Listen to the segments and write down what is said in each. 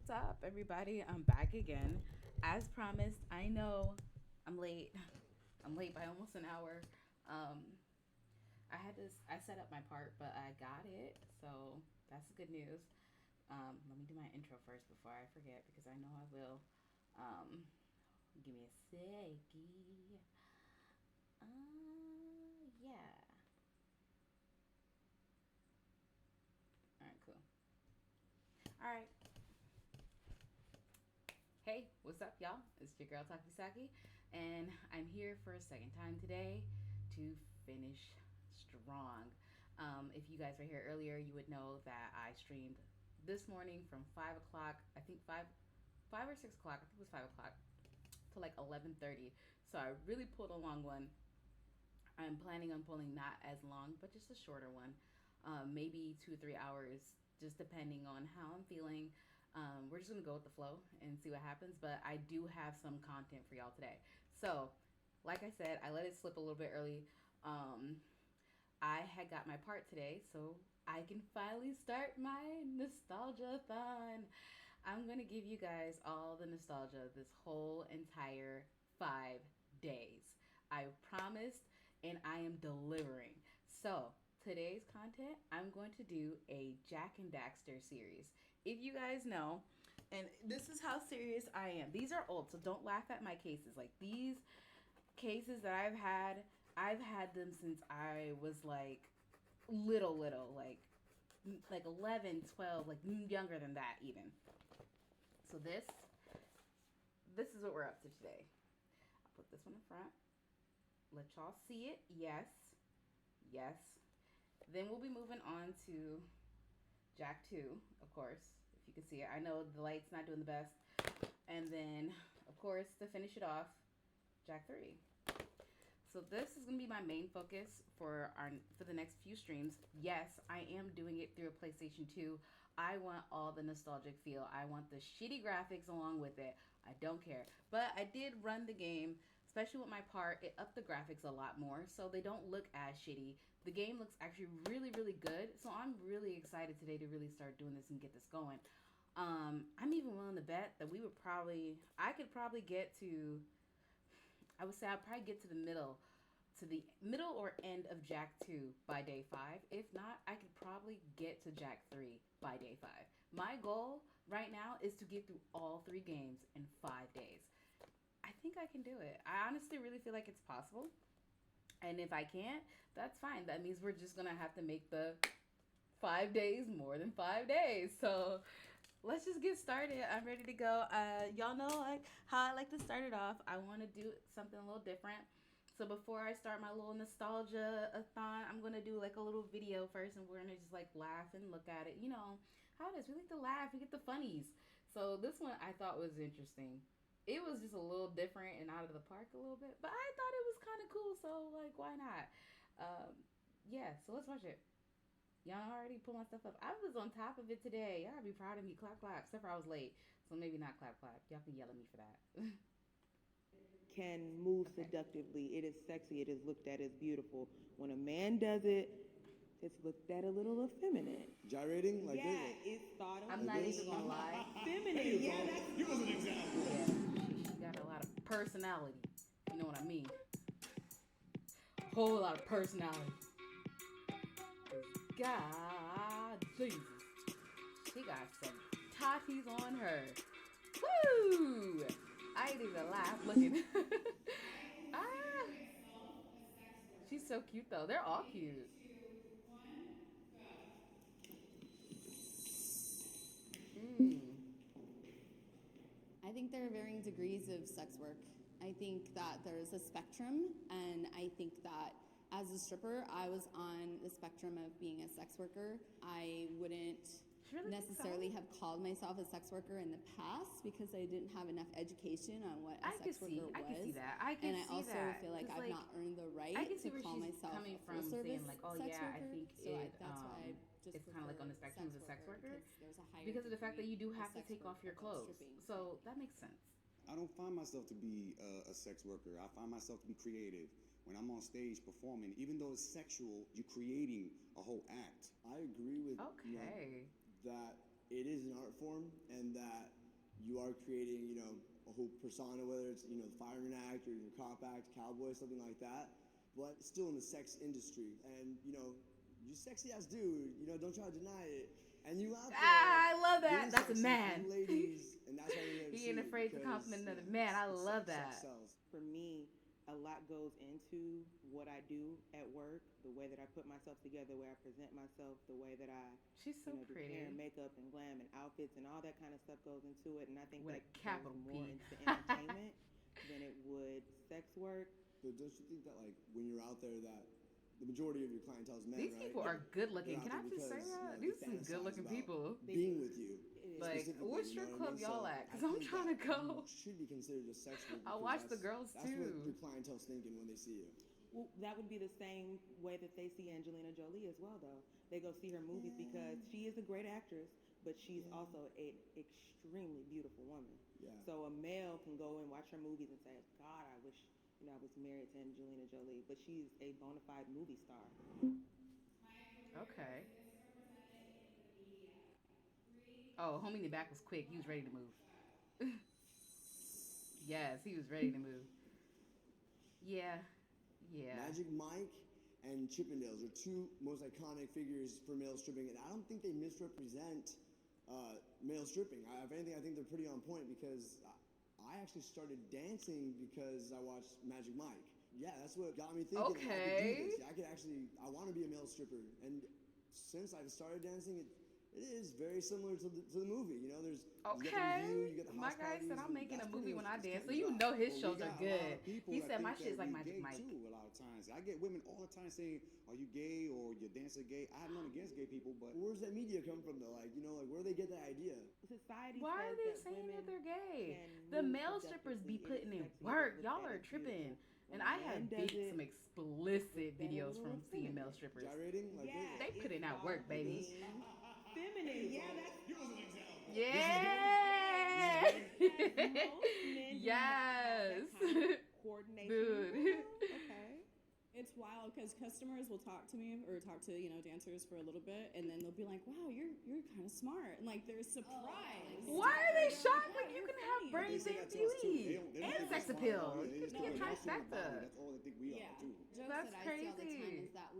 What's up, everybody? I'm back again. As promised, I know I'm late. I'm late by almost an hour. Um, I had this. I set up my part, but I got it, so that's good news. Let me do my intro first before I forget because I know I will. Um, Give me a second. Yeah. All right, cool. All right. Hey, what's up, y'all? It's your girl Takisaki, and I'm here for a second time today to finish strong. If you guys were here earlier, you would know that I streamed this morning from 5 o'clock. I think five or 6 o'clock. I think it was 5 o'clock to like 11:30. So I really pulled a long one. I'm planning on pulling not as long, but just a shorter one, maybe 2 or 3 hours, just depending on how I'm feeling. We're just gonna go with the flow and see what happens. But I do have some content for y'all today. So, like I said, I let it slip a little bit early. Um, I had got my part today, so I can finally start my nostalgia thon. I'm gonna give you guys all the nostalgia this whole entire 5 days. I promised, and I am delivering. So, today's content, I'm going to do a Jack and Daxter series. If you guys know, and this is how serious I am. These are old, so don't laugh at my cases. Like these cases that I've had them since I was like little, like 11, 12, like younger than that even. So this is what we're up to today. I'll put this one in front. Let y'all see it. Yes. Yes. Then we'll be moving on to Jack 2, of course, if you can see it. I know the light's not doing the best. And then, of course, to finish it off, Jack 3. So this is gonna be my main focus for the next few streams. Yes, I am doing it through a PlayStation 2. I want all the nostalgic feel. I want the shitty graphics along with it. I don't care. But I did run the game, especially with my part. It upped the graphics a lot more, so they don't look as shitty. The game looks actually really, really good. So I'm really excited today to really start doing this and get this going. I'm even willing to bet that I could probably get to I would say I'll probably get to the middle or end of Jack 2 by day 5. If not, I could probably get to Jack 3 by day 5. My goal right now is to get through all 3 games in 5 days. I think I can do it. I honestly really feel like it's possible. And if I can't, that's fine. That means we're just going to have to make the 5 days more than 5 days. So let's just get started. I'm ready to go. Y'all know like how I like to start it off. I want to do something a little different. So before I start my little nostalgia thon, I'm gonna do like a little video first, and we're gonna just like laugh and look at it. You know how it is. We like to laugh. We get the funnies. So this one I thought was interesting. It was just a little different and out of the park a little bit, but I thought it was kind of cool. So like, why not? Um, yeah. So let's watch it. Y'all already put my stuff up. I was on top of it today. Y'all be proud of me. Clap, clap. Except for I was late. So maybe not clap, clap. Y'all can yell at me for that. Can move Okay. seductively. It is sexy. It is looked at as beautiful. When a man does it, it's looked at a little effeminate. Gyrating like yeah, this? it's thought of I'm not as even gonna lie. feminine. Yeah, that's Give us an example. Yeah, she got a lot of personality. You know what I mean? A whole lot of personality. God Jesus. She got some totties on her. Woo! I ain't even laugh looking. ah, she's so cute though. They're all cute. Mm. I think there are varying degrees of sex work. I think that there's a spectrum, and I think that as a stripper, I was on the spectrum of being a sex worker. I wouldn't Really necessarily have called myself a sex worker in the past because I didn't have enough education on what a sex worker was. I can see that. I can and I see also that. feel like I've not earned the right I can see to where call she's myself coming a from, full service saying like, oh sex yeah, I worker. think So it, that's why I just it's kind of like on the prefer spectrum of a sex worker there's a higher because of the fact that you do degree have to of take sex off your work than clothes. stripping. So that makes sense. I don't find myself to be a sex worker. I find myself to be creative. When I'm on stage performing, even though it's sexual, you're creating a whole act. I agree with Okay. that it is an art form and that you are creating, a whole persona, whether it's, the fireman act or your cop act, cowboy, something like that. But still in the sex industry. And, you sexy ass dude, don't try to deny it. And you out there. Ah, I love that. being That's a sexy man. for you ladies, and that's why you're there to He see ain't it, afraid to because, compliment another man. I love sex that. sells. For me, a lot goes into what I do at work, the way that I put myself together, the way I present myself, the way that I She's so do pretty. hair and makeup and glam and outfits and all that kind of stuff goes into it. And I think With a that capital goes more P. into entertainment than it would sex work. But don't you think that, like, when you're out there, that the majority of your clientele is men, These right? people are good looking. They're Can out I there just say because, that? they These some fantasize good looking about people. being with you. Like, specifically, what you strip know club what I mean? y'all So at? I Because I'm think trying to that go. you should be considered a sex worker. I'll because watch the that's- girls, That's what too. your clientele's thinking when they see you. Well, that would be the same way that they see Angelina Jolie as well, though. They go see her movies because she is a great actress, but she's also an extremely beautiful woman. Yeah. So a male can go and watch her movies and say, God, I wish, I was married to Angelina Jolie, but she's a bona fide movie star. Okay. Oh, homie in the back was quick. He was ready to move. Yes, he was ready to move. Yeah. Yeah. Magic Mike and Chippendales are two most iconic figures for male stripping, and I don't think they misrepresent male stripping. If anything, I think they're pretty on point because I actually started dancing because I watched Magic Mike. Yeah, that's what got me thinking that I could do this. I could actually, I want to be a male stripper. And since I've started dancing, it is very similar to the movie. You know, there's you get the review, you get the My house guy parties, said I'm and making a that's movie pretty when I much dance, so cut and you dry. know his Well, shows we are got a lot good. of people He that said my think shit's that like we Magic gay Mike. too, a lot of times. I get women all the time saying, "Are you gay or your dancer gay?" I have nothing against gay people, but Where's that media come from though? Like, where do they get that idea? Society Why are says they that saying that women they're gay? can The move male strippers be seductively, putting in it is sexy, work. it is Y'all looked are at as tripping. beautiful. And When a I have man does some it, explicit that a videos little from seeing male effeminate. strippers. Gyrating like Yeah, this? They put in that work, baby. Feminine, yeah, that's give us an example. Yeah. most men do not have Yes. that kind of coordination. Dude. Okay. It's wild because customers will talk to me or talk to dancers for a little bit, and then they'll be like, "Wow, you're kind of smart," and like they're surprised. Why are they They're shocked? "Wow, Like you you're can have funny." brains They say and that to us too. beauty They and don't sex think appeal. we're smart. They You just can think be a we're awesome trifecta. about it. That's all they think we Yeah. are too. Jokes That's that I see all the time crazy. is that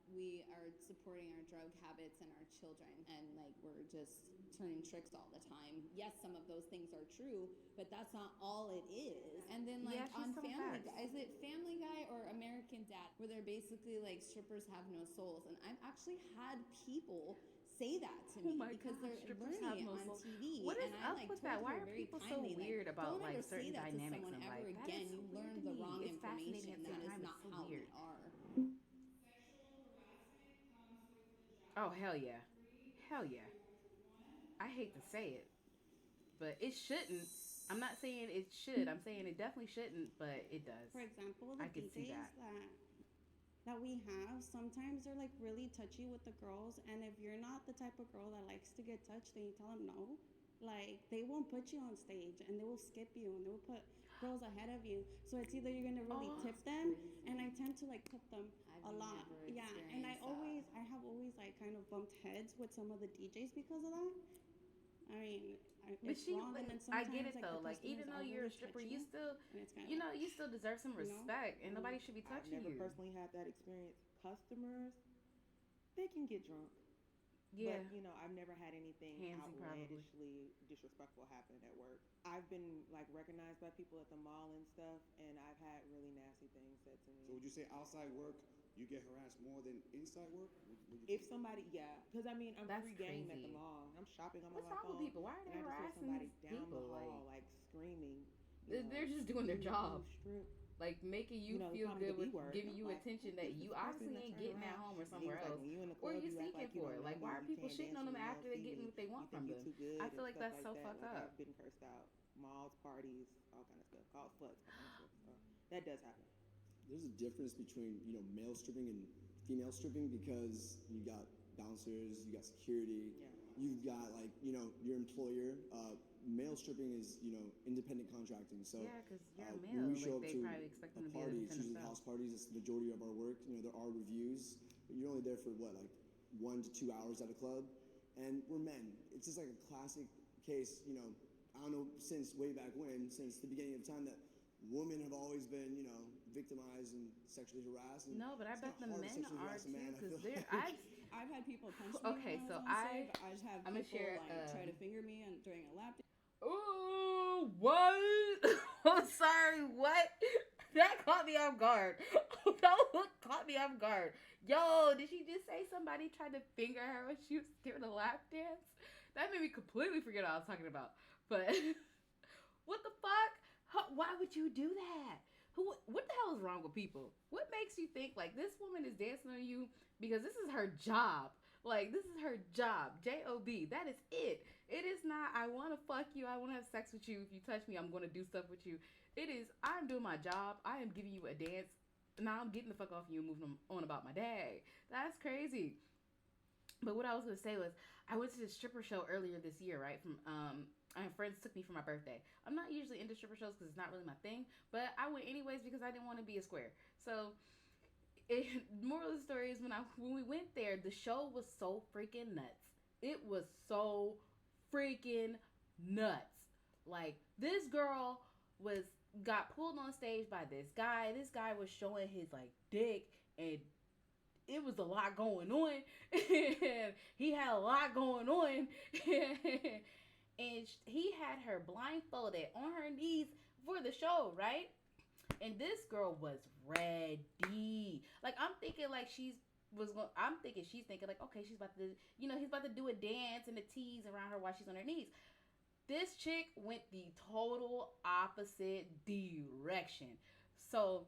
we are supporting our drug habits and our children, and like we're just turning tricks all the time. Yes, some of those things are true, but that's not all it is. And then like Yeah, she's on telling Family facts. Guy, is it Family Guy or American Dad, where they're basically like strippers have no souls? And I've actually had people say that to Oh me my because gosh, they're strippers learning have no it on soul. TV. What is and up I, like, with told that? Why her are very people so kindly, like, weird about don't like ever say certain that to dynamics someone in ever life? That again. is You so learned weird the to me. wrong It's fascinating information. at the That same time. is not It's so how weird. we are. Oh hell yeah, hell yeah. I hate to say it, but it shouldn't. I'm not saying it should. I'm saying it definitely shouldn't, but it does. For example, I the could see DJs that. that we have, sometimes they're like really touchy with the girls, and if you're not the type of girl that likes to get touched, then you tell them no. Like, they won't put you on stage, and they will skip you, and they will put girls ahead of you. So it's either you're gonna really tip them, and I tend to like tip them a lot. Yeah, and I have always like kind of bumped heads with some of the DJs because of that. I mean, it's wrong, and then I sometimes get it like, though. the Like, even customers though are you're a really stripper, touchy, you still, and it's kinda you know, like, you still deserve some you know? respect, and nobody should be I've touching never you. personally had that experience. Customers, they can get drunk. Yeah. But, I've never had anything Handsy, probably. outlandishly disrespectful happen at work. I've been, like, recognized by people at the mall and stuff, and I've had really nasty things said to me. So would you say outside work you get harassed more than inside work? Would you If think? somebody, yeah, because I mean, I'm That's free game at the crazy. mall. I'm shopping on What's my wrong phone. with people? Why are they and I just hear harassing somebody these down people? the hall, like screaming. They're just doing their "You job. strip." Like, making you They feel call me good the with B word. giving I'm you like, attention "Who's that this you person obviously that ain't turned getting at around?" home or And he somewhere was like, else. "When you in the Or club, you're you act seeking like you for don't it. Like, know why me. are You people can't shitting dance on with them me after on they're TV. getting what they want You from think them? you're too good I and feel like stuff that's like so that. fucked Like, up. I've been cursed out. Malls, parties, all kind of stuff. Called sluts. All kind of stuff. So that does happen. There's a difference between male stripping and female stripping because you got bouncers, you got security, Yeah. you've got like your employer. Male stripping is independent contracting. So Yeah, because you're a when male. we show Like, up they to probably expect a them to be able party, to it's defend usually themselves. house parties. It's the majority of our work. There are reviews, but you're only there for what, like 1 to 2 hours at a club, and we're men. It's just like a classic case. I don't know, since way back when, since the beginning of time, that women have always been victimized and sexually harassed. And No, but I it's bet the kinda hard to men sexually are harass a too. man, I Because feel they're, like. I've had people punch me Okay, when so I was on I- stage. I just have I'ma people share, like try to finger me and during a lap dance. Oh, what? I'm sorry, what? That caught me off guard. That caught me off guard. Yo, did she just say somebody tried to finger her when she was giving a lap dance? That made me completely forget what I was talking about. But what the fuck? Why would you do that? What the hell is wrong with people? What makes you think like this woman is dancing on you because this is her job? Like, this is her job. J-O-B. That is it. It is not, I want to fuck you. I want to have sex with you. If you touch me, I'm going to do stuff with you. It is, I'm doing my job. I am giving you a dance. Now I'm getting the fuck off you and moving on about my day. That's crazy. But what I was going to say was, I went to this stripper show earlier this year, right? My friends took me for my birthday. I'm not usually into stripper shows because it's not really my thing. But I went anyways because I didn't want to be a square. So, moral of the story is when we went there, the show was so freaking nuts. It was so freaking nuts. Like, this girl got pulled on stage by this guy. This guy was showing his like dick, and it was a lot going on. He had a lot going on. And he had her blindfolded on her knees for the show, right? And this girl was ready. Like, I'm thinking like she's thinking like, okay, she's about to, he's about to do a dance and a tease around her while she's on her knees. This chick went the total opposite direction. So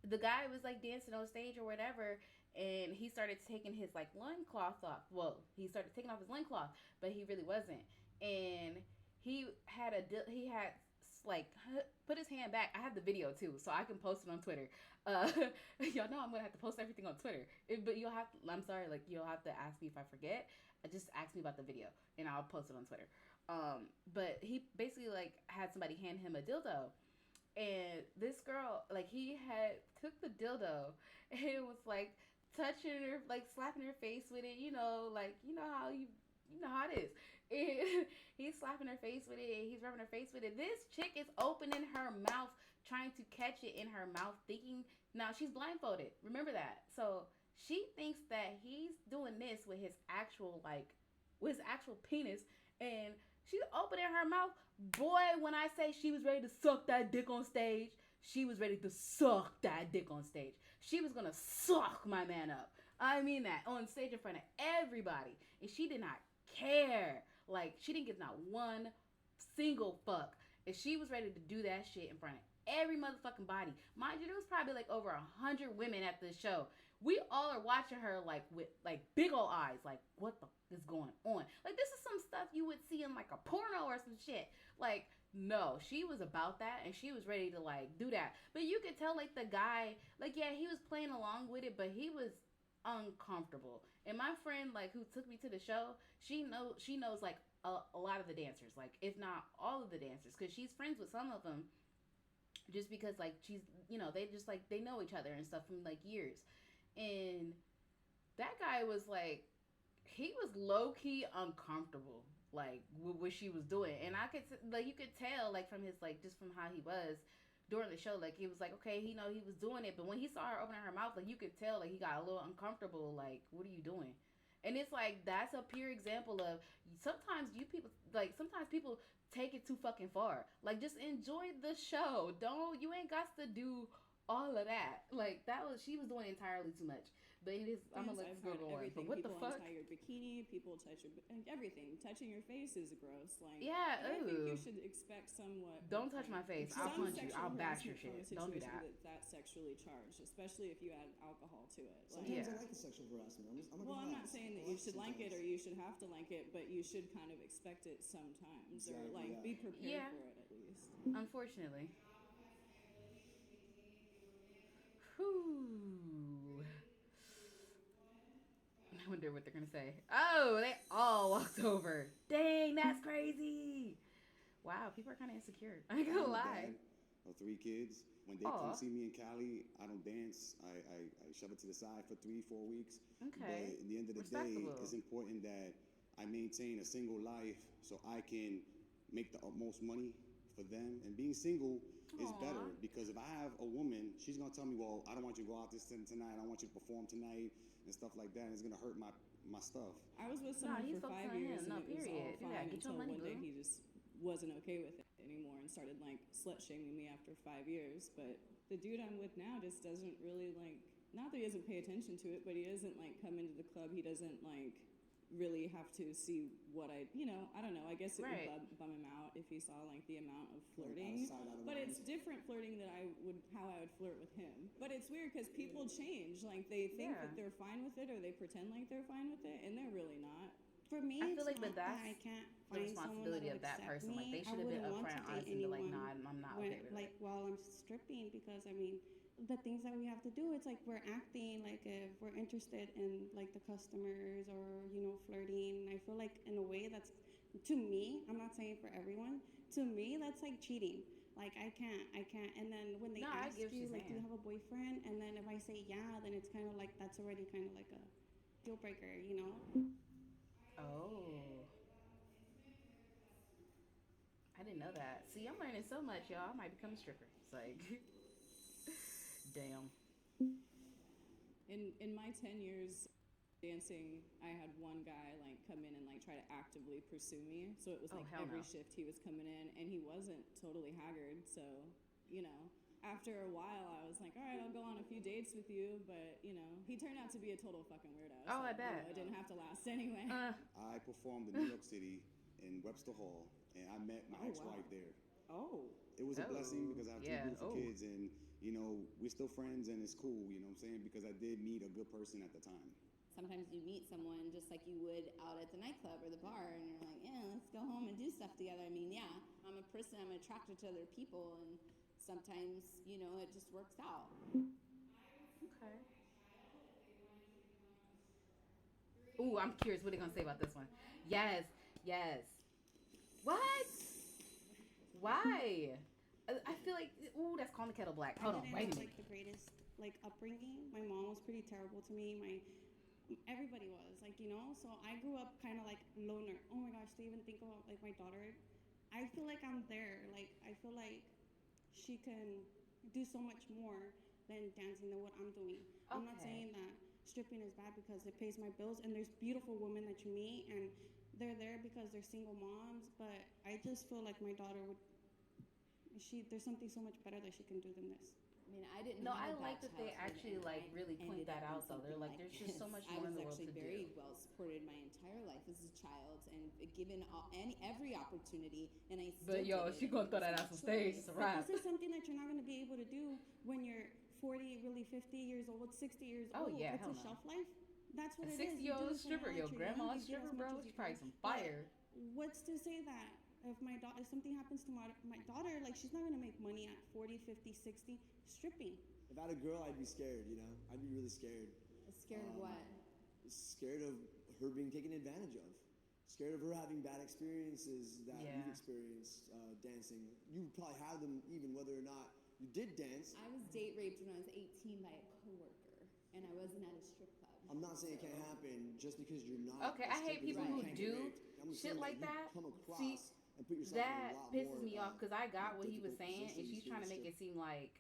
the guy was like dancing on stage or whatever, and he started taking his like loincloth off. Well, he started taking off his loincloth, but he really wasn't. And he had like put his hand back. I have the video too, so I can post it on Twitter. Y'all know I'm gonna have to post everything on Twitter, but I'm sorry, like, you'll have to ask me if I forget. Just ask me about the video, and I'll post it on Twitter. But he basically like had somebody hand him a dildo, and this girl, like, he had took the dildo and was like touching her, like slapping her face with it. Like, you know how it is. And he's slapping her face with it. He's rubbing her face with it. This chick is opening her mouth, trying to catch it in her mouth, thinking, now she's blindfolded. Remember that. So she thinks that he's doing this with his actual penis, and she's opening her mouth. Boy, when I say she was ready to suck that dick on stage, she was ready to suck that dick on stage. She was gonna suck my man up. I mean that, on stage in front of everybody. And she did not care. Like, she didn't give not one single fuck. And she was ready to do that shit in front of every motherfucking body. Mind you, there was probably like over 100 women at the show. we all are watching her like with like big old eyes, like what the f- is going on? Like this is some stuff you would see in like a porno or some shit. Like no, she was about that and she was ready to like do that. But you could tell like the guy, like yeah, he was playing along with it, but he was uncomfortable. And my friend like who took me to the show, she knows like a lot of the dancers, like if not all of the dancers, because she's friends with some of them, just because like she's they just like they know each other and stuff from like years. And that guy was like he was low key uncomfortable like with what she was doing, and I could like you could tell like from his like just from how he was during the show, like he was like okay, he was doing it, but when he saw her opening her mouth, like you could tell like he got a little uncomfortable, like what are you doing? And it's like that's a pure example of sometimes people take it too fucking far. Like just enjoy the show. Don't you ain't got to do all of that. Like that was she was doing entirely too much. But it is I'm gonna let this I've girl heard go on. But everything. what People the fuck? untie your bikini. People touch your everything. Touching your face is gross. Like Yeah, I think you ooh. should expect somewhat. Don't touch my face. I'll Some punch you. sexual I'll bash your harassment shit. from a Don't do situation that. That's sexually charged, especially if you add alcohol to it. Like, Sometimes Yeah. I like the sexual harassment. well, I'm not saying that you should like it or you should have to like it, but you should kind of expect it sometimes, or Exactly, like yeah. be prepared Yeah. for it at least. Unfortunately. Whew. I wonder what they're gonna say. Oh, they all walked over. Dang, that's crazy. Wow, people are kind of insecure. I ain't gonna I'm a lie. dad of 3 kids. When they Aw. come see me in Cali, I don't dance. I shove it to the side for 3-4 weeks. Okay. But at the end of the day, Respectable. it's important that I maintain a single life so I can make the utmost money for them. And being single is Aw. better because if I have a woman, she's gonna tell me, "Well, I don't want you to go out this tonight. I don't want you to perform tonight," and stuff like that. And it's gonna hurt my stuff. I was with Nah, someone he's for focusing 5 on years him. No, and it was all period. Do that. fine Get your until money, one day boo. he just wasn't okay with it anymore and started like slut shaming me after 5 years. But the dude I'm with now just doesn't really like. Not that he doesn't pay attention to it, but he doesn't like come into the club. He doesn't like really have to see what I don't know. I guess it Right. would bum him out if he saw like the amount of flirting. Outside out of But line. it's different flirting than how I would flirt with him. But it's weird because people change. Like they think Yeah. that they're fine with it, or they pretend like they're fine with it, and they're really not. For me, I feel it's like, but not that that's I can't the find responsibility someone of that that would accept person. Like me. they I should have been wouldn't want upfront, to honest, date and be like, anyone "Nah, I'm not when, okay with like it." while I'm stripping, because I mean, the things that we have to do, it's like we're acting like if we're interested in like the customers or flirting. I feel like in a way that's, to me, I'm not saying for everyone, to me that's like cheating. Like I can't. And then when they No, I ask get what you you're like, do you saying. have a boyfriend? And then if I say yeah, then it's kind of like that's already kind of like a deal breaker. Oh. I didn't know that. See, I'm learning so much, y'all. I might become a stripper. It's like, damn. In my 10 years dancing, I had one guy like come in and like try to actively pursue me. So it was Oh, like hell every no. shift he was coming in, and he wasn't totally haggard. So after a while, I was like, all right, I'll go on a few dates with you. But he turned out to be a total fucking weirdo. Oh, so, I bet. it didn't have to last anyway. I performed in New York City in Webster Hall, and I met my Oh, ex-wife wow. there. Oh. It was a Oh, blessing because I have 2 yeah. beautiful Oh. kids, and we're still friends, and it's cool. You know what I'm saying? Because I did meet a good person at the time. Sometimes you meet someone just like you would out at the nightclub or the bar, and you're like, yeah, let's go home and do stuff together. I mean, yeah, I'm a person, I'm attracted to other people, and sometimes, it just works out. Okay. Ooh, I'm curious what they're gonna say about this one. Yes. What? Why? I feel like that's calling the kettle black. Hold on, I didn't wait a have minute. like the greatest like upbringing. My mom was pretty terrible to me. Everybody was so I grew up kind of like loner. Oh my gosh, to even think about like my daughter, I feel like I'm there. Like I feel like she can do so much more than dancing than what I'm doing. I'm not Okay. saying that stripping is bad because it pays my bills, and there's beautiful women that you meet and they're there because they're single moms, but I just feel like my daughter there's something so much better that she can do than this. I mean, I didn't. No, have I a bad like that they childhood, actually and like I really point ended that up in out though. They're something like, there's just so this. much I more in was the world actually to very do. well supported my entire life as a child, and given every opportunity, and I still. But yo, did it, she and gonna it throw was that my out some stage. choice. It's a But wrap. this is something that you're not going to be able to do when you're 40, really 50 years old, 60 years Oh, old. yeah, It's hell a no. shelf life. That's what A it is. You 60-year-old do this stripper, while your you're grandma's young, you get stripper, as much bro. as She's you probably can. some But fire. what's to say that if my daughter, if something happens to my daughter, like she's not gonna make money at 40, 50, 60 stripping. If I had a girl, I'd be scared. You know, I'd be really scared. Scared of what? Scared of her being taken advantage of. Scared of her having bad experiences that Yeah. you've experienced dancing. You probably have them even whether or not you did dance. I was date raped when I was 18 by a coworker, and I wasn't at a strip club. I'm not saying it can't happen just because you're not. Okay, a I hate stripper people doesn't who mean you do can't get raped. I'm shit saying like you that. Come across See, and put yourself in a that lot pisses more, me off because I got what he was difficult saying, and positions she's being trying to a make it stripper. seem like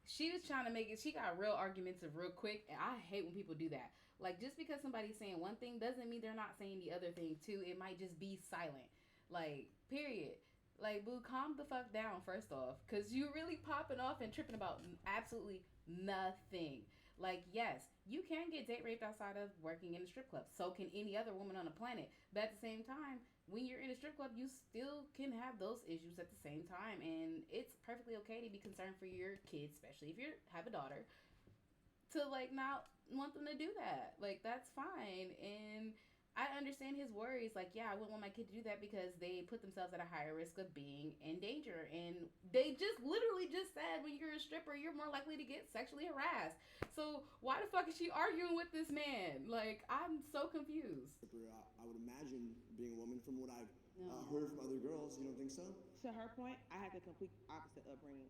she was trying to make it. She got real arguments of real quick, and I hate when people do that. Like, just because somebody's saying one thing doesn't mean they're not saying the other thing too. It might just be silent. Like, period. Like, boo, calm the fuck down first off, because you really popping off and tripping about absolutely nothing. Like, yes, you can get date raped outside of working in a strip club. So can any other woman on the planet. But at the same time, when you're in a strip club, you still can have those issues at the same time. And it's perfectly okay to be concerned for your kids, especially if you have a daughter, to, like, not want them to do that. Like, that's fine. And I understand his worries. Like, yeah, I wouldn't want my kid to do that because they put themselves at a higher risk of being in danger. And they just literally just said when you're a stripper, you're more likely to get sexually harassed. So why the fuck is she arguing with this man? Like, I'm so confused. I would imagine being a woman from what I've No. heard from other girls. You don't think so? To her point, I had the complete opposite upbringing.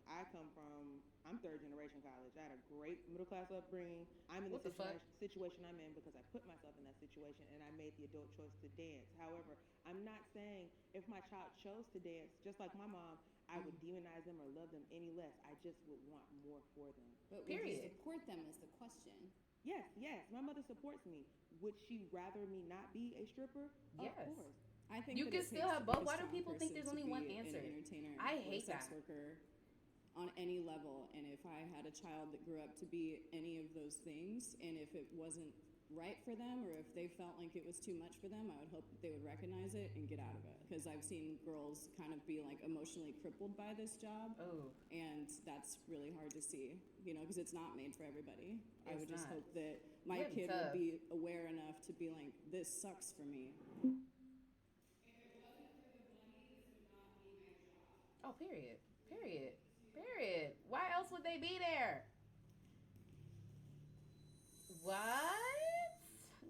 I'm third generation college. I had a great middle class upbringing. I'm in What the the fuck? situation I'm in because I put myself in that situation and I made the adult choice to dance. However, I'm not saying if my child chose to dance, just like my mom, I would demonize them or love them any less. I just would want more for them. But would you Period. support them is the question. Yes, my mother supports me. Would she rather me not be a stripper? Yes. Of course. I think You that can it still takes have to be both. a Why do strong people think person there's to only be one an answer? entertainer I or a hate sex that. worker on any level. And if I had a child that grew up to be any of those things, and if it wasn't right for them, or if they felt like it was too much for them, I would hope that they would recognize it and get out of it. Because I've seen girls kind of be like emotionally crippled by this job, Oh, and that's really hard to see, you know, because it's not made for everybody. I It's would just not. hope that my That'd be kid would tough. be aware enough to be like, this sucks for me. oh, period. Period. Period. Why else would they be there?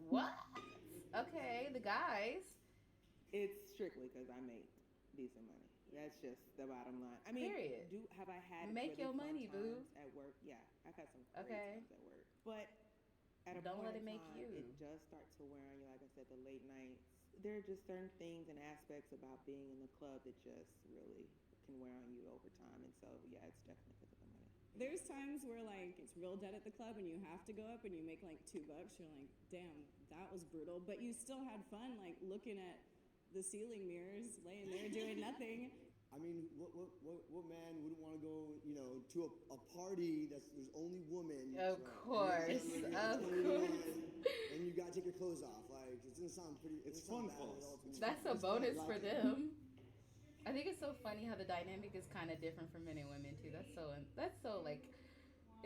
What? Okay, the guys. It's strictly because I make decent money. That's just the bottom line. I mean, Period. have I had Make really your fun money, boo. times at work? Yeah, I've had some great Okay. times at work. But at a Don't point let it in make time, you. it does start to wear on you. Like I said, the late nights. There are just certain things and aspects about being in the club that just really can wear on you over time. And so, yeah, it's definitely because of the money. There's times where like it's real dead at the club and you have to go up and you make like $2. You're like, damn, that was brutal. But you still had fun, like looking at the ceiling mirrors, laying there doing nothing. I mean, what man wouldn't want to go, you know, to a party there's only women? Of course. Of course. And you gotta take your clothes off. Like, it doesn't sound pretty. It's doesn't fun sound bad for at all us. to me. That's a It's fun. bonus I for like it. them. I think it's so funny how the dynamic is kind of different for men and women too. That's so like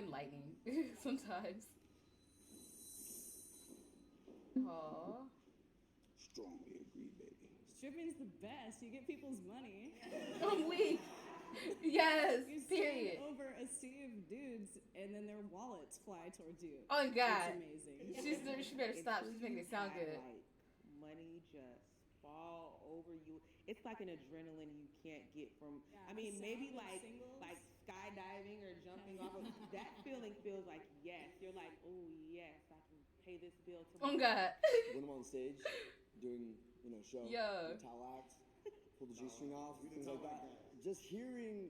enlightening sometimes. Aww. Strongly agree, baby. Stripping's the best. You get people's money. I'm weak. Yes. You Period. stand over a sea of dudes and then their wallets fly towards you. Oh God. It's amazing. She better stop. She's making it sound good. Like, money just fall over you. It's like an adrenaline you can't get from. Yeah, I mean, the maybe sound of like singles. skydiving or jumping off. Of, that feeling feels like yes. You're like, oh yes, I can pay this bill Oh tomorrow. God. When I'm on stage doing, you know, show, Yeah. the towel act, pull the G-string off, things like that. Just hearing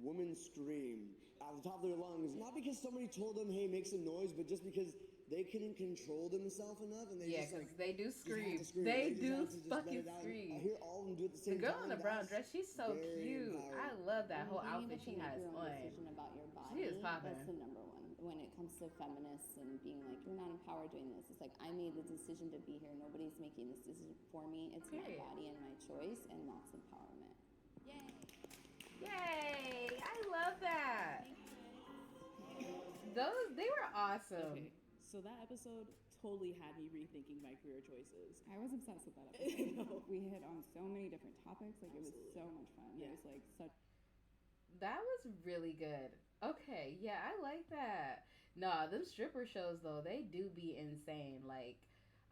women scream at the top of their lungs, not because somebody told them, hey, make some noise, but just because they couldn't control themselves enough, and they Yeah, just because like they do just scream. have to scream. They just do have to just let fucking it out. scream. I hear all of them do it at the The same girl time. in the brown That's dress, she's so very cute. empowering. I love that whole Being outfit able she to has make your own on. decision about your body. She is popping. That's the number one. When it comes to feminists and being like, you're not empowered doing this. It's like, I made the decision to be here. Nobody's making this decision for me. It's Period. my body and my choice, and that's empowerment. Yay! Yay! I love that. They were awesome. Okay, so that episode totally had me rethinking my career choices. I was obsessed with that I episode. know. We hit on so many different topics. Like, it was so much fun. Yeah. It was like such. That was really good. Okay, yeah, I like that. Nah, them stripper shows though, they do be insane. Like,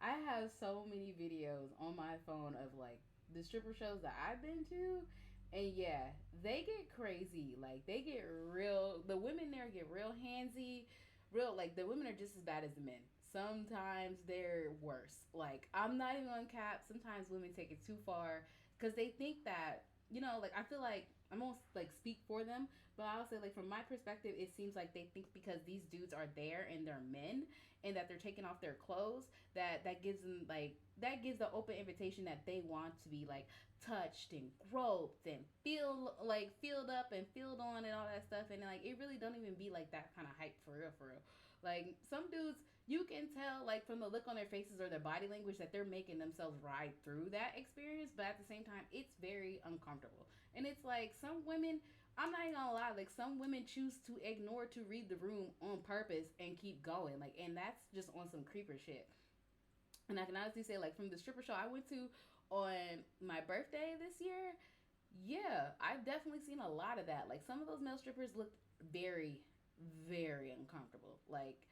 I have so many videos on my phone of like the stripper shows that I've been to, and yeah, they get crazy. Like, they get real. The women there get real handsy. Real, like, the women are just as bad as the men. Sometimes they're worse. Like, I'm not even on cap. Sometimes women take it too far because they think that, you know, like, I feel like I won't like speak for them, but I'll say, like, from my perspective, it seems like they think because these dudes are there and they're men and that they're taking off their clothes, that gives them like, that gives the open invitation that they want to be like touched and groped and filled up and filled on and all that stuff, and like it really don't even be like that kind of hype for real. Like, some dudes, you can tell like from the look on their faces or their body language that they're making themselves ride through that experience, but at the same time it's very uncomfortable. And it's like, some women, I'm not even gonna lie, like, some women choose to ignore to read the room on purpose and keep going, like, and that's just on some creeper shit. And I can honestly say, like, from the stripper show I went to on my birthday this year, yeah, I've definitely seen a lot of that. Like, some of those male strippers looked very, very uncomfortable. Like,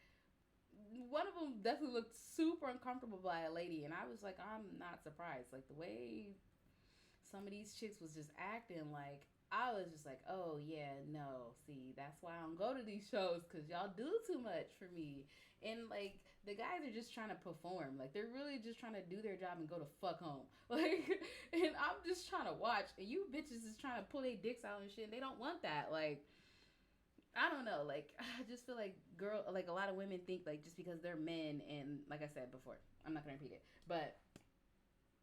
one of them definitely looked super uncomfortable by a lady, and I was like, I'm not surprised. Like, the way some of these chicks was just acting, like, I was just like, oh yeah, no, see, that's why I don't go to these shows, because y'all do too much for me. And like, the guys are just trying to perform, like, they're really just trying to do their job and go to fuck home, like, and I'm just trying to watch, and you bitches is trying to pull their dicks out and shit, and they don't want that. Like, I don't know, like, I just feel like a lot of women think, like, just because they're men, and like I said before, I'm not gonna repeat it, but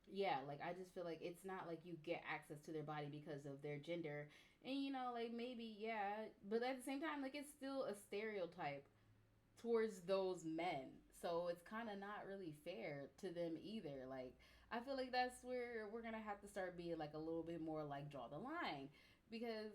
yeah, like, I just feel like it's not like you get access to their body because of their gender. And, you know, like, maybe, yeah, but at the same time, like, it's still a stereotype towards those men. So it's kind of not really fair to them either. Like, I feel like that's where we're going to have to start being, like, a little bit more, like, draw the line. Because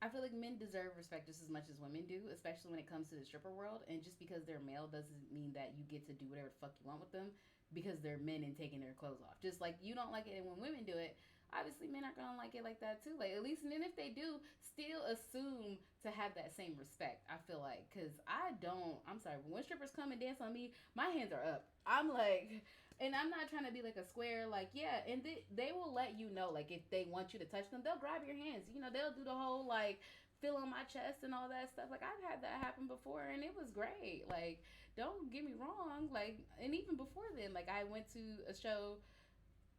I feel like men deserve respect just as much as women do, especially when it comes to the stripper world. And just because they're male doesn't mean that you get to do whatever the fuck you want with them, because they're men and taking their clothes off. Just like you don't like it when women do it, obviously men aren't gonna like it like that too. Like, at least, and then if they do, still assume to have that same respect, I feel like. Because I'm sorry, when strippers come and dance on me, my hands are up. I'm like, and I'm not trying to be like a square, like, yeah, and they will let you know, like, if they want you to touch them, they'll grab your hands, you know, they'll do the whole, like, feel on my chest and all that stuff. Like, I've had that happen before, and it was great. Like, don't get me wrong, like, and even before then, like, I went to a show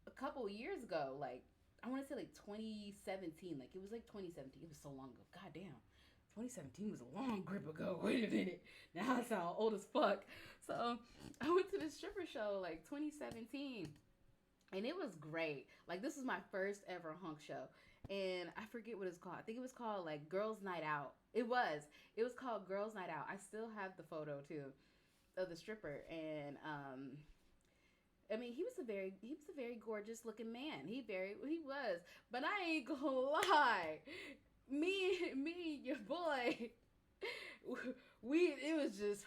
a couple years ago, like, I want to say, like, 2017, like, it was, like, 2017, it was so long ago, goddamn, 2017 was a long grip ago, wait a minute, now I sound old as fuck. So, I went to this stripper show, like, 2017, and it was great. Like, this was my first ever hunk show, and I forget what it's called. I think it was called, like, Girls Night Out. It was called Girls Night Out. I still have the photo, too, of the stripper. And I mean, he was a very gorgeous looking man. He was, but I ain't gonna lie, me and your boy, it was just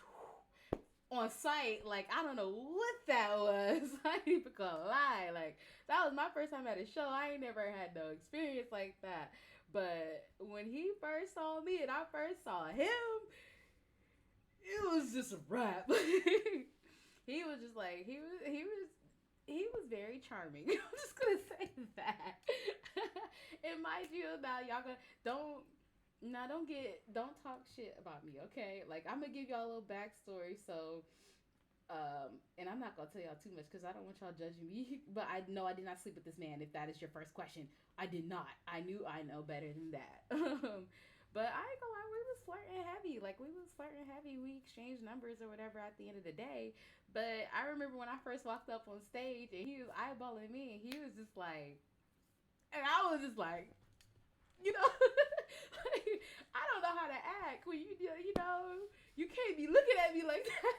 on site. Like, I don't know what that was. I ain't even gonna lie, like, that was my first time at a show. I ain't never had no experience like that. But when he first saw me and I first saw him, it was just a wrap. He was just like, he was very charming. I'm just gonna say that. And mind you, now y'all don't talk shit about me, okay? Like, I'm gonna give y'all a little backstory. So, and I'm not gonna tell y'all too much because I don't want y'all judging me. But I know I did not sleep with this man. If that is your first question, I did not. I know better than that. But I ain't gonna lie, we was flirting heavy. Like, we exchanged numbers or whatever at the end of the day. But I remember when I first walked up on stage and he was eyeballing me, and he was just like, and I was just like, you know, like, I don't know how to act when you know, you can't be looking at me like that.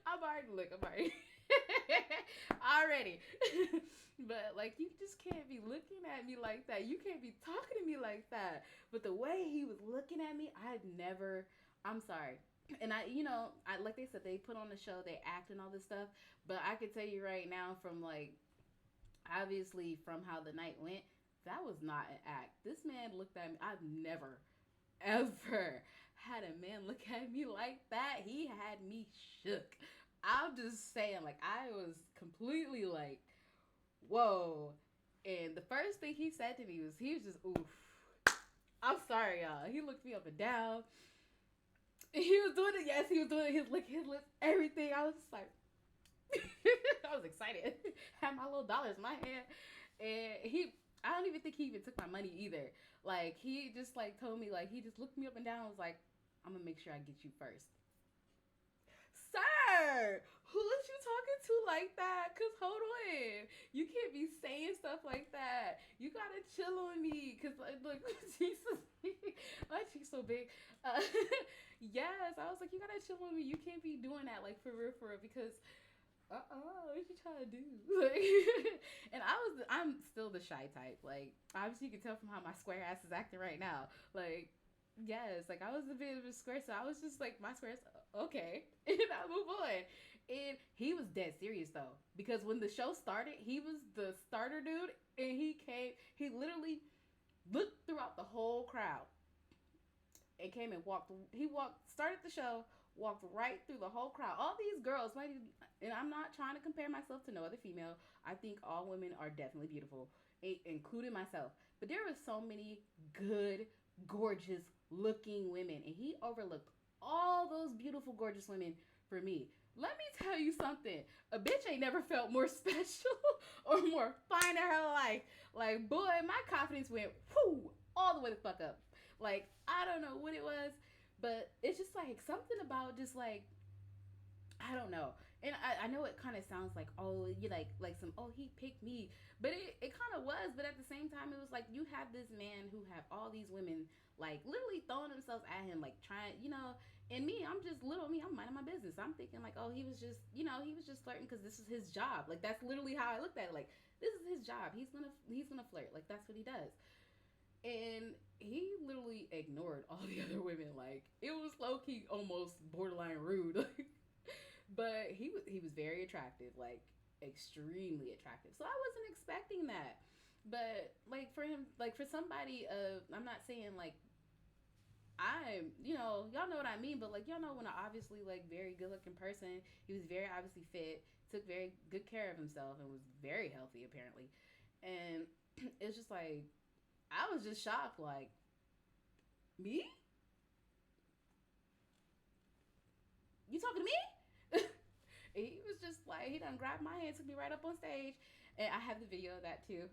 I'm already. I already. But like, you just can't be looking at me like that. You can't be talking to me like that. But the way he was looking at me, I'm sorry. And I like they said, they put on the show, they act and all this stuff. But I could tell you right now, from like, obviously from how the night went, that was not an act. This man looked at me. I've never, ever had a man look at me like that. He had me shook. I'm just saying, like, I was completely like, whoa. And the first thing he said to me was, he was just, oof. I'm sorry, y'all. He looked me up and down. He was doing it. Yes, he was doing it. His lips, everything. I was just like, I was excited. Had my little dollars in my hand. And I don't even think he even took my money either. Like, he just like told me, like, he just looked me up and down and was like, I'm gonna make sure I get you first. Sir, who is you talking to like that? Cause hold on, you can't be saying stuff like that. You gotta chill on me. Cause like, look, Jesus, my cheek's so big. Yes, I was like, you gotta chill on me. You can't be doing that, like, for real, because what you trying to do? Like, and I'm still the shy type. Like, obviously you can tell from how my square ass is acting right now. Like, yes, like, I was a bit of a square, so I was just like, my square's okay, and I move on. And he was dead serious though, because when the show started, he was the starter dude, and he literally looked throughout the whole crowd and came and started the show, walked right through the whole crowd. All these girls, and I'm not trying to compare myself to no other female. I think all women are definitely beautiful, including myself. But there were so many good, gorgeous looking women, and he overlooked all those beautiful, gorgeous women for me. Let me tell you something. A bitch ain't never felt more special or more fine in her life. Like, boy, my confidence went whoo, all the way the fuck up. Like, I don't know what it was, but it's just like something about just like, I don't know. And I know it kind of sounds like, oh, you like some, oh, he picked me. But it kind of was. But at the same time, it was like, you have this man who have all these women, like, literally throwing themselves at him, like, trying, and me, I'm just little me. I'm minding my business. I'm thinking, like, oh, he was just flirting because this is his job. Like, that's literally how I looked at it. Like, this is his job. He's gonna flirt. Like, that's what he does. And he literally ignored all the other women. Like, it was low-key almost borderline rude. But he was very attractive, like, extremely attractive. So I wasn't expecting that. But, like, for him, like, for somebody, I'm not saying, like, y'all know what I mean, but, like, y'all know when an obviously, like, very good-looking person, he was very obviously fit, took very good care of himself, and was very healthy, apparently. And it's just, like, I was just shocked, like, me? You talking to me? He was just like, he done grabbed my hand, took me right up on stage, and I have the video of that too.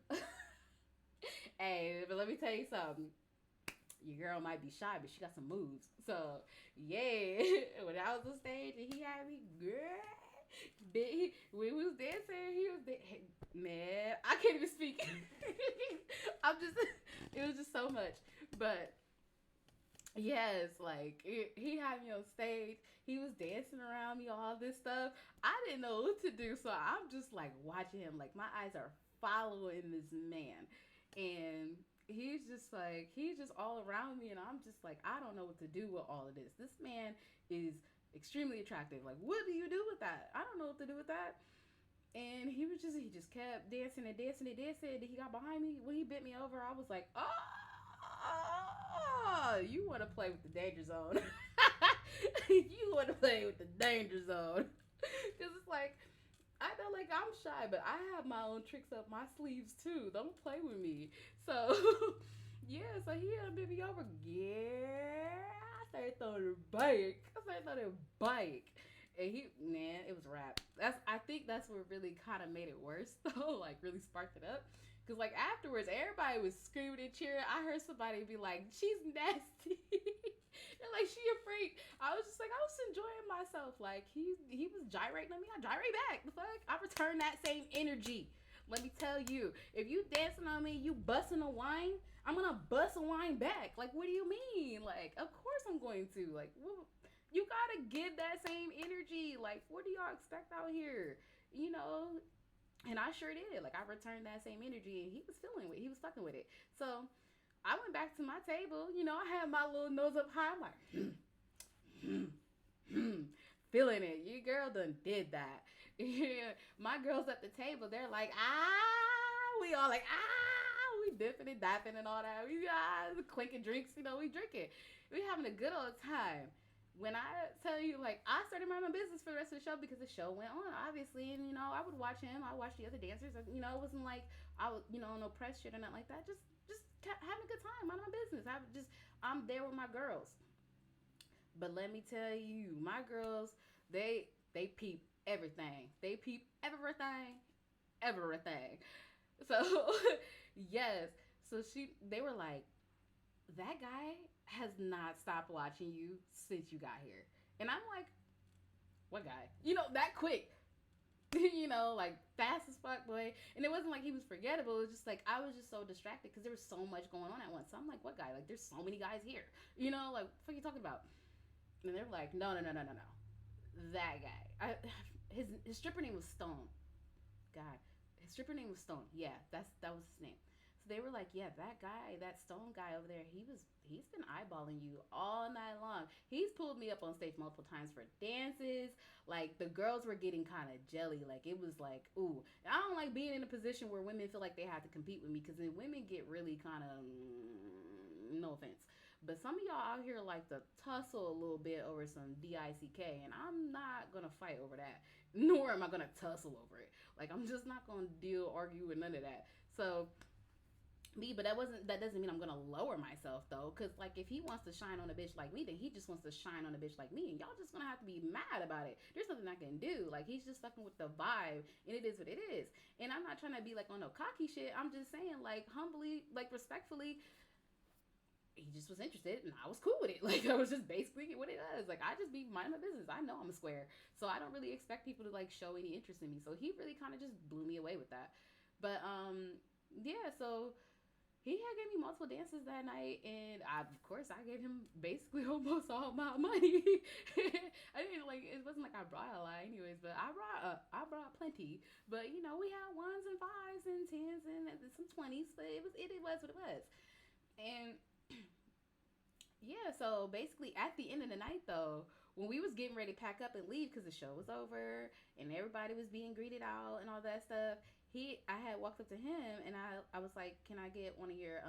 Hey, but let me tell you something. Your girl might be shy, but she got some moves. So, yeah, when I was on stage and he had me, girl, when we was dancing, he was man, I can't even speak. It was just so much. But yes, like, he had me on stage. He was dancing around me, all this stuff. I didn't know what to do, so I'm just, like, watching him. Like, my eyes are following this man. And he's just all around me, and I'm just like, I don't know what to do with all of this. This man is extremely attractive. Like, what do you do with that? I don't know what to do with that. And he just kept dancing and dancing and dancing. He got behind me. When he bent me over, I was like, oh, you want to play with the danger zone. You want to play with the danger zone. Because it's like, I know, like, I'm shy, but I have my own tricks up my sleeves, too. Don't play with me. So, yeah, so he bent me over. Yeah, I started throwing a bike. And it was a rap. I think that's what really kind of made it worse, though. Like, really sparked it up. Because, like, afterwards, everybody was screaming and cheering. I heard somebody be like, she's nasty. They're like, she a freak. I was just like, I was enjoying myself. Like, he was gyrating on me. I gyrate back. The fuck? I return that same energy. Let me tell you. If you dancing on me, you busting a wine, I'm going to bust a wine back. Like, what do you mean? Like, of course I'm going to. Like, well, you got to give that same energy. Like, what do y'all expect out here? And I sure did. Like, I returned that same energy, and he was feeling it. He was fucking with it. So I went back to my table. You know, I had my little nose up high. I'm like, feeling it. Your girl done did that. Yeah. My girls at the table, they're like, we all like, we dipping and dapping and all that. We clinking drinks, you know, we drinking. We having a good old time. When I tell you, like, I started my business for the rest of the show because the show went on, obviously, and, you know, I would watch him, I watch the other dancers, you know, it wasn't like I was, you know, no press shit or nothing like that, just having a good time, minding my business. I'm there with my girls. But let me tell you, my girls, they peep everything. They peep everything. So, yes, so they were like, that guy has not stopped watching you since you got here. And I'm like, what guy? You know, that quick. You know, like, fast as fuck, boy. And it wasn't like he was forgettable. It was just like, I was just so distracted because there was so much going on at once. So I'm like, what guy? Like, there's so many guys here. You know, like, what the fuck are you talking about? And they're like, no. That guy. His stripper name was Stone. God. His stripper name was Stone. Yeah, that was his name. So they were like, yeah, that guy, that Stone guy over there, he's been eyeballing you all night long. He's pulled me up on stage multiple times for dances. Like, the girls were getting kind of jelly. Like, it was like, ooh. I don't like being in a position where women feel like they have to compete with me, because then women get really kind of, no offense, but some of y'all out here like to tussle a little bit over some DICK, and I'm not going to fight over that. Nor am I going to tussle over it. Like, I'm just not going to argue with none of that. So, but that doesn't mean I'm gonna lower myself, though, because, like, if he wants to shine on a bitch like me, then he just wants to shine on a bitch like me, and y'all just gonna have to be mad about it. There's nothing I can do. Like, he's just fucking with the vibe, and it is what it is. And I'm not trying to be like on no cocky shit. I'm just saying, like, humbly, like, respectfully, he just was interested, and I was cool with it. Like, that was just basically what it was. Like, I just be minding my business. I know I'm a square, so I don't really expect people to, like, show any interest in me. So he really kind of just blew me away with that. But yeah, so he had gave me multiple dances that night, and of course I gave him basically almost all my money. I didn't, like, it wasn't like I brought a lot anyways, but I brought plenty. But, you know, we had 1s and 5s and 10s and some 20s, but it was what it was. And yeah, so basically at the end of the night, though, when we was getting ready to pack up and leave because the show was over and everybody was being greeted out and all that stuff, I had walked up to him, and I was like, can I get one of your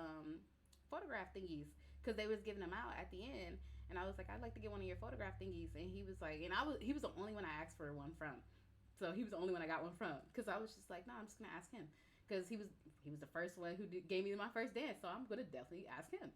photograph thingies? Because they was giving them out at the end, and I was like, I'd like to get one of your photograph thingies. And he was like, he was the only one I asked for one from. So he was the only one I got one from, because I was just like, no, I'm just gonna ask him, because he was the first one who gave me my first dance, so I'm gonna definitely ask him.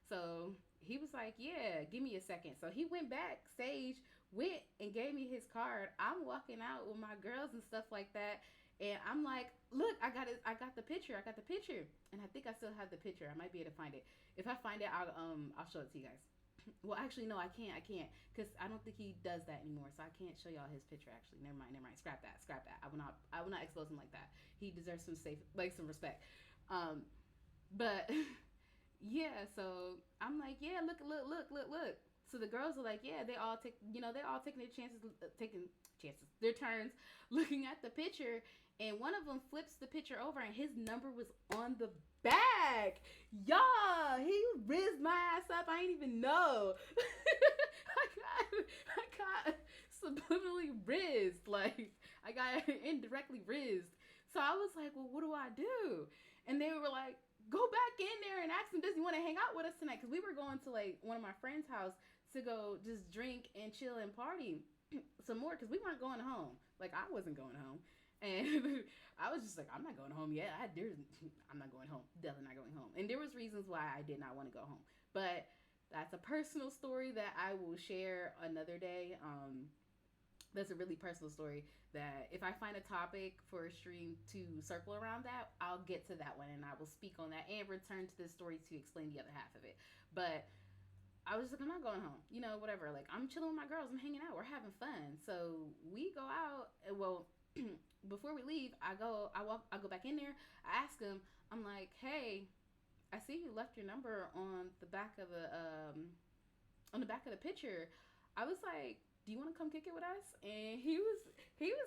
So he was like, yeah, give me a second. So he went backstage, went and gave me his card. I'm walking out with my girls and stuff like that. And I'm like, look, I got the picture. And I think I still have the picture. I might be able to find it. If I find it, I'll show it to you guys. Well, actually, no, I can't, because I don't think he does that anymore. So I can't show y'all his picture. Actually, never mind. Scrap that. I will not expose him like that. He deserves some some respect. But yeah, so I'm like, yeah, look. So the girls are like, yeah, they're all taking their turns looking at the picture. And one of them flips the picture over, and his number was on the back. Y'all, he rizzed my ass up. I ain't even know. I got subliminally rizzed. Like, I got indirectly rizzed. So I was like, well, what do I do? And they were like, go back in there and ask him, does he want to hang out with us tonight? Because we were going to, like, one of my friend's house to go just drink and chill and party some more, because we weren't going home. Like, I wasn't going home. And I was just like, I'm not going home yet. I'm not going home. Definitely not going home. And there was reasons why I did not want to go home. But that's a personal story that I will share another day. That's a really personal story that if I find a topic for a stream to circle around that, I'll get to that one and I will speak on that and return to this story to explain the other half of it. But I was just like, I'm not going home. You know, whatever. Like, I'm chilling with my girls. I'm hanging out. We're having fun. So we go out. Well, before we leave, I go back in there. I ask him, I'm like, hey, I see you left your number on the back of the picture. I was like, do do you want to come kick it with us? And he was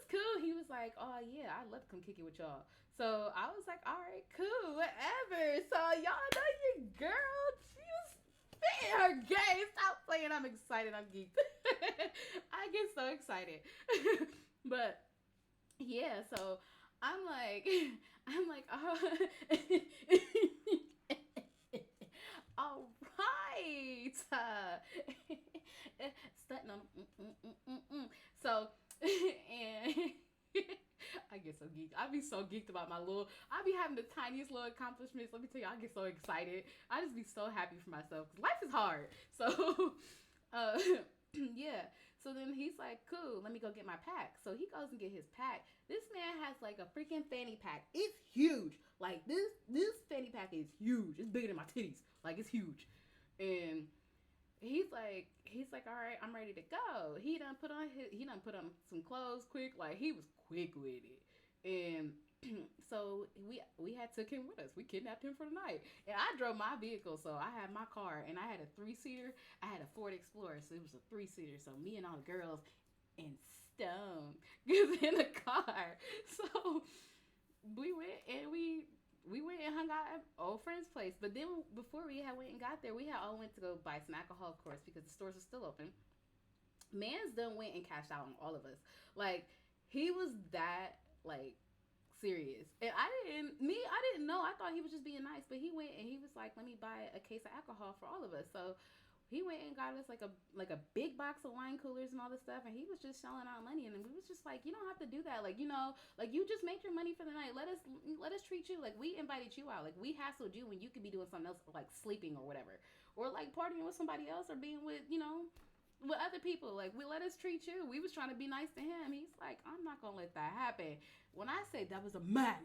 cool. He was like, oh yeah, I'd love to come kick it with y'all. So I was like, all right, cool, whatever. So y'all know your girl, she was spitting her game. Stop playing. I'm excited. I'm geeked. I get so excited. But yeah, so I'm like, oh, all right. Stunting on. So, and I get so geeked. I be so geeked about I be having the tiniest little accomplishments. Let me tell you, I get so excited. I just be so happy for myself because life is hard. So, yeah. So then he's like, cool, let me go get my pack. So he goes and get his pack. This man has like a freaking fanny pack. It's huge. Like this fanny pack is huge. It's bigger than my titties. Like it's huge. And he's like, all right, I'm ready to go. He done put on some clothes quick. Like he was quick with it. And so we had took him with us. We kidnapped him for the night. And I drove my vehicle, so I had my car, and I had a 3-seater. I had a Ford Explorer, so it was a 3-seater. So me and all the girls and Stone was in the car. So we went and we went and hung out at old friend's place. But then before we went and got there, we had all went to go buy some alcohol, of course, because the stores are still open. Man's done went and cashed out on all of us. Like he was that like serious. And I didn't know. I thought he was just being nice, but he went and he was like, let me buy a case of alcohol for all of us. So he went and got us like a big box of wine coolers and all this stuff, and he was just shelling out money. And we was just like, you don't have to do that. Like, you know, like you just made your money for the night. Let us treat you like we invited you out. Like we hassled you when you could be doing something else, like sleeping or whatever, or like partying with somebody else, or being with, you know, with other people. Like we let us treat you. We was trying to be nice to him. He's like, I'm not gonna let that happen. When I say that was a man,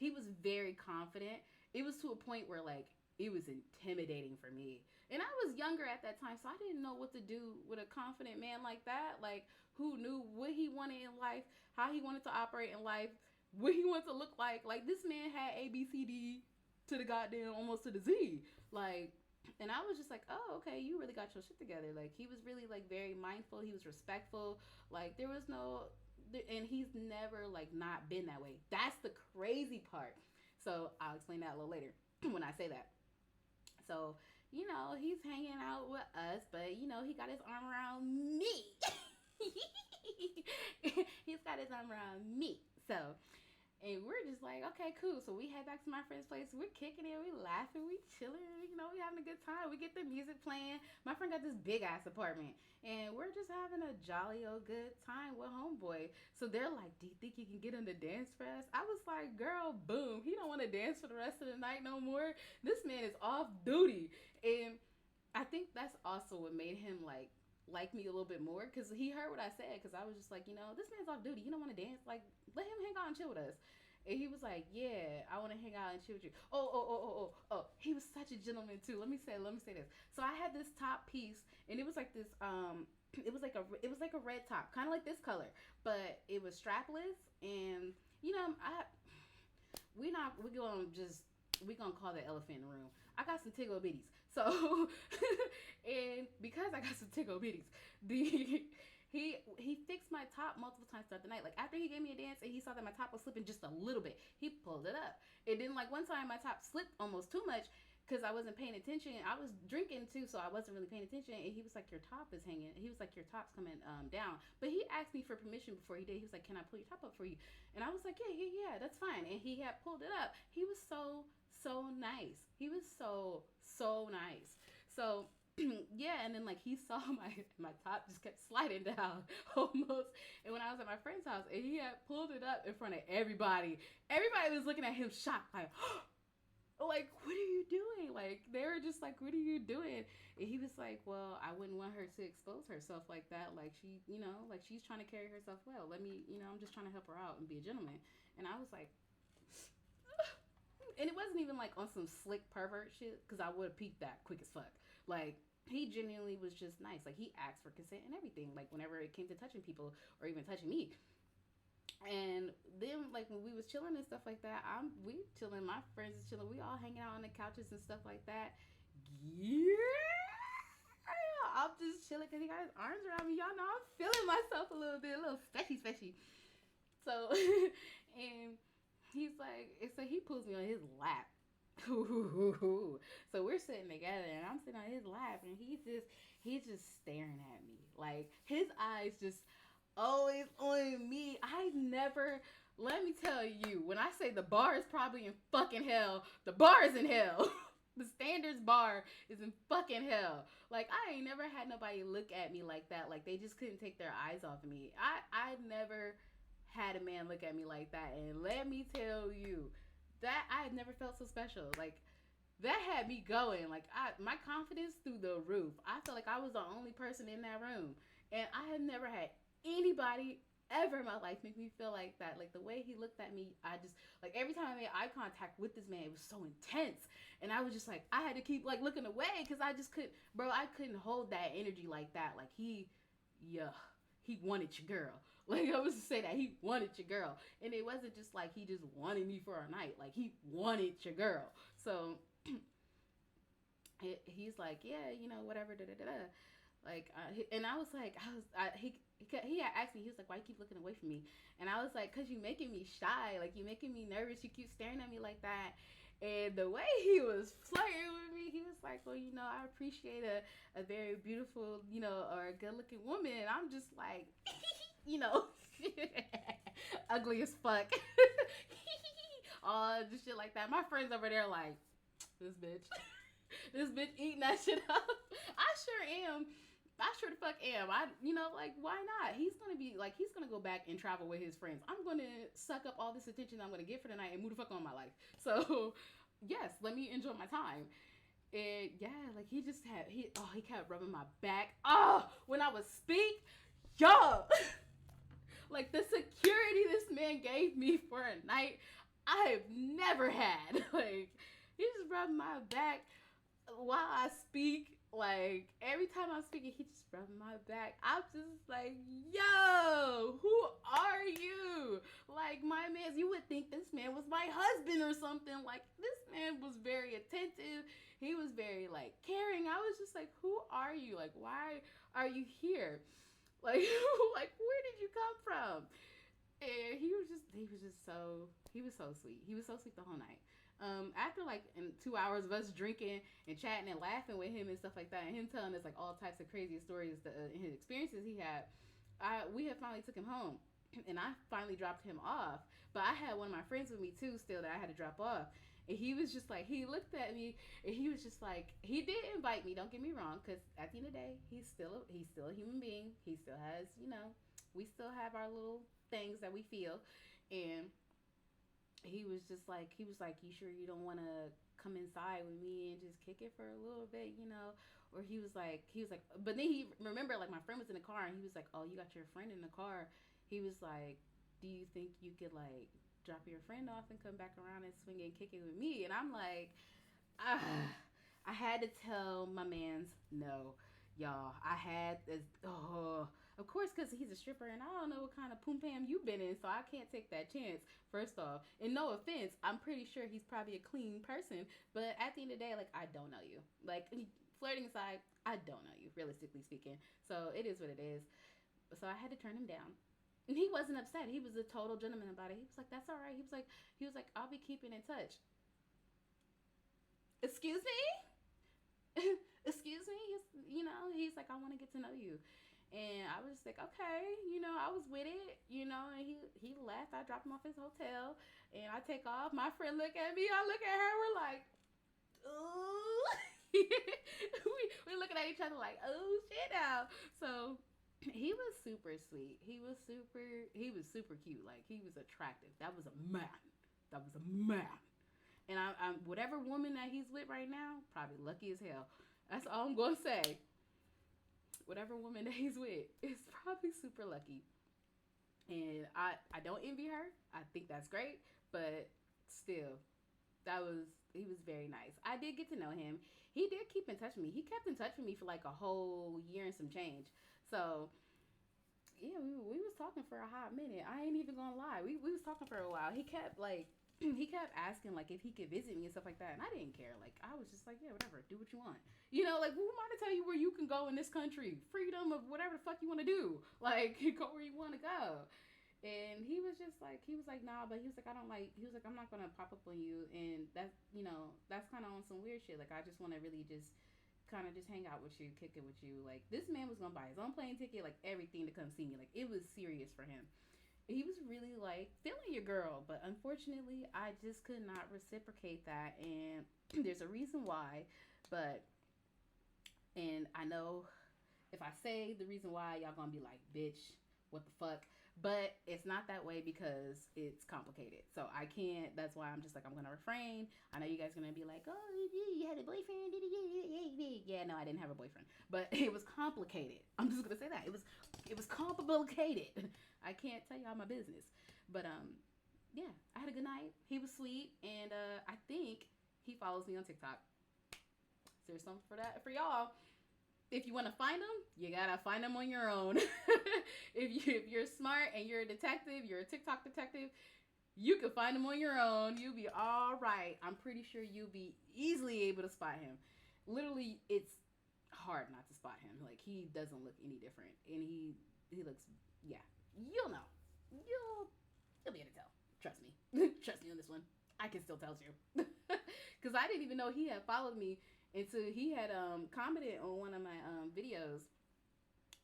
he was very confident. It was to a point where like it was intimidating for me. And I was younger at that time, so I didn't know what to do with a confident man like that. Like who knew what he wanted in life, how he wanted to operate in life, what he wanted to look like. Like this man had ABCD to the goddamn almost to the Z. Like, and I was just like, oh, okay, you really got your shit together. Like he was really like very mindful. He was respectful. Like there was no, and he's never like not been that way. That's the crazy part. So I'll explain that a little later when I say that. So, you know, he's hanging out with us, but you know, he got his arm around me. He's got his arm around me. So, and we're just like, okay, cool. So we head back to my friend's place. We're kicking it. We laughing. We chilling. You know, we having a good time. We get the music playing. My friend got this big ass apartment, and we're just having a jolly old good time with homeboy. So they're like, do you think you can get him to dance for us? I was like, girl, boom. He don't want to dance for the rest of the night no more. This man is off duty. And I think that's also what made him like me a little bit more, because he heard what I said, because I was just like, you know, this man's off duty. You don't want to dance? Like, let him hang out and chill with us. And he was like, yeah, I want to hang out and chill with you. Oh. He was such a gentleman too. Let me say this. So I had this top piece, and it was like this, it was like a red top, kind of like this color, but it was strapless. And you know, we gonna call the elephant in the room. I got some tickle bitties. So, and because I got some tickle bitties, he fixed my top multiple times throughout the night. Like after he gave me a dance and he saw that my top was slipping just a little bit, he pulled it up. And then like one time my top slipped almost too much because I wasn't paying attention. I was drinking too, so I wasn't really paying attention. And he was like, your top is hanging. He was like, your top's coming down. But he asked me for permission before he did. He was like, can I pull your top up for you? And I was like, yeah, that's fine. And he had pulled it up. He was so nice. He was so nice. So yeah, and then like he saw my top just kept sliding down almost. And when I was at my friend's house and he had pulled it up in front of everybody was looking at him shocked, like, like, what are you doing? Like they were just like, what are you doing? And he was like, well, I wouldn't want her to expose herself like that. Like she, you know, like she's trying to carry herself well. Let me, you know, I'm just trying to help her out and be a gentleman. And I was like, and it wasn't even like on some slick pervert shit, because I would have peeped that quick as fuck. Like he genuinely was just nice. Like he asked for consent and everything, like whenever it came to touching people or even touching me. And then like when we was chilling and stuff like that, we chilling, my friends is chilling, we all hanging out on the couches and stuff like that. Yeah, I'm just chilling because he got his arms around me. Y'all know I'm feeling myself a little bit, a little special. So, and he's like, so he pulls me on his lap. So we're sitting together and I'm sitting on his lap and he's just staring at me. Like his eyes just always on me. Let me tell you, when I say the bar is probably in fucking hell, the bar is in hell. The standards bar is in fucking hell. Like I ain't never had nobody look at me like that. Like they just couldn't take their eyes off of me. I never had a man look at me like that. And let me tell you, that I had never felt so special. Like that had me going. Like my confidence through the roof. I felt like I was the only person in that room, and I had never had anybody ever in my life make me feel like that. Like the way he looked at me, I just like every time I made eye contact with this man, it was so intense, and I was just like I had to keep like looking away because I just couldn't, bro. I couldn't hold that energy like that. Like he wanted your girl. Like I was to say that he wanted your girl, and it wasn't just like he just wanted me for a night. Like he wanted your girl. So he's like, yeah, you know, whatever, da da da da. Like, and I was like, he had asked me, he was like, why you keep looking away from me? And I was like, cause you making me shy. Like you making me nervous. You keep staring at me like that. And the way he was flirting with me, he was like, well, you know, I appreciate a very beautiful, you know, or a good looking woman. And I'm just like, you know, ugly as fuck. All this shit like that. My friends over there like, this bitch eating that shit up. I sure am. I sure the fuck am. You know, like, why not? He's gonna go back and travel with his friends. I'm gonna suck up all this attention I'm gonna get for the night and move the fuck on my life. So, yes, let me enjoy my time. And yeah, like he kept rubbing my back. Oh, when I would speak, yo, like the security this man gave me for a night, I have never had. Like, he just rubbed my back while I speak. Like every time I'm speaking, he just rubbing my back. I'm just like, yo, who are you? Like my man, you would think this man was my husband or something. Like this man was very attentive. He was very like caring. I was just like, who are you? Like, why are you here? Like, like where did you come from? And he was so sweet. He was so sweet the whole night. After like in 2 hours of us drinking and chatting and laughing with him and stuff like that, and him telling us like all types of crazy stories, and his experiences he had, we had finally took him home, and I finally dropped him off. But I had one of my friends with me too, still, that I had to drop off. And he was just like, he looked at me and he was just like, he did invite me. Don't get me wrong, because at the end of the day, he's still a human being. He still has, you know, we still have our little things that we feel, and he was like, you sure you don't want to come inside with me and just kick it for a little bit, you know? Or he was like, but then he remembered like my friend was in the car, and he was like, oh, you got your friend in the car. He was like, do you think you could like drop your friend off and come back around and swing and kick it with me? And I'm like, I had to tell my man's no, y'all. I had this, of course, because he's a stripper and I don't know what kind of poom pam you've been in, so I can't take that chance, first off. And no offense, I'm pretty sure he's probably a clean person, but at the end of the day, like, I don't know you. Like, flirting aside, I don't know you, realistically speaking. So it is what it is. So I had to turn him down. And he wasn't upset. He was a total gentleman about it. He was like, that's all right. He was like, I'll be keeping in touch. Excuse me? Excuse me? He's like, I want to get to know you. And I was just like, okay, I was with it, and he left. I dropped him off his hotel, and I take off. My friend look at me. I look at her. We're like, ooh. We're looking at each other like, oh, shit now. So he was super sweet. He was super cute. Like, he was attractive. That was a man. And I'm whatever woman that he's with right now, probably lucky as hell. That's all I'm going to say. Whatever woman that he's with is probably super lucky. And I don't envy her. I think that's great. But still, he was very nice. I did get to know him. He did keep in touch with me. He kept in touch with me for like a whole year and some change. So, yeah, we was talking for a hot minute. I ain't even gonna lie. We was talking for a while. He kept like he kept asking like if he could visit me and stuff like that, and I didn't care. Like I was just like, yeah, whatever, do what you want. You know, like who am I to tell you where you can go in this country? Freedom of whatever the fuck you want to do. Like go where you want to go. And he was just like, nah, but he was like, I don't like, he was like, I'm not gonna pop up on you, and that's, you know, that's kind of on some weird shit. Like I just want to really just kind of just hang out with you, kick it with you. Like this man was gonna buy his own plane ticket, like everything to come see me. Like it was serious for him. He was really like feeling your girl, but unfortunately I just could not reciprocate that, and there's a reason why. But and I know if I say the reason why, y'all gonna be like, bitch, what the fuck. But it's not that way because it's complicated. So I can't, that's why I'm just like, I'm gonna refrain. I know you guys are gonna be like, oh, you had a boyfriend. Yeah, no, I didn't have a boyfriend, but it was complicated. I'm just gonna say that it was complicated. I can't tell y'all my business, but yeah, I had a good night. He was sweet, and I think he follows me on TikTok. So there's something for that for y'all. If you want to find them, you gotta find them on your own. if you're smart and you're a detective, you're a TikTok detective, you can find them on your own. You'll be all right. I'm pretty sure you'll be easily able to spot him. Literally, it's hard not to spot him. Like he doesn't look any different, and he looks, yeah. You'll know. You'll be able to tell. Trust me. Trust me on this one. I can still tell you. Because I didn't even know he had followed me until he had commented on one of my videos.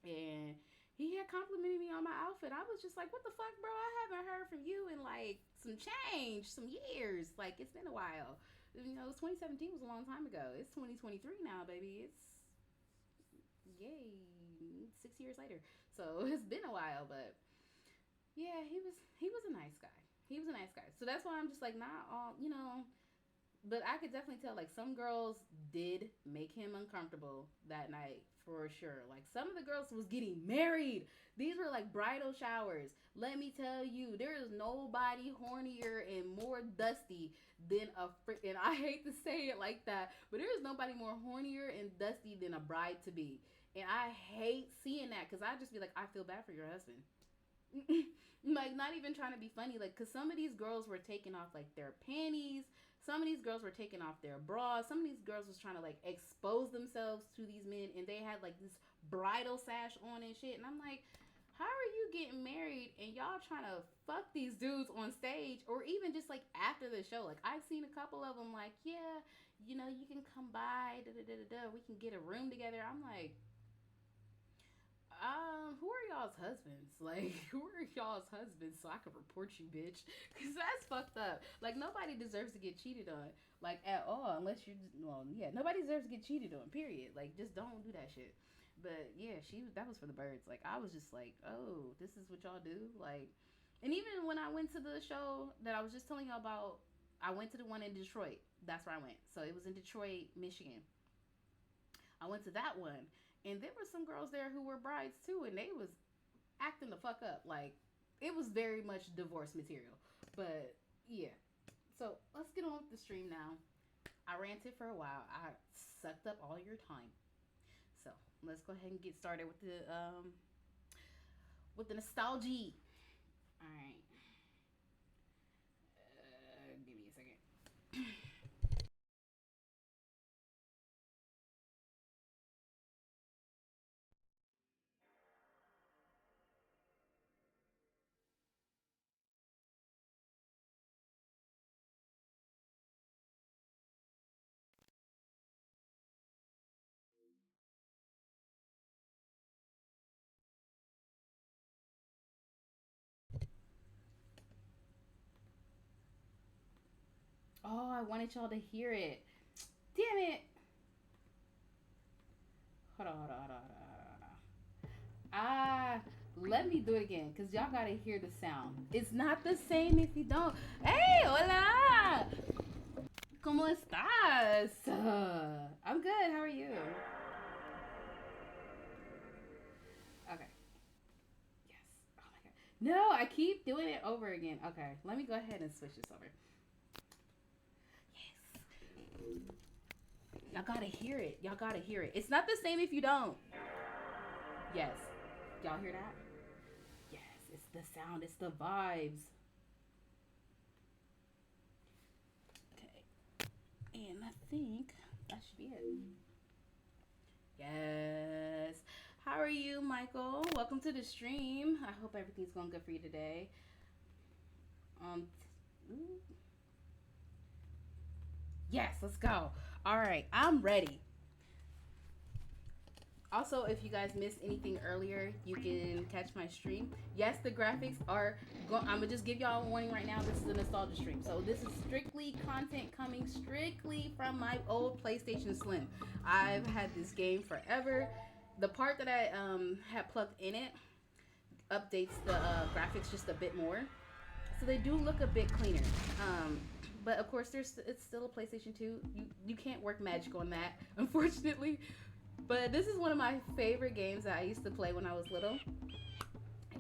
And he had complimented me on my outfit. I was just like, what the fuck, bro? I haven't heard from you in like some years. Like, it's been a while. You know, 2017 was a long time ago. It's 2023 now, baby. It's, yay, 6 years later. So it's been a while, but yeah, he was a nice guy. He was a nice guy. So that's why I'm just like, not all, you know, but I could definitely tell, like, some girls did make him uncomfortable that night for sure. Like, some of the girls was getting married. These were like bridal showers. Let me tell you, there is nobody hornier and more dusty than and I hate to say it like that, but there is nobody more hornier and dusty than a bride to be. And I hate seeing that because I just be like, I feel bad for your husband. Like, not even trying to be funny, like, because some of these girls were taking off like their panties. Some of these girls were taking off their bras. Some of these girls was trying to like expose themselves to these men, and they had like this bridal sash on and shit. And I'm like, how are you getting married and y'all trying to fuck these dudes on stage, or even just like after the show? Like, I've seen a couple of them like, yeah, you know, you can come by, we can get a room together. I'm like, who are y'all's husbands? Like, who are y'all's husbands so I can report you, bitch? Because that's fucked up. Like, nobody deserves to get cheated on, like, at all, unless you're, well, yeah, nobody deserves to get cheated on, period. Like, just don't do that shit. But, yeah, that was for the birds. Like, I was just like, oh, this is what y'all do? Like, and even when I went to the show that I was just telling y'all about, I went to the one in Detroit. That's where I went. So, it was in Detroit, Michigan. I went to that one. And there were some girls there who were brides too, and they was acting the fuck up. Like, it was very much divorce material. But, yeah. So, let's get on with the stream now. I ranted for a while. I sucked up all your time. So, let's go ahead and get started with the nostalgia. All right. Give me a second. Oh, I wanted y'all to hear it. Damn it. Hold on. Let me do it again, because y'all gotta hear the sound. It's not the same if you don't. Hey, hola. ¿Cómo estás? I'm good. How are you? Okay. Yes. Oh my god. No, I keep doing it over again. Okay, let me go ahead and switch this over. Y'all gotta hear it. Y'all gotta hear it. It's not the same if you don't. Yes. Y'all hear that? Yes, it's the sound. It's the vibes. And I think that should be it. Yes. How are you, Michael? Welcome to the stream. I hope everything's going good for you today. Yes, let's go. All right, I'm ready. Also, if you guys missed anything earlier, you can catch my stream. Yes, the graphics are I'm gonna just give y'all a warning right now. This is a nostalgia stream, so this is strictly content coming strictly from my old PlayStation Slim. I've had this game forever. The part that I had plugged in it updates the graphics just a bit more, so they do look a bit cleaner. But of course, it's still a PlayStation 2. You can't work magic on that, unfortunately. But this is one of my favorite games that I used to play when I was little.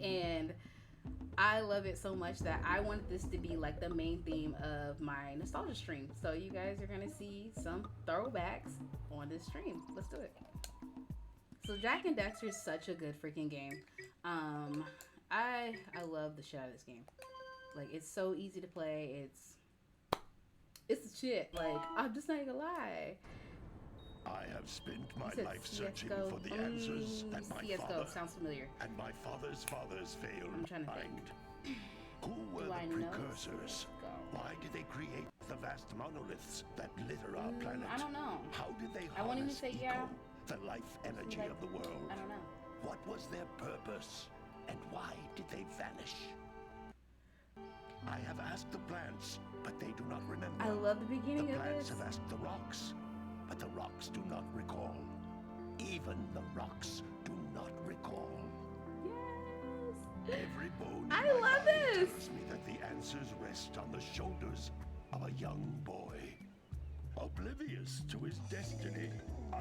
And I love it so much that I wanted this to be like the main theme of my nostalgia stream. So you guys are going to see some throwbacks on this stream. Let's do it. So Jak and Daxter is such a good freaking game. I love the shit out of this game. Like, it's so easy to play. It's the shit. Like, I'm just not gonna lie. I have spent my life searching for the answers that my CSGO sounds familiar. and my father's fathers failed I'm trying to to think. find. Who were Do I the know precursors? CS:GO? Why did they create the vast monoliths that litter our planet? I don't know. How did they I won't even harness say eco, yeah. the life energy like- of the world? I don't know. What was their purpose? And why did they vanish? I have asked the plants, but they do not remember. I love the beginning The of plants this. have asked the rocks, but the rocks do not recall. Even the rocks do not recall. Yes. Every bone in I my love body this. tells me that the answers rest on the shoulders of a young boy, oblivious to his destiny.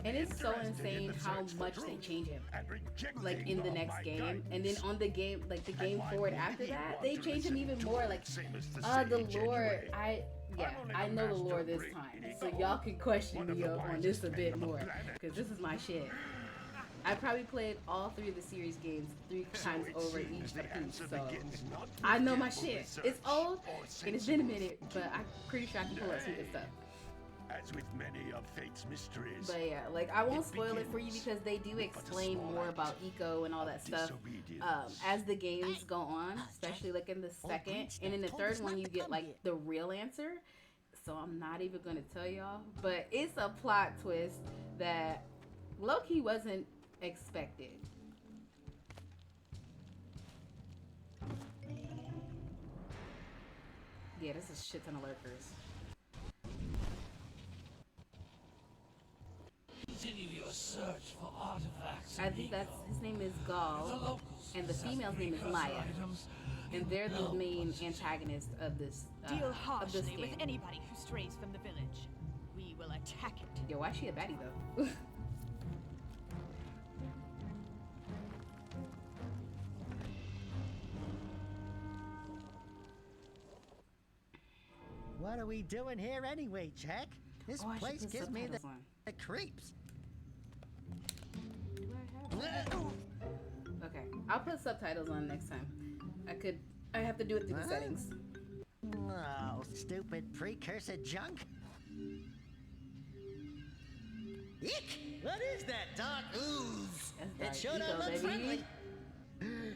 And it's so uninterested in insane the how search for much they truth, change him. and rejecting Like in the all next my game, and then guidance. on the game, like the game why forward would after he that, want they to change him listen even to more. it, Like, same as the the sage lore. anyway? I I'm know only the the lore master this breed, time, so Inigo. y'all can question One of me the on this wisest a men bit on the more, planet. because this is my shit. I probably played all 3 of the series games 3 times it over seems each the piece, answer so begins not with I know my careful shit. research It's old, or and it's been a sensible minute, but I'm pretty sure I can pull up some good stuff. As with many of fate's mysteries, But yeah, like I won't It spoil it for you begins because they do with a explain small more act about eco and all that stuff disobedience. as the games go on, especially like in the second and in the third one you get like the real answer. So I'm not even gonna tell y'all, but it's a plot twist that low-key wasn't expected. Yeah, this is a shit ton of lurkers. Continue your search for artifacts. I think that's his name is Gaul, and the female's name is Maya, and they're the main antagonists of this Deal of harshly this with game. anybody who strays from the village. We will attack it. Yo, why is she a baddie though? What are we doing here anyway, Jak? This Oh, I should place put gives me subtitles on. the creeps. Okay, I'll put subtitles on next time. I have to do it through the Huh? settings. Oh, stupid precursor junk. Eek! What is that dark ooze? That's It sure dark don't eco, look baby. friendly.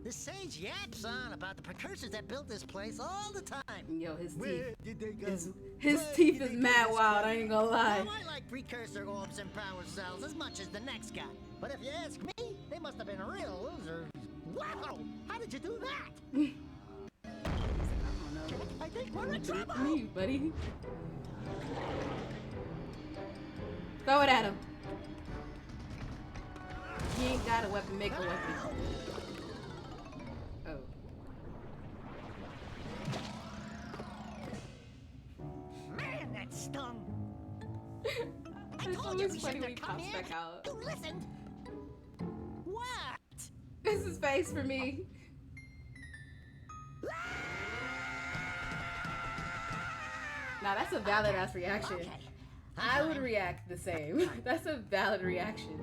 The sage yaps on about the precursors that built this place all the time. Yo, his Where teeth. did they go? His Why teeth did is they mad do this wild. crap? I ain't gonna lie. Now, I like precursor orbs and power cells as much as the next guy. But if you ask me, they must have been real losers. Wow! How did you do that? I think we're in trouble. Me, buddy. Throw it at him. He ain't got a weapon. Make a weapon. Oh. Man, that stung. I It's told you always we funny shouldn't when he have come pops here. back out. You listened. What? This is face for me. Now that's a valid ass reaction. Okay. I would react the same. That's a valid reaction.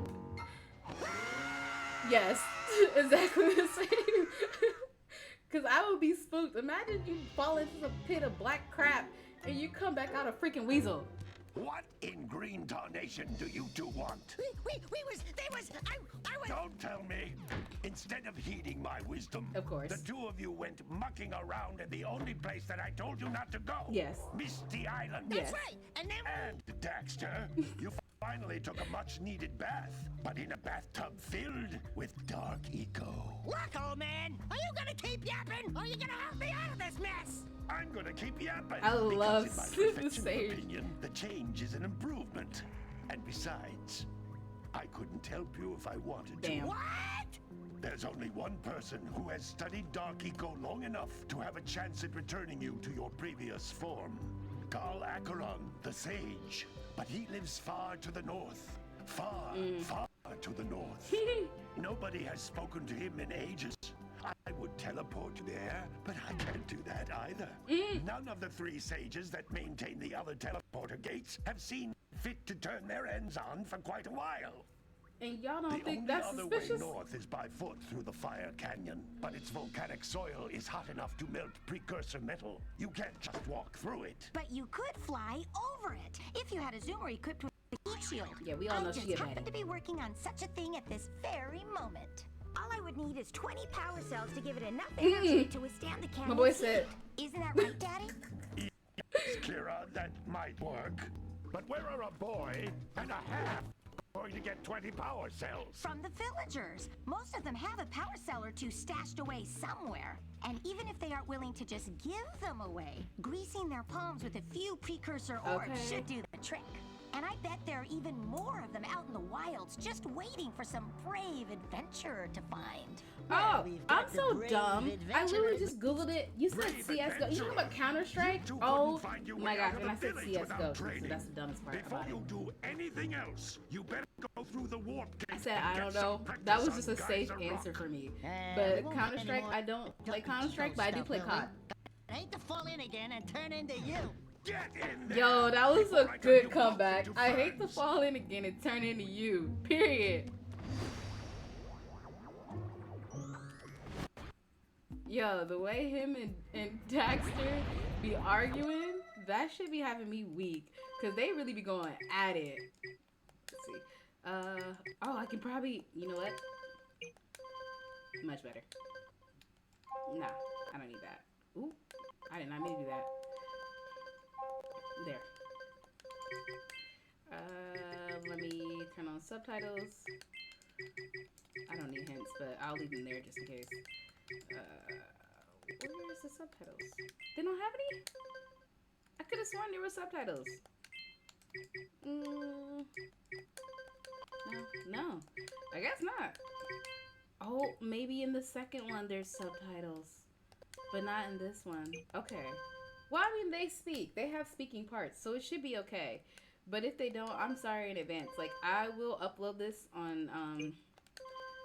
Yes, exactly the same. Cause I would be spooked. Imagine you fall into a pit of black crap And you come back out a freaking weasel. What in green tarnation do you two want? They was. Don't tell me. Instead of heeding my wisdom, of course, the two of you went mucking around in the only place that I told you not to go. Yes. Misty Island. That's right. And then. And Daxter, you finally took a much-needed bath, but in a bathtub filled with dark eco. Look, old man, are you gonna keep yapping, or are you gonna help me out of this mess? I'm gonna keep yapping. I love because in my Super professional Sage. opinion, the change is an improvement. And besides, I couldn't help you if I wanted to. Damn. What? There's only one person who has studied Dark Eco long enough to have a chance at returning you to your previous form. Carl Acheron, the Sage. But he lives far to the north. Far to the north. Nobody has spoken to him in ages. I would teleport there, but I can't do that either. None of the three sages that maintain the other teleporter gates have seen fit to turn their ends on for quite a while. And y'all don't think The that's only other suspicious? way north is by foot through the Fire Canyon, but its volcanic soil is hot enough to melt precursor metal. You can't just walk through it. But you could fly over it if you had a zoomer equipped with a heat shield. Yeah, we all know I she just a happen baddie. to be working on such a thing at this very moment. All I would need is 20 power cells to give it enough energy to withstand the cannon's My boy heat. said. Isn't that right, Daddy? Yes, Kira, that might work. But where are a boy and a half going to get 20 power cells? From the villagers. Most of them have a power cell or two stashed away somewhere. And even if they aren't willing to just give them away, greasing their palms with a few precursor orbs Okay. should do the trick. And I bet there are even more of them out in the wilds just waiting for some brave adventurer to find. Oh, we've got I'm the so brave dumb. I literally adventurer. just Googled it. You said Brave CSGO. You talking about adventurer. Counter-Strike? You two Oh couldn't find your my way gosh, out of and I the said village CSGO. without So training. that's the dumbest part Before about it. you do anything else, you better go through the warp gate. I said and I get don't some know. practice That was on just a safe Geyser answer Rock. for me. we But won't Counter-Strike, have I any don't more like Eco Counter-Strike, but I do stuff, play will we? COD. I hate to fall in again and turn into you. Get in there. Yo, that was before a I turn good you both comeback. into I hate to ferns. fall in again and turn into you. Period. Yo, the way him and Daxter be arguing, that should be having me weak. Because they really be going at it. Let's see. Oh, I can probably, you know what? Much better. Nah, I don't need that. Ooh, I did not mean to do that. There. Let me turn on subtitles. I don't need hints, but I'll leave them there just in case. Where's the subtitles? They don't have any? I could have sworn there were subtitles. No, I guess not. Oh, maybe in the second one there's subtitles, but not in this one. Okay. Well, I mean, they speak. They have speaking parts, so it should be okay. But if they don't, I'm sorry in advance. Like, I will upload this on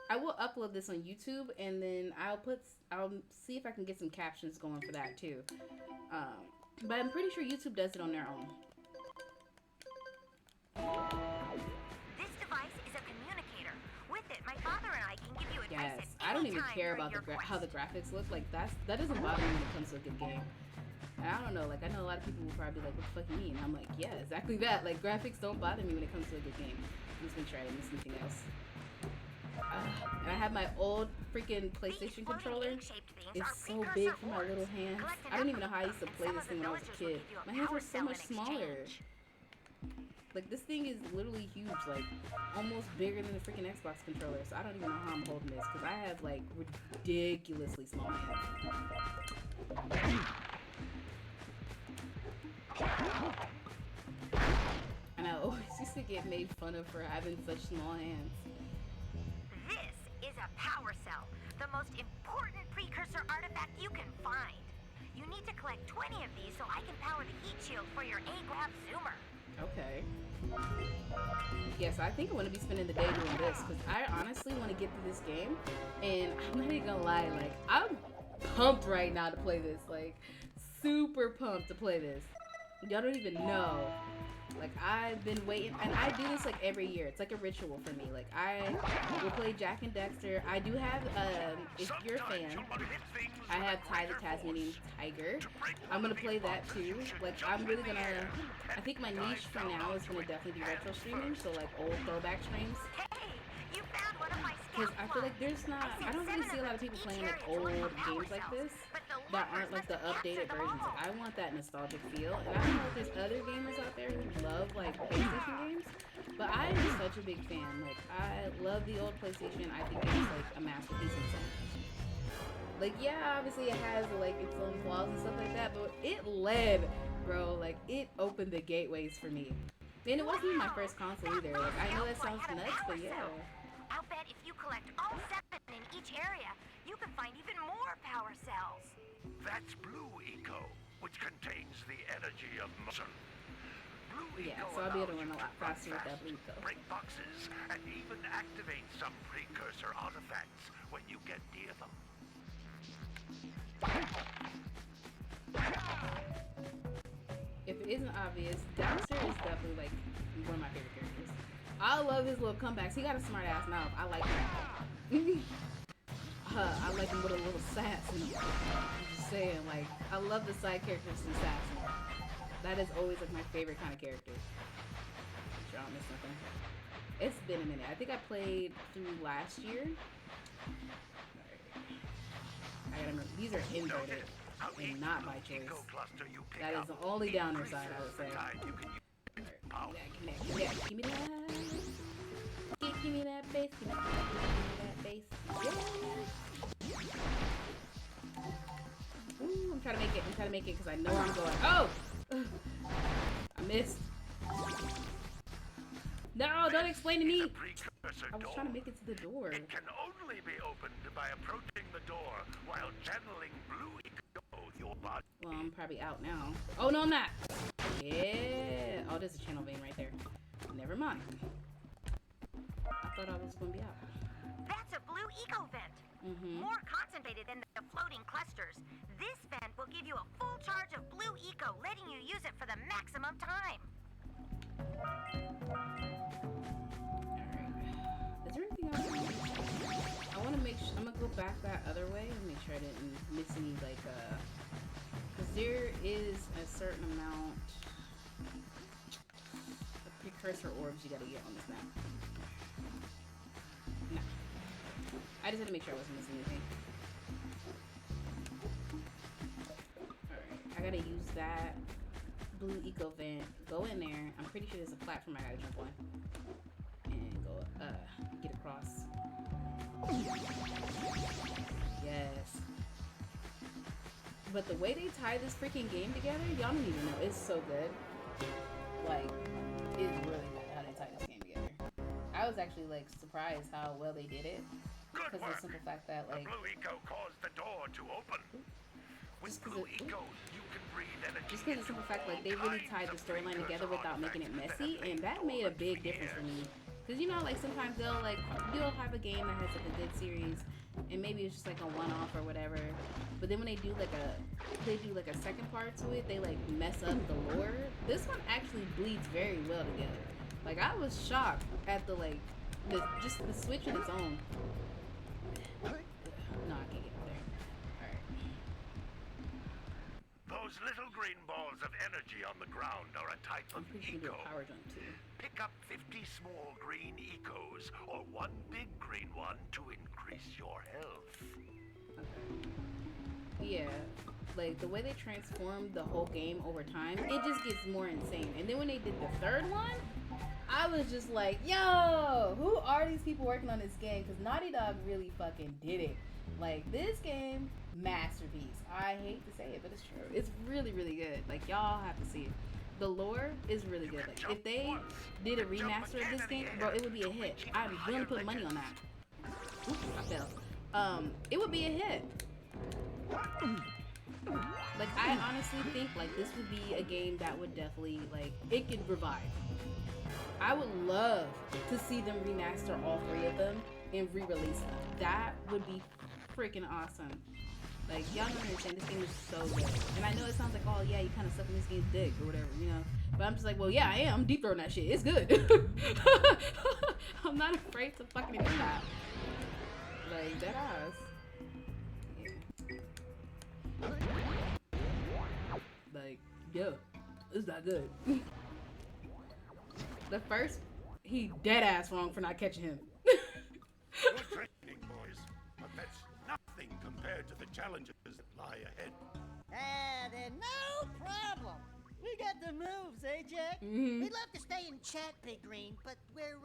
YouTube, and then I'll see if I can get some captions going for that too. But I'm pretty sure YouTube does it on their own. This device is a communicator. With it, my father and I can give you advice Yes, at I don't any even time care during about your how the quest. graphics look. Like, that doesn't bother me when it comes to a good game. And I don't know, like, I know a lot of people will probably be like, what the fuck you mean? And I'm like, yeah, exactly that. Like, graphics don't bother me when it comes to a good game. Just make sure I didn't miss anything else. And I have my old freaking PlayStation controller. It's so big for my little hands. I don't even know how I used to play this thing when I was a kid. My hands were so much smaller. Like, this thing is literally huge, like, almost bigger than the freaking Xbox controller. So I don't even know how I'm holding this, because I have, like, ridiculously small hands. And I always used to get made fun of for having such small hands. This is a power cell, the most important precursor artifact you can find. You need to collect 20 of these so I can power the heat shield for your A-Grab Zoomer. Okay. Yes, I think I want to be spending the day doing this, because I honestly want to get through this game, and I'm not even gonna lie, like, I'm pumped right now to play this, like, super pumped to play this. y'all don't even know. Like, I've been waiting, and I do this like every year. It's like a ritual for me. Like, I will play Jack and Dexter. I do have, if you're a fan, I have Ty the Tasmanian Tiger. I'm gonna play that too. Like, I'm really gonna, I think my niche for now is gonna definitely be retro streaming, so like old throwback streams. Because I feel like there's not, I don't really see a lot of people playing like old games like this that aren't like the updated versions. Like, I want that nostalgic feel. And I don't know if there's other gamers out there who love like PlayStation games, but I am such a big fan. Like, I love the old PlayStation. I think it's like a masterpiece in some ways. Like, yeah, obviously it has like its own flaws and stuff like that, but it led, bro. Like, it opened the gateways for me. And it wasn't my first console either. Like, I know that sounds nuts, but yeah. I'll bet if you collect all 7 in each area, you can find even more power cells. That's Blue Eco, which contains the energy of muscle. Blue Yeah, Eco so I'll be able to run a allows lot you to faster with that Blue Eco. break boxes, and even activate some precursor artifacts when you get near them. If it isn't obvious, Dexter is definitely like one of my favorite characters. I love his little comebacks. He got a smart ass mouth. I like him. I like him with a little sass in him. I'm just saying, like, I love the side characters and sass. That is always like my favorite kind of character. I'm sure I don't miss nothing. It's been a minute. I think I played through last year. I gotta remember, these are inverted and not by choice. That is the only downer side, I would say. Give me that. Give me that bass. Give me that bass. Yeah. Ooh, I'm trying to make it. I'm trying to make it because I know where I'm going. Oh! I missed. No, don't explain to me. I was trying to make it to the door. It can only be opened by approaching the door while channeling Blue Eco your body. Well, I'm probably out now. Oh, no, I'm not. Yeah. Oh, there's a channel vein right there. Never mind. I thought I was going to be out. That's a Blue Eco vent. More concentrated than the floating clusters. This vent will give you a full charge of Blue Eco, letting you use it for the maximum time. Is there anything else? I want to make sure, I'm going to go back that other way and make sure I didn't miss any, like, because there is a certain amount of precursor orbs you gotta get on this map. No. I just had to make sure I wasn't missing anything. Alright, I gotta use that Blue Eco vent, go in there. I'm pretty sure there's a platform I gotta jump on. And go, get across. Yes. But the way they tie this freaking game together, y'all don't even know. It's so good. Like, it's really good how they tie this game together. I was actually, like, surprised how well they did it. Because of the simple fact that, like... Blue Eco caused the door to open. With Blue Eco, you can breathe energy. Just because of the simple fact, like, they really tied the storyline together without making it messy. And that made a big difference for me. Because, you know, like, sometimes they'll, like, you'll have a game that has, like, a good series. And maybe it's just, like, a one-off or whatever. But then when they do, like, a second part to it, they, like, mess up the lore. This one actually bleeds very well together. Like, I was shocked at the, like, just the switch on its own. No, I can't get up there. Alright. Those little green balls of energy on the ground are a type of eco. Power jump too. Pick up 50 small green ecos or one big green one to increase your health. Okay. Yeah. Like, the way they transformed the whole game over time, it just gets more insane. And then when they did the third one, I was just like, yo, who are these people working on this game? Because Naughty Dog really fucking did it. Like, this game, masterpiece. I hate to say it, but it's true. It's really, really good. Like, y'all have to see it. The lore is really good. Like, if they did a remaster of this game, bro, it would be a hit. I'm willing to put money on that. Oops, I fell. It would be a hit. Like, I honestly think, like, this would be a game that would definitely, like, it could revive. I would love to see them remaster all 3 of them and re-release them. That would be freaking awesome. Like, y'all don't understand, this game is so good. And I know it sounds like, oh yeah, you kind of sucking this game's dick or whatever, you know. But I'm just like, well, yeah, I am deep throwing that shit. It's good. I'm not afraid to fucking admit that. Like, dead ass. Yeah. Like, yeah, it's not good. The first, he dead ass wrong for not catching him. Good training, boys, but that's nothing compared to the challenges that lie ahead. Then no problem. We got the moves, eh, Jack? Mm-hmm. We'd love to stay and chat, Big Green, but we're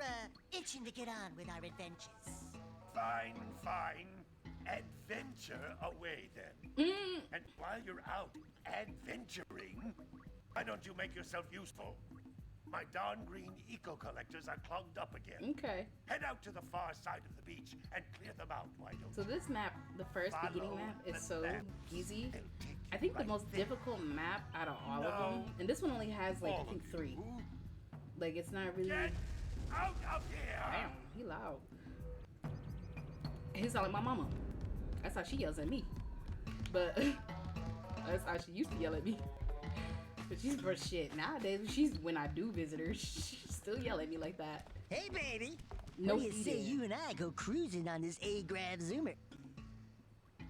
itching to get on with our adventures. Fine, fine. Adventure away then. And while you're out adventuring, why don't you make yourself useful? My darn green eco-collectors are clogged up again. Okay. Head out to the far side of the beach and clear them out, why don't So this map, the first beginning map, is so easy. I think the most difficult map out of all of them, and this one only has like, I think 3. Like, it's not really... Get out of here! Damn, he loud. He sound like my mama. That's how she yells at me. But that's how she used to yell at me. But she's for shit. Nowadays, when I do visit her, she still yell at me like that. Hey, baby. No, what do you say you and I go cruising on this A-Grav Zoomer?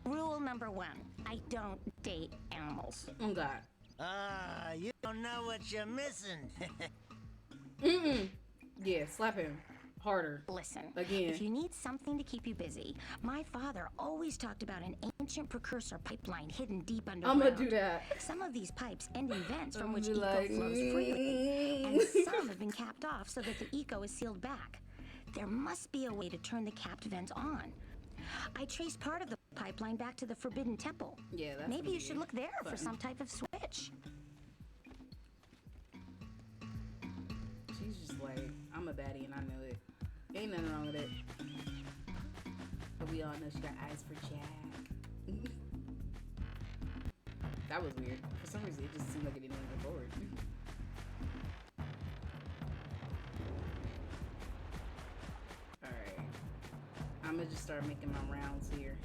Rule number 1, I don't date animals. Oh, God. You don't know what you're missing. Yeah, slap him. Harder. Listen, again. If you need something to keep you busy, my father always talked about an ancient precursor pipeline hidden deep underground. I'm gonna do that. Some of these pipes end in vents from I'm which gonna eco be like, flows freely, and some have been capped off so that the eco is sealed back. There must be a way to turn the capped vents on. I traced part of the pipeline back to the Forbidden Temple. Yeah, that's Maybe you should look there fun. for some type of switch. She's just like, I'm a baddie and I know it. Ain't nothing wrong with it. But we all know she got eyes for Jack. That was weird. For some reason, it just seemed like it didn't move forward. Alright. I'm gonna just start making my rounds here.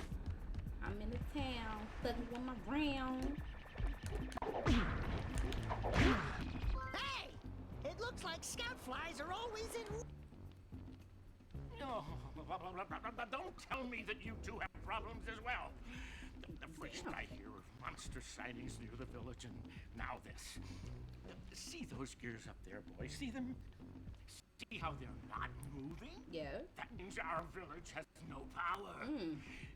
I'm in the town, thugging with my round. Hey! It looks like scout flies are always in... Oh, don't tell me that you two have problems as well. First I hear of monster sightings near the village, and now this. See those gears up there, boys? See them? See how they're not moving? Yeah. That means our village has no power.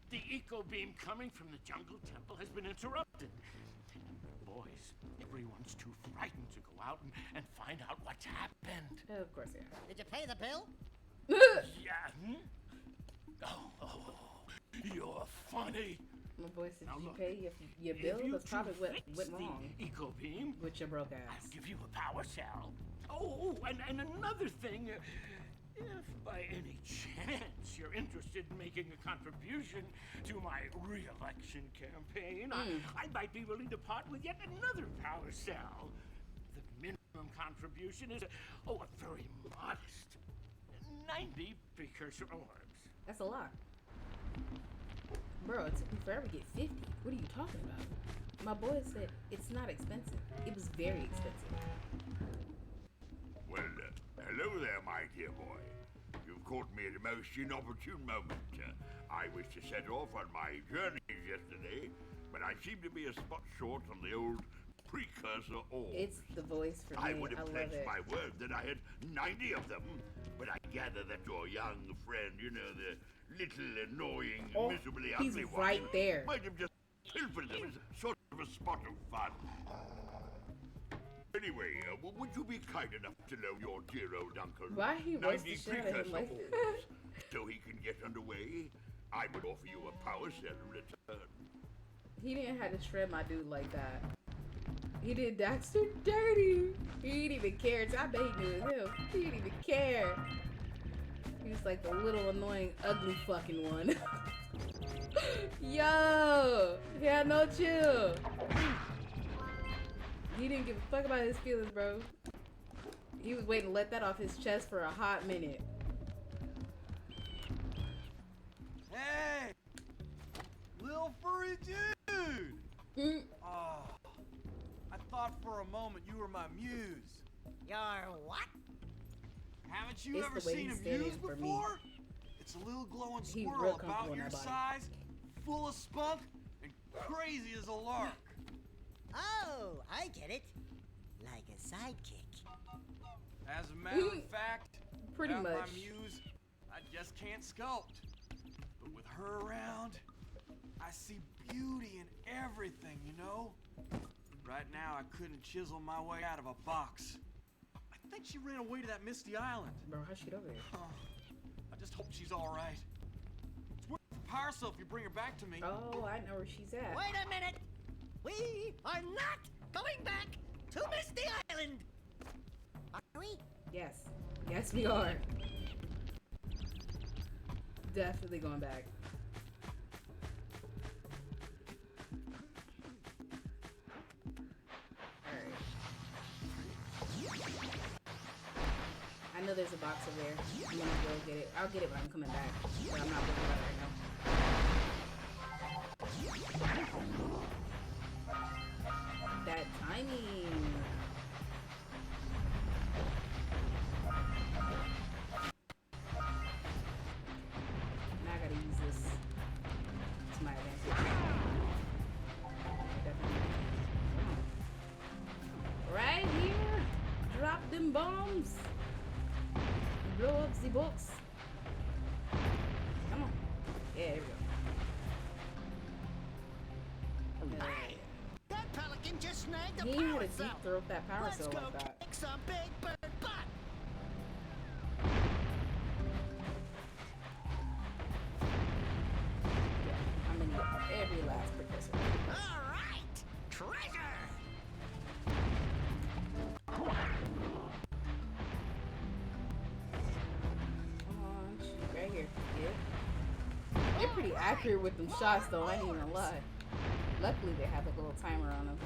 The eco beam coming from the jungle temple has been interrupted. Boys, everyone's too frightened to go out and find out what's happened. Of course, yeah. Did you pay the bill? Yeah. Oh, you're funny. My boy said, Now did you look, pay your bill? if you That's probably two what fix went the wrong eco beam with your broke ass. I'll give you a power cell. Oh, and another thing. If by any chance you're interested in making a contribution to my re-election campaign, I might be willing to part with yet another power cell. The minimum contribution is a very modest 90 precursor orbs. That's a lot. Bro, it took me forever to get 50. What are you talking about? My boy said it's not expensive. It was very expensive. Well, hello there, my dear boy. You've caught me at a most inopportune moment. I was to set off on my journeys yesterday, but I seem to be a spot short on the old precursor orbs. It's the voice for me. I would have pledged my word that I had 90 of them, but I gather that your young friend, you know, the little annoying, miserably ugly one, right there. might have just pilfered them as sort of a spot of fun. Anyway, would you be kind enough to loan your dear old uncle Why he wants 90 to share him precursor like orbs so he can get underway? I would offer you a power cell in return. He didn't have to shred my dude like that. He did Daxter dirty. He didn't even care. I bet he knew it was him. He didn't even care. He was like the little annoying ugly fucking one. Yo! He had no chill. He didn't give a fuck about his feelings, bro. He was waiting to let that off his chest for a hot minute. Hey! Little furry dude! moment you were my muse. Your what? Haven't you It's ever the way seen he's a standing muse for me. before? It's a little glowing He real squirrel comfortable about in your that body. size, full of spunk, and crazy as a lark. Oh, I get it. Like a sidekick. As a matter of fact, Pretty without much. my muse, I just can't sculpt. But with her around, I see beauty in everything, you know? Right now, I couldn't chisel my way out of a box. I think she ran away to that misty island. Bro, how'd she get over there? I just hope she's all right. It's worth the power cell if you bring her back to me. Oh, I know where she's at. Wait a minute. We are not going back to Misty Island. Are we? Yes. Yes, we are. Definitely going back. I know there's a box over there. I'm gonna go get it. I'll get it when I'm coming back. But I'm not looking at it right now. That timing. Now I gotta use this to my advantage. Definitely. Right here. Drop them bombs. Blow up the box. Come on. Yeah, there we go. That pelican just snagged a He had power to deep cell. throat that power Let's cell go like that. kick some big bird butt. Yeah, I'm gonna need every last precursor. All right, treasure. Come on, shoot right here. Yeah. They're pretty accurate with them shots though, I ain't even gonna lie. Luckily they have like a little timer on them.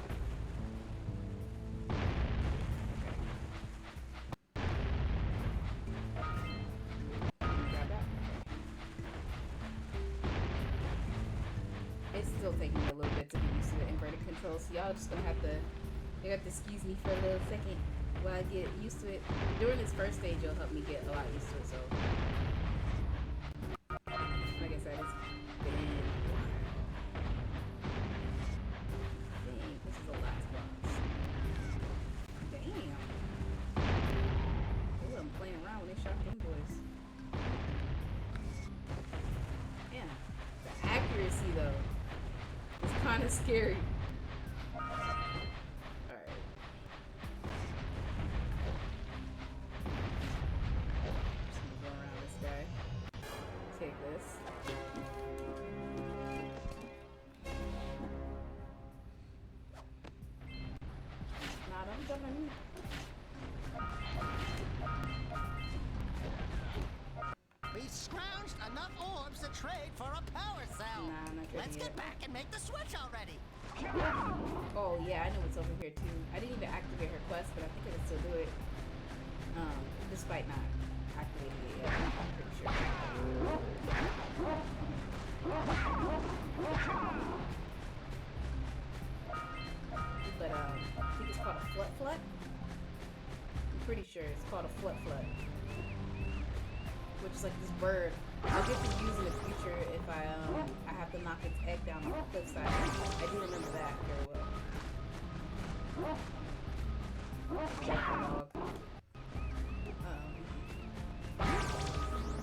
Grab that. It's still taking me a little bit to get used to the inverted controls, so y'all just gonna have to, you have to excuse me for a little second while I get used to it. During this first stage, you'll help me get a lot used to it, so. Like I said, it's been a while. Dang, this is the last box. Damn. They wasn't playing around when they shot them boys. Yeah. The accuracy, though, is kind of scary. Alright. Just gonna go around this guy. Take this. Nah, don't jump on me. We scrounged enough orbs to trade for a power cell. Nah, I'm not gonna Let's do get it. back and make the switch already. Oh yeah, I know what's over here too. I didn't even activate her quest, but I think I can still do it. Despite not activating it yet. I'm pretty sure. But I think it's called a flut flut. I'm pretty sure it's called a flut flut. Which is like this bird. I'll get to use in the future if I have to knock its egg down on the cliffside. I do remember that very well.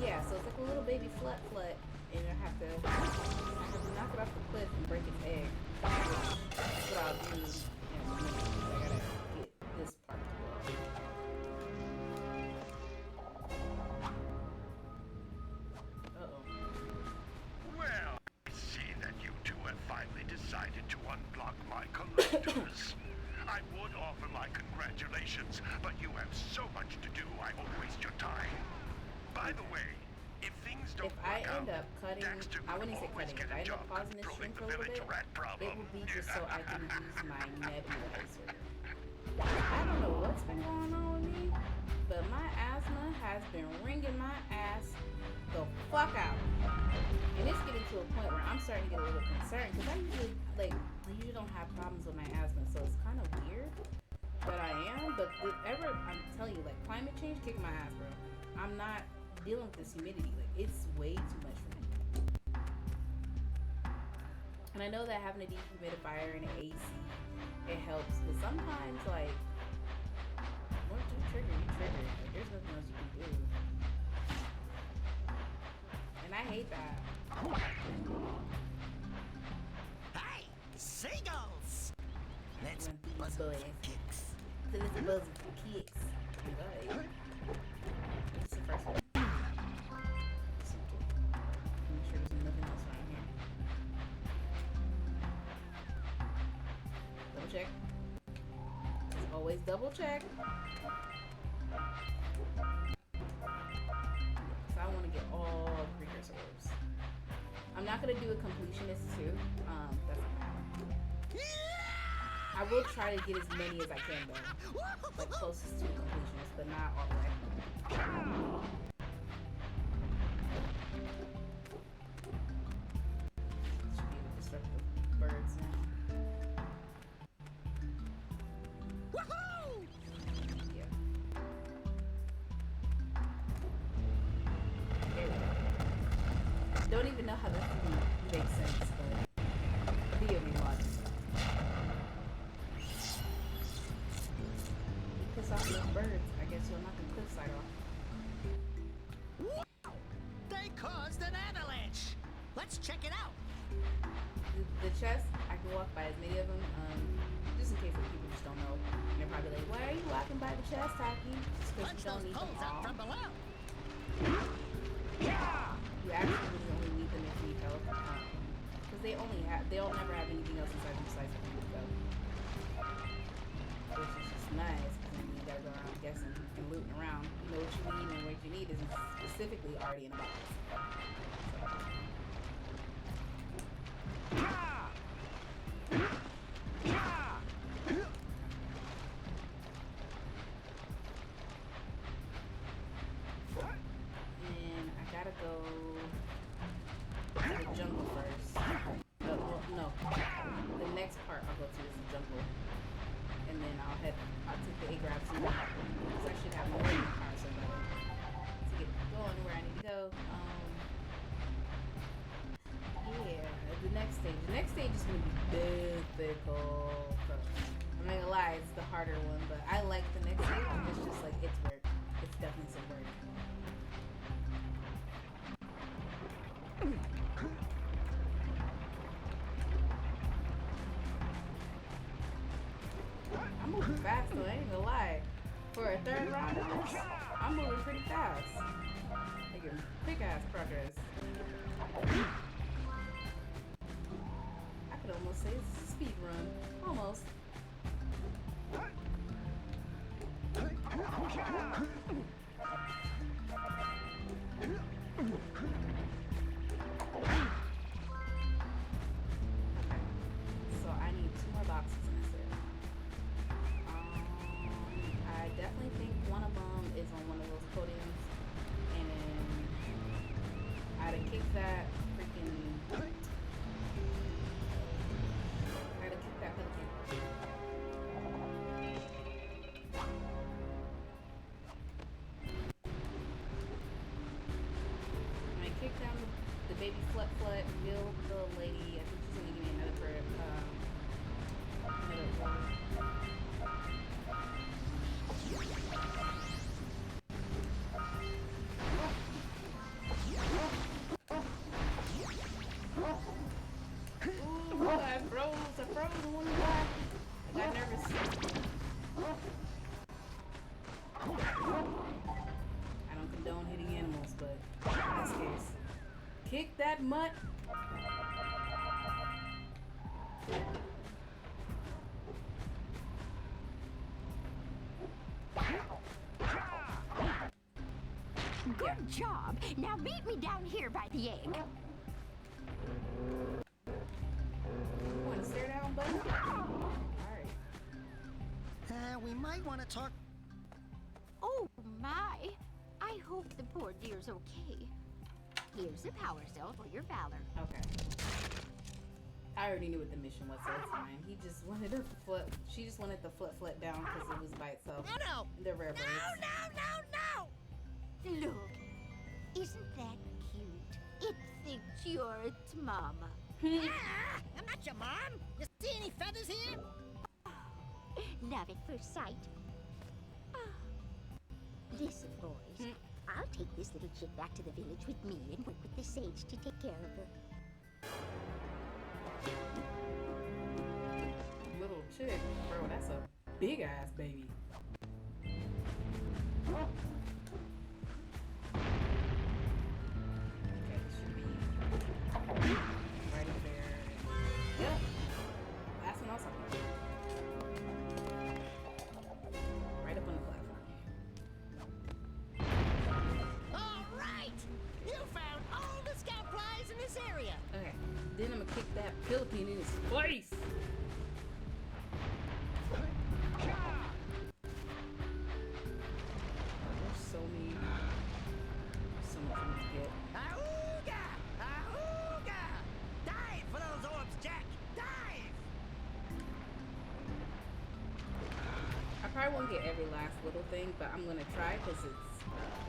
Yeah, so it's like a little baby flut flut, and I have to knock it off the cliff and break its egg. That's what I'll do in a minute. I gotta get this part to work. Well, I see that you two have finally decided to unblock my collectors. I would offer my congratulations, but you have so much to do, I won't waste your time. By the way, if things don't If I work end out, up cutting, Dexter I will wouldn't say always cutting, get if I a end up job pausing this controlling stream the for a little village bit, rat problem. it will be just so I can use my nebulizer. I don't know what's been going on with me, but my asthma has been ringing my ass the fuck out. And it's getting to a point where I'm starting to get a little concerned because I usually don't have problems with my asthma, so it's kind of weird. But Look, I'm telling you, like, climate change kicking my ass, bro. I'm not dealing with this humidity. Like, it's way too much for me. And I know that having a dehumidifier and an AC, it helps, but sometimes, like, once you trigger, you trigger. Like, there's nothing else you can do. And I hate that. Hey, seagulls! Let's buzz boys. for kicks. So let's buzz for kicks. Right. This is the first one. Make sure there's nothing else around here. Double check. Just always double check. So I want to get all the precursor orbs. I'm not gonna do a completionist too. That's not gonna happen. I will try to get as many as I can though, like closest to a completionist, but not all the way. Should be able to disrupt the birds now. Yeah. There we go. Don't even know how this makes sense, but video game logic. Piss off those birds, I guess you'll knock the cliffside off. They caused an avalanche. Let's check it out. The chest, I can walk by as many of them, just in case if people just don't know. And they're probably like, why are you walking by the chest, Taki? Just because you don't need them all. From below. You actually really only need them if you need help. Because they'll never have anything else inside them besides the food stuff. Which is just nice, because then you gotta go around guessing and looting around. You know what you need, and what you need is specifically already in a box. And I gotta go to the jungle first. Well, no. The next part I'll go to is the jungle. And then I'll take the A-grabs and because I should have more than power so to get going where I need to go. Yeah, the next stage. The next stage is gonna be difficult. I'm not gonna lie, it's the harder one, but I like the next stage. It's just like it's work. It's definitely some work. I'm moving fast though, I ain't gonna lie. For a third round of this, I'm moving pretty fast. Making quick ass progress. I could almost say it's a speed run. Almost. So I need 2 more boxes and that's it. I definitely think one of them is on one of those podiums, and I'd have kicked that freaking. I'd have kicked that pelican. I kicked down the baby flut, killed the lady. I think she's gonna give me another bird. Ooh, I froze, one back. I got nervous. I don't condone hitting animals, but in this case, kick that mutt. Good job. Now meet me down here by the egg. You want to stare down, buddy? Alright. We might want to talk. Oh my. I hope the poor dear's okay. Here's a power cell for your valor. Okay. I already knew what the mission was, so it's fine. He just wanted to flip. She just wanted the flip down because it was by itself. No! They're rare birds. Look, isn't that cute? It thinks you're its mama. I'm not your mom. You see any feathers here? Love at first sight. Listen, boys. I'll take this little chick back to the village with me and work with the sage to take care of her. Little chick, bro, that's a big ass baby. Okay, it should be right up there. Yep. Last one also. Right up on the platform. All right! You found all the scout flies in this area. Okay, then I'm gonna kick that Philippine in his face. There's so much to get. Auga! Auga! Dive for those orbs, Jack! Dive! I probably won't get every last little thing, but I'm gonna try because it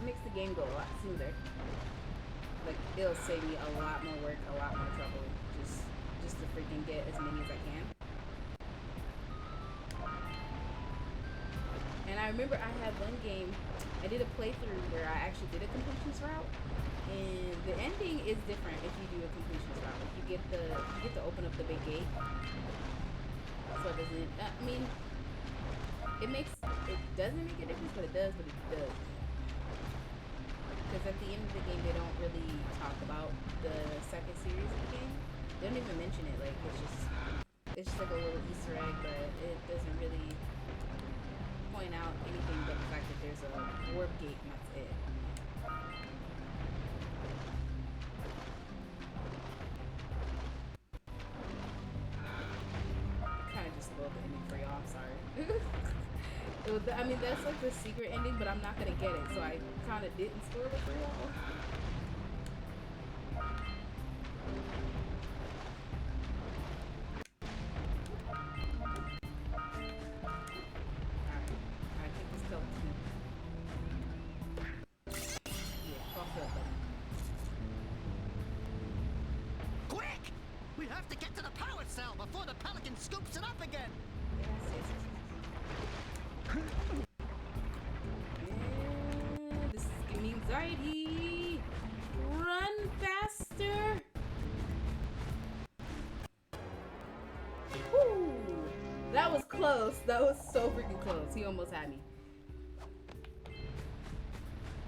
makes the game go a lot smoother. Like, it'll save me a lot more work, a lot more trouble, just to freaking get as many as I can. And I remember I had one game, I did a playthrough where I actually did a completions route, and the ending is different if you do a completions route. Like, you get to open up the big gate, so it doesn't. I mean, it doesn't make a difference, but it does. Because at the end of the game, they don't really talk about the second series of the game. They don't even mention it. Like, it's just like a little Easter egg, but it doesn't really point out anything but the fact that there's a warp gate and that's it. Kind of just spoiled the ending for y'all. I'm sorry. I mean, that's like the secret ending, but I'm not gonna get it, so I kind of didn't spoil it for y'all. Alright, take this skeleton. Yeah, toss it up, buddy. Quick! We have to get to the power cell before the pelican scoops it up again. Yes. This is giving me anxiety. Run faster. Woo. That was close. That was so freaking close. He almost had me.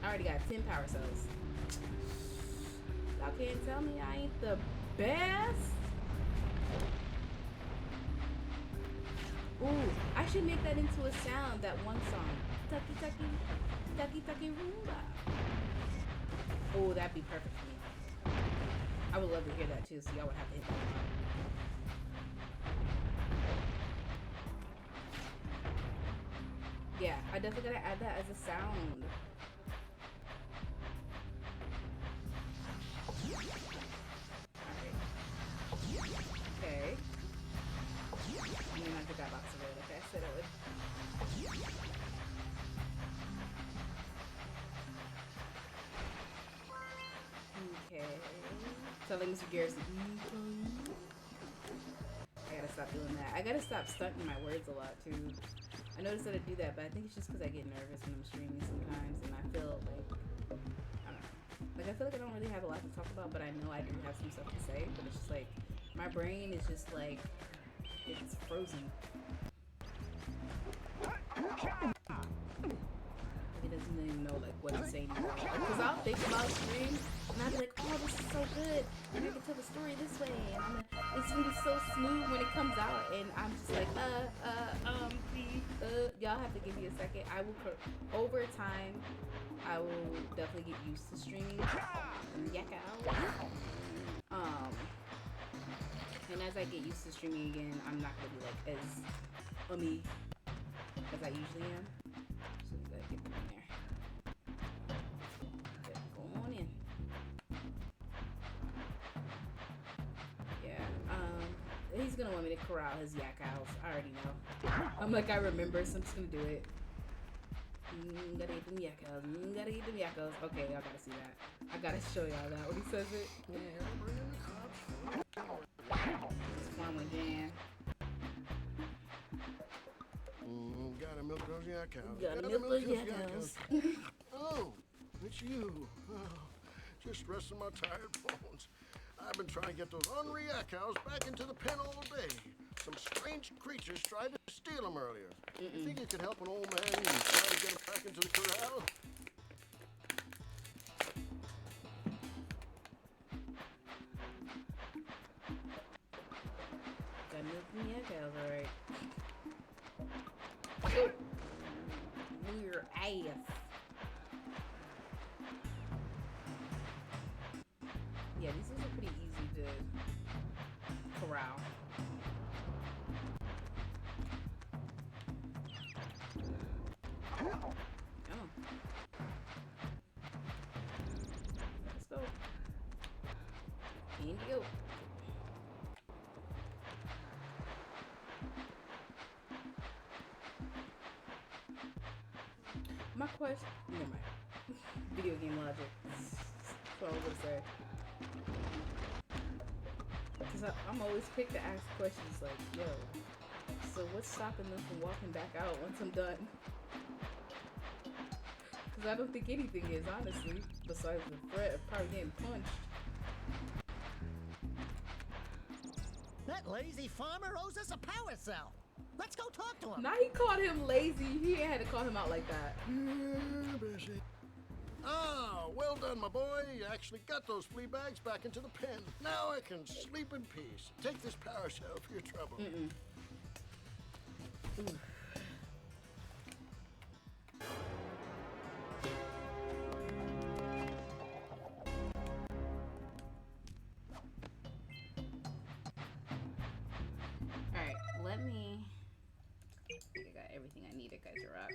I already got 10 power cells. Y'all can't tell me I ain't the best. Ooh, I should make that into a sound, that one song. Tucky, tucky, tucky, tucky, roomba. Oh, that'd be perfect for me. I would love to hear that too, so y'all would have to hit that one. Yeah, I definitely gotta add that as a sound. Alright. Okay. I mean, I got lots of it, like I said I would. Okay. Telling Mr. Garrison. I gotta stop doing that. I gotta stop stunting my words a lot too. I noticed that I do that, but I think it's just because I get nervous when I'm streaming sometimes, and I feel like, I don't know. Like, I feel like I don't really have a lot to talk about, but I know I do have some stuff to say, but it's just like, my brain is just like, it's frozen. It doesn't even know like what to say anymore. Because I'll think about stream and I'll be like, oh, this is so good. And I can tell the story this way. And it's gonna be so smooth when it comes out. And I'm just like, y'all have to give me a second. I will, over time, I will definitely get used to streaming. And as I get used to streaming again, I'm not gonna be like as ummy as I usually am. So we gotta get them in there. Okay, go on in. Yeah. he's gonna want me to corral his yak cows. I already know. I'm like, I remember, so I'm just gonna do it. Gotta eat them yak cows. Gotta eat them yak cows. Okay, y'all gotta see that. I gotta show y'all that when he says it. Mama Jan. Gotta milk those yak cows. Gotta milk those yak cows. Oh, it's you. Oh, just resting my tired bones. I've been trying to get those ornery yak cows back into the pen all day. Some strange creatures tried to steal them earlier. You think you could help an old man and try to get them back into the corral? Gotta milk them yak cows, alright. Your ass. Yeah, these things are pretty easy to corral. Come on. Let's go. In you go. My question, never mind. Video game logic. That's what I was gonna say. Cause I'm always quick to ask questions like, yo, so what's stopping them from walking back out once I'm done? Cause I don't think anything is, honestly, besides the threat of probably getting punched. That lazy farmer owes us a power cell. Let's go talk to him. Now he called him lazy. He ain't had to call him out like that. Yeah, busy. Ah, well done, my boy. You actually got those flea bags back into the pen. Now I can sleep in peace. Take this power cell for your trouble. Alright, let me... I think I got everything I needed, guys. Rock.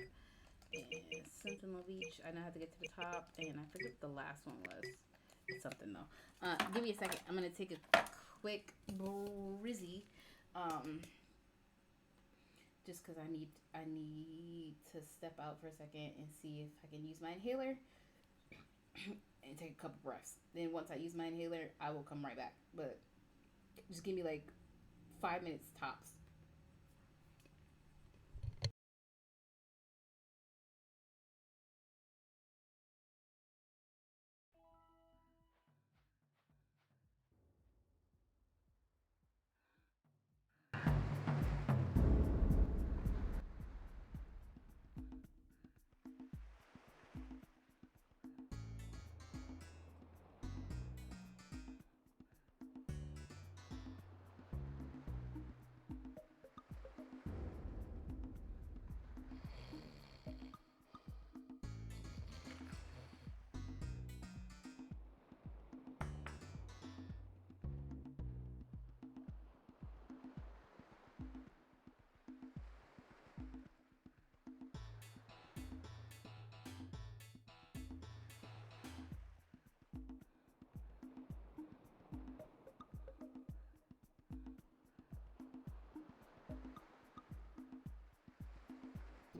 And Sentinel Beach. I know how to get to the top, and I forget what the last one was. It's something though. Give me a second. I'm gonna take a quick brizzy. Just because I need to step out for a second and see if I can use my inhaler and take a couple breaths. Then once I use my inhaler, I will come right back. But just give me like 5 minutes tops.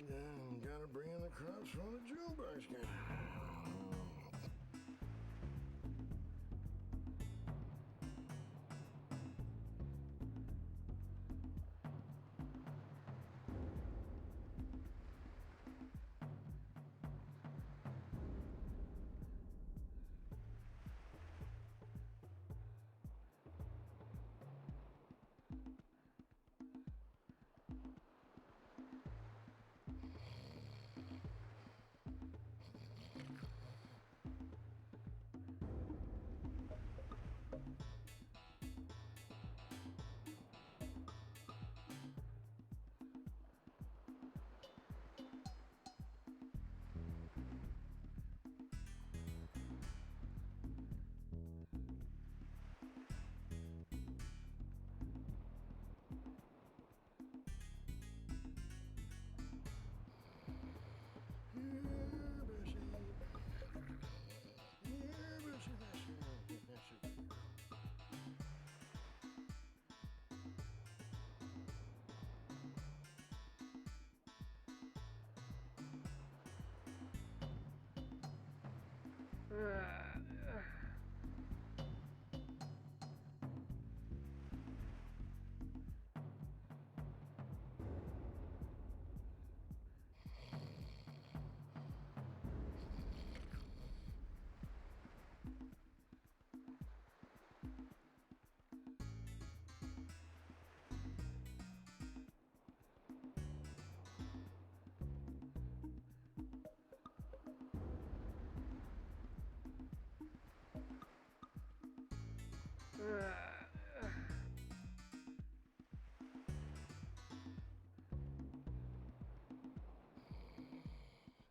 Yeah, gotta bring in the crops from the June basket.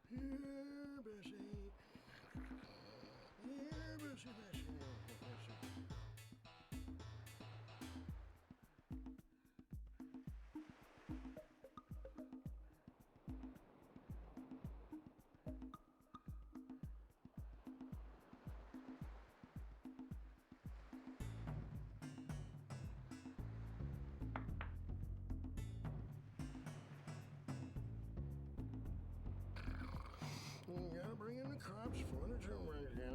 Here, Bessie. Here, Bessie, Bessie. You gotta bring in the cops for the turmeric again.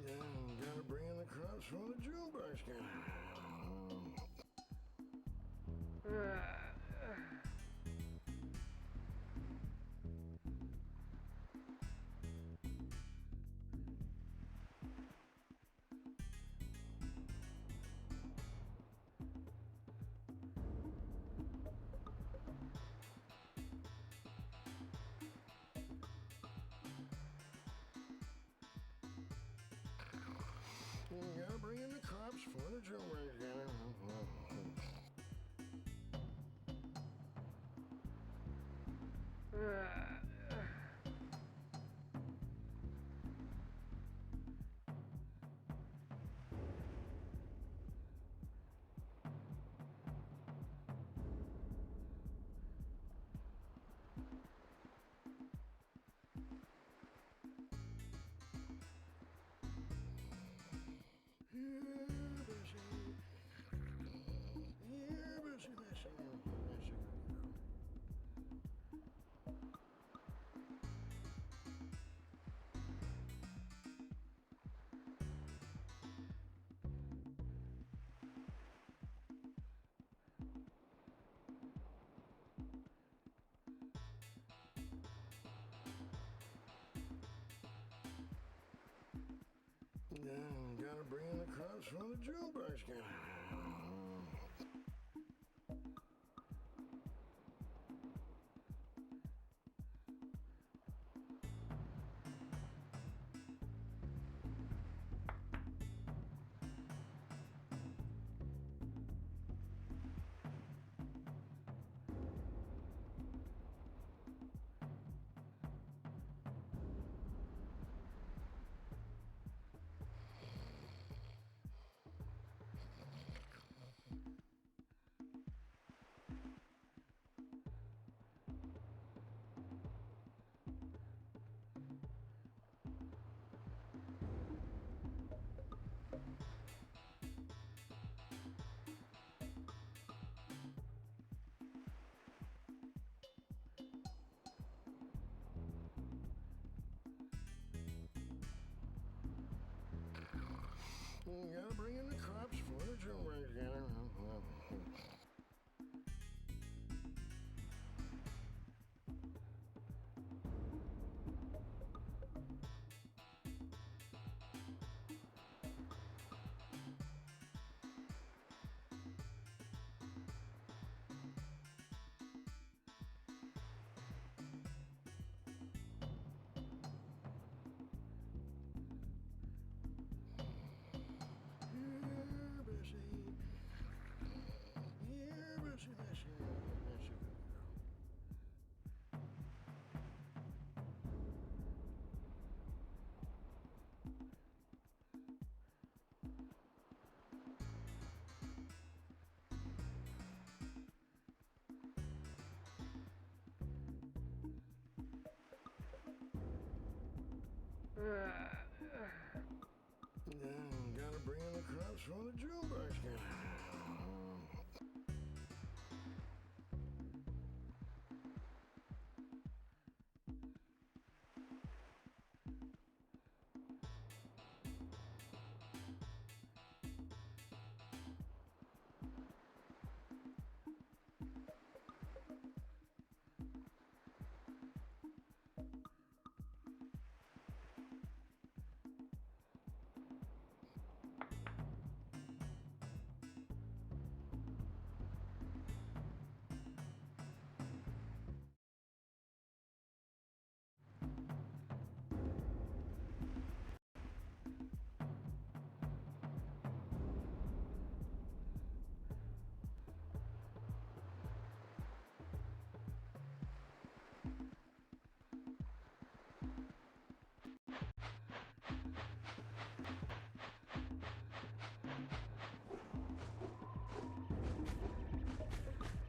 Yeah, gotta bring in the cops for the jukebox again. You gotta bring in the cops for the turmeric again. Yeah, gotta bring in the cops for the jukebox again. You gotta bring in the cops for the turmeric again. Gotta bring in the crops from the Junebug guy.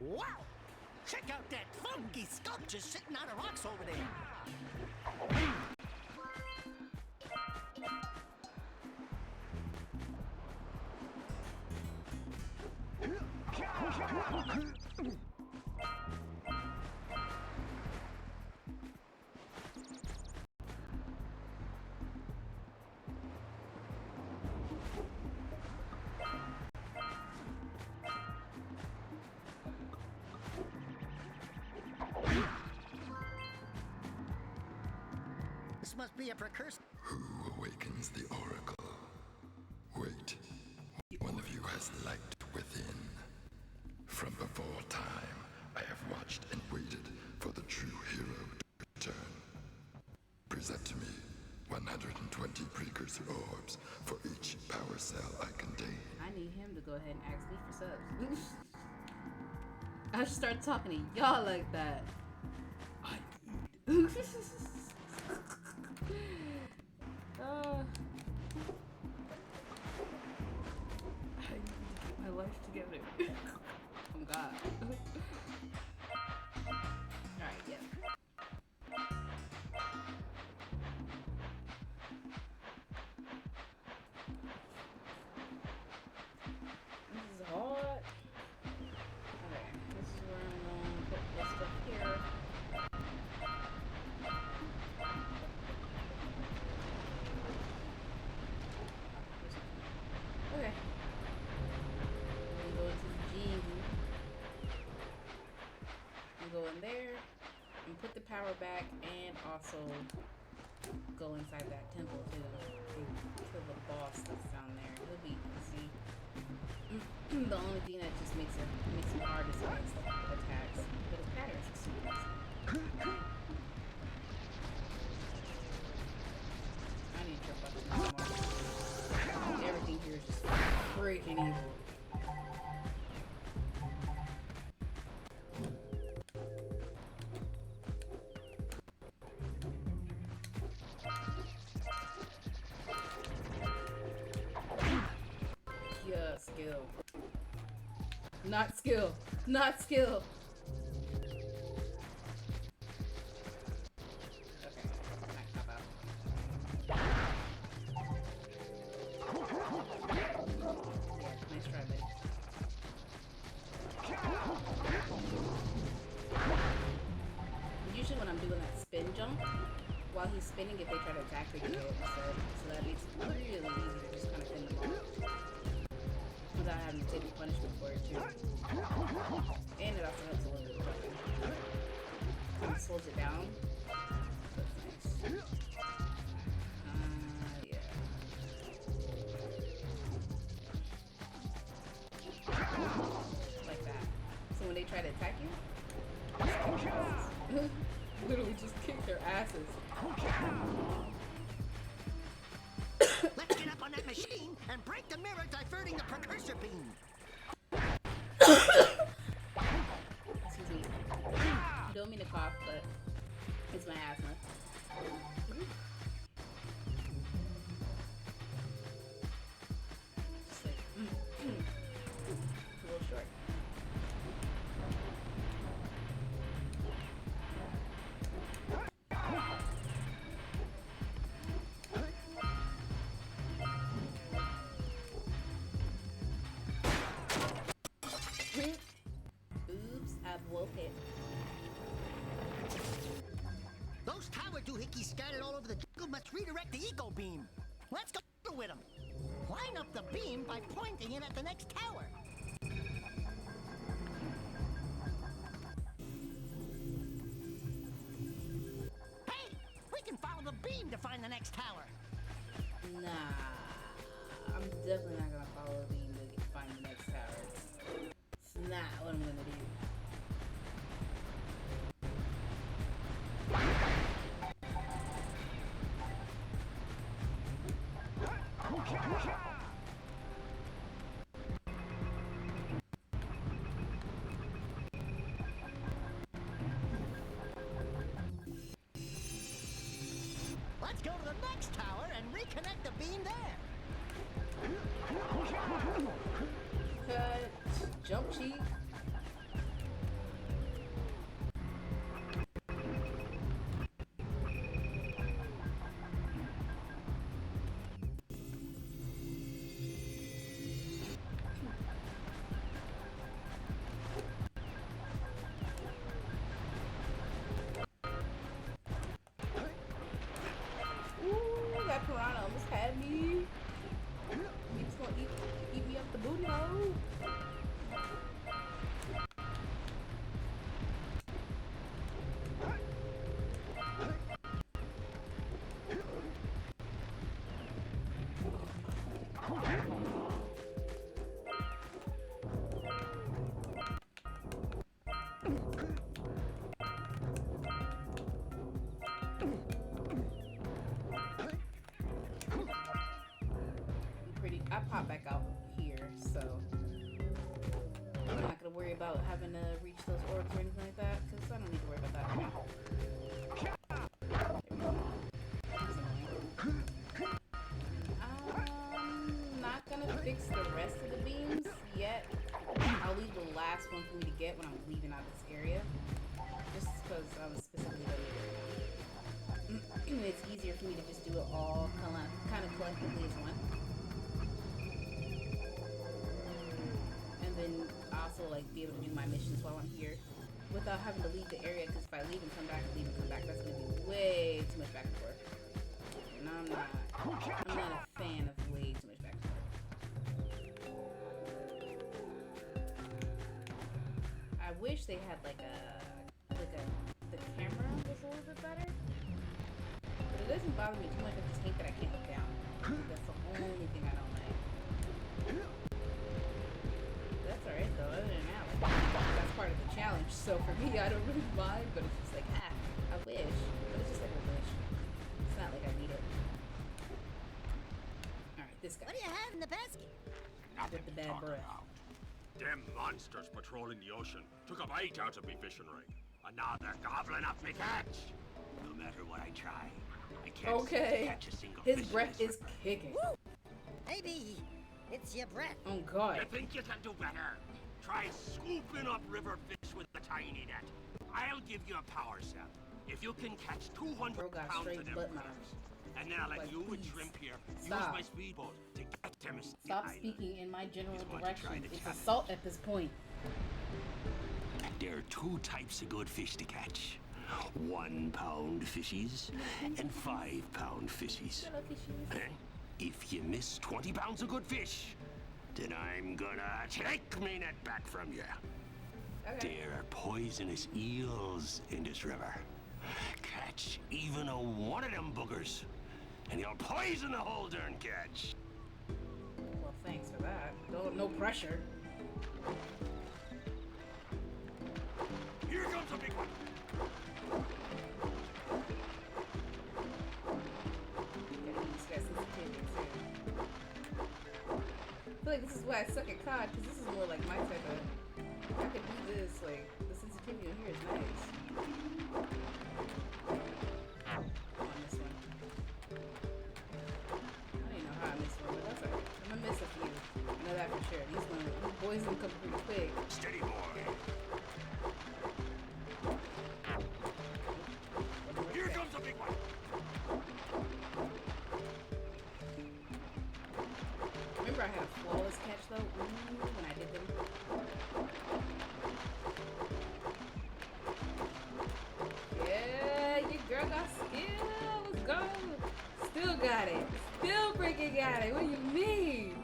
Wow! Check out that funky sculpture sitting on the rocks over there. This must be a precursor. Who awakens the oracle? Wait, one of you has light within. From before time, I have watched and waited for the true hero to return. Present to me 120 precursor orbs for each power cell I contain. I need him to go ahead and ask me for subs. I should start talking to y'all like that. I need. I need to get my life together. Oh God. Alright, yeah. This is hard. Okay, this is where I'm gonna put this stuff here. Okay. We go into the gym. We go in there and put the power back, and also go inside that temple to kill the boss that's down there. He'll be easy. The only thing that just makes it hard is when it's attacks, but his patterns are super easy. I need to trip up more. Everything here is just freaking evil. Yeah, skill. Not skill. Not skill. Okay, might pop out. Nice try, buddy. Usually when I'm doing that spin jump, while he's spinning, if they try to attack, they get hit instead. So that makes it really easy to just kind of fend them off. Without having to take the punishment for it too. And it also helps a little bit with weapon. Kind of slows it down. That's nice. Yeah. Like that. So when they try to attack you, just kick their asses. Literally just kick their asses. Let's get up on that machine and break the mirror diverting the precursor beam. Excuse me. Don't mean to cough, but it's my asthma. Just like, a little short. wolf hit. Those tower doohickeys scattered all over the jungle must redirect the eco beam. Let's go with them. Line up the beam by pointing it at the next tower. Hey, we can follow the beam to find the next tower. Nah, I'm definitely not gonna follow the beam to find the next tower. It's not what I'm gonna do. Let's go to the next tower and reconnect the beam there. Cut. Jump cheat. Ooh, that piranha almost had me. He's gonna eat me up the booty hole. I pop back out here, so I'm not gonna worry about having to reach those orbs or anything like that, because I don't need to worry about that right now. I'm not gonna fix the rest of the beams yet. I'll leave the last one for me to get when I'm leaving out this area, just because I'm specifically it's easier for me to just do it all kind of collectively as one. Then also like be able to do my missions while I'm here without having to leave the area, because if I leave and come back, that's gonna be way too much back and forth, and I'm not a fan of way too much back and forth. I wish they had the camera was a little bit better, but it doesn't bother me too much. I just hate that I can't look down. That's the only thing I don't like. That's alright though, other than that, like, that's part of the challenge, so for me, I don't really mind, but it's just like, I wish, but it's just like a wish. It's not like I need it. Alright, this guy. What do you have in the basket? With the bad breath. Them monsters patrolling the ocean took a bite out of me fishing ring, and now they're gobbling up me catch. No matter what I try, I can't catch a single his fish breath is kicking. Woo! Maybe it's your breath. Oh God. You think you can do better? Try scooping up river fish with a tiny net. I'll give you a power cell. If you can catch 200 pounds of them critters, and then I'll let you and Shrimp here use my speedboat to get them. Stop speaking in my general direction. It's assault at this point. There are two types of good fish to catch. 1 pound fishies and 5 pound fishies. If you miss 20 pounds of good fish, then I'm gonna take me net back from you. Okay. There are poisonous eels in this river. Catch even one of them boogers, and you'll poison the whole darn catch. Well, thanks for that. No pressure. Here comes a big one. I feel like this is why I suck at COD, because this is more like my type of. I could do this, like, the sensitivity on here is nice. On this one. I don't even know how I missed one, but that's alright. I'm gonna miss a few. I know that for sure. These boys will come pretty quick. Steady, boy. Here comes a big one. Remember I had a flawless catch though? Ooh, when I did them. Still got it. Still freaking got it. What do you mean?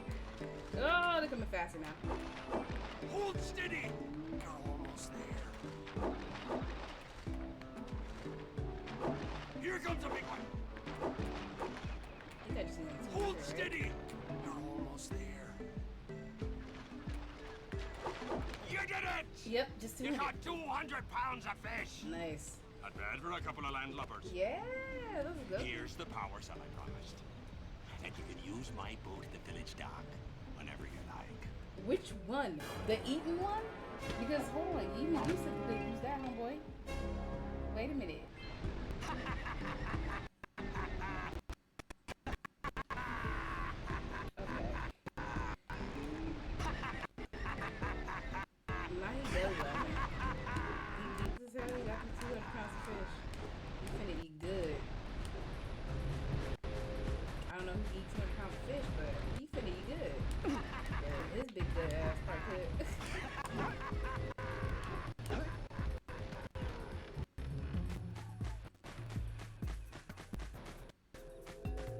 Oh, they're coming faster now. Hold steady. You're almost there. Here comes a big one. I think I just need to Hold right? steady. You're almost there. You did it! Yep, just 200. You caught 200 pounds of fish. Nice. Not bad for a couple of landlubbers. Yeah, that was good. Here's the power cell I promised. And you can use my boat at the village dock whenever you like. Which one? The eaten one? Because hold on, you said you could use that, homeboy. Wait a minute.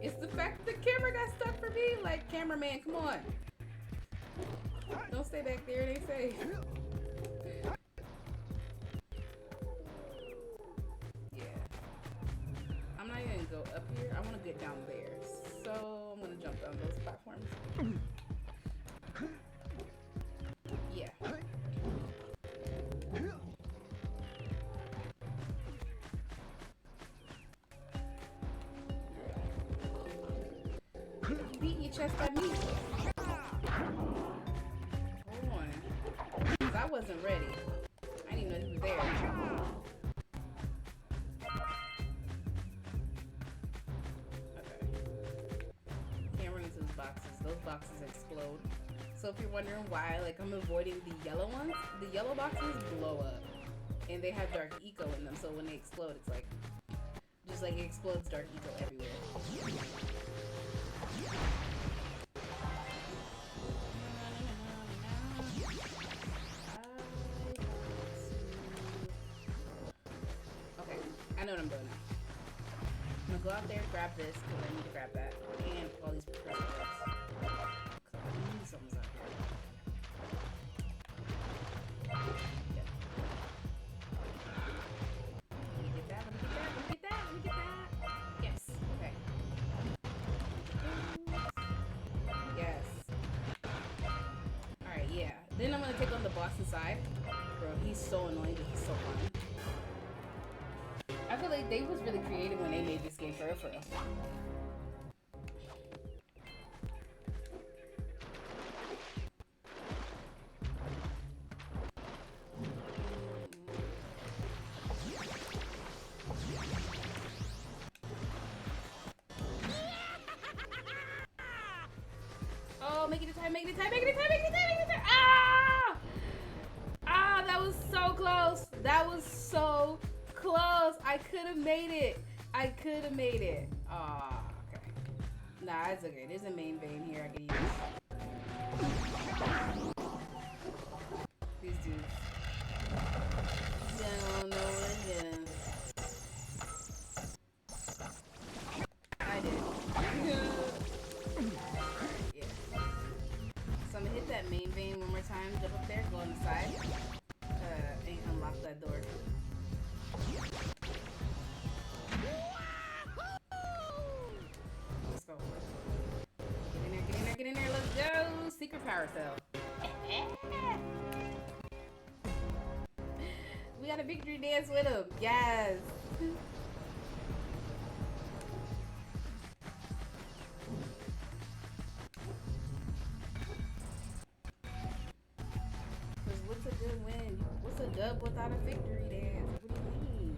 It's the fact the camera got stuck for me. Like, cameraman, come on. Don't stay back there, they say. Yeah. I'm not even gonna go up here. I want to get down there. So I'm gonna jump down those platforms. Yeah. Beating your chest by me. Hold on. Cause I wasn't ready. I didn't even know he was there. Okay. Can't run into those boxes. Those boxes explode. So if you're wondering why, like, I'm avoiding the yellow ones, the yellow boxes blow up. And they have dark eco in them, so when they explode, it's like, just like it explodes dark eco everywhere. Okay, I know what I'm doing now. I'm gonna go out there, grab this, because I need to grab that, and all these pressure clips. Because I need something's out here. Yeah. Let me get that, let me get that, let me get that, let me get that. Yes, okay. Yes. Alright, yeah. Then I'm gonna take on the boss inside. Bro, he's so annoying, but he's so fun. I feel like they was really creative when they made this game for real. Oh, make it a time, make it a time, make it a time, make it a time, make it a time. Ah! Ah, that was so close. That was so close. I could have made it. I could have made it. Ah, okay. Nah, it's okay. There's a main vein here I can use. These dudes. Don't know what it is. I did. Yeah. So I'm gonna hit that main vein one more time. Jump up there, go on the side. And unlock that door. Let's go. Get in there, get in there, get in there. Let's go. Secret power cell. We got a victory dance with him. Yes. What's a good win? What's a dub without a victory dance? What do you mean?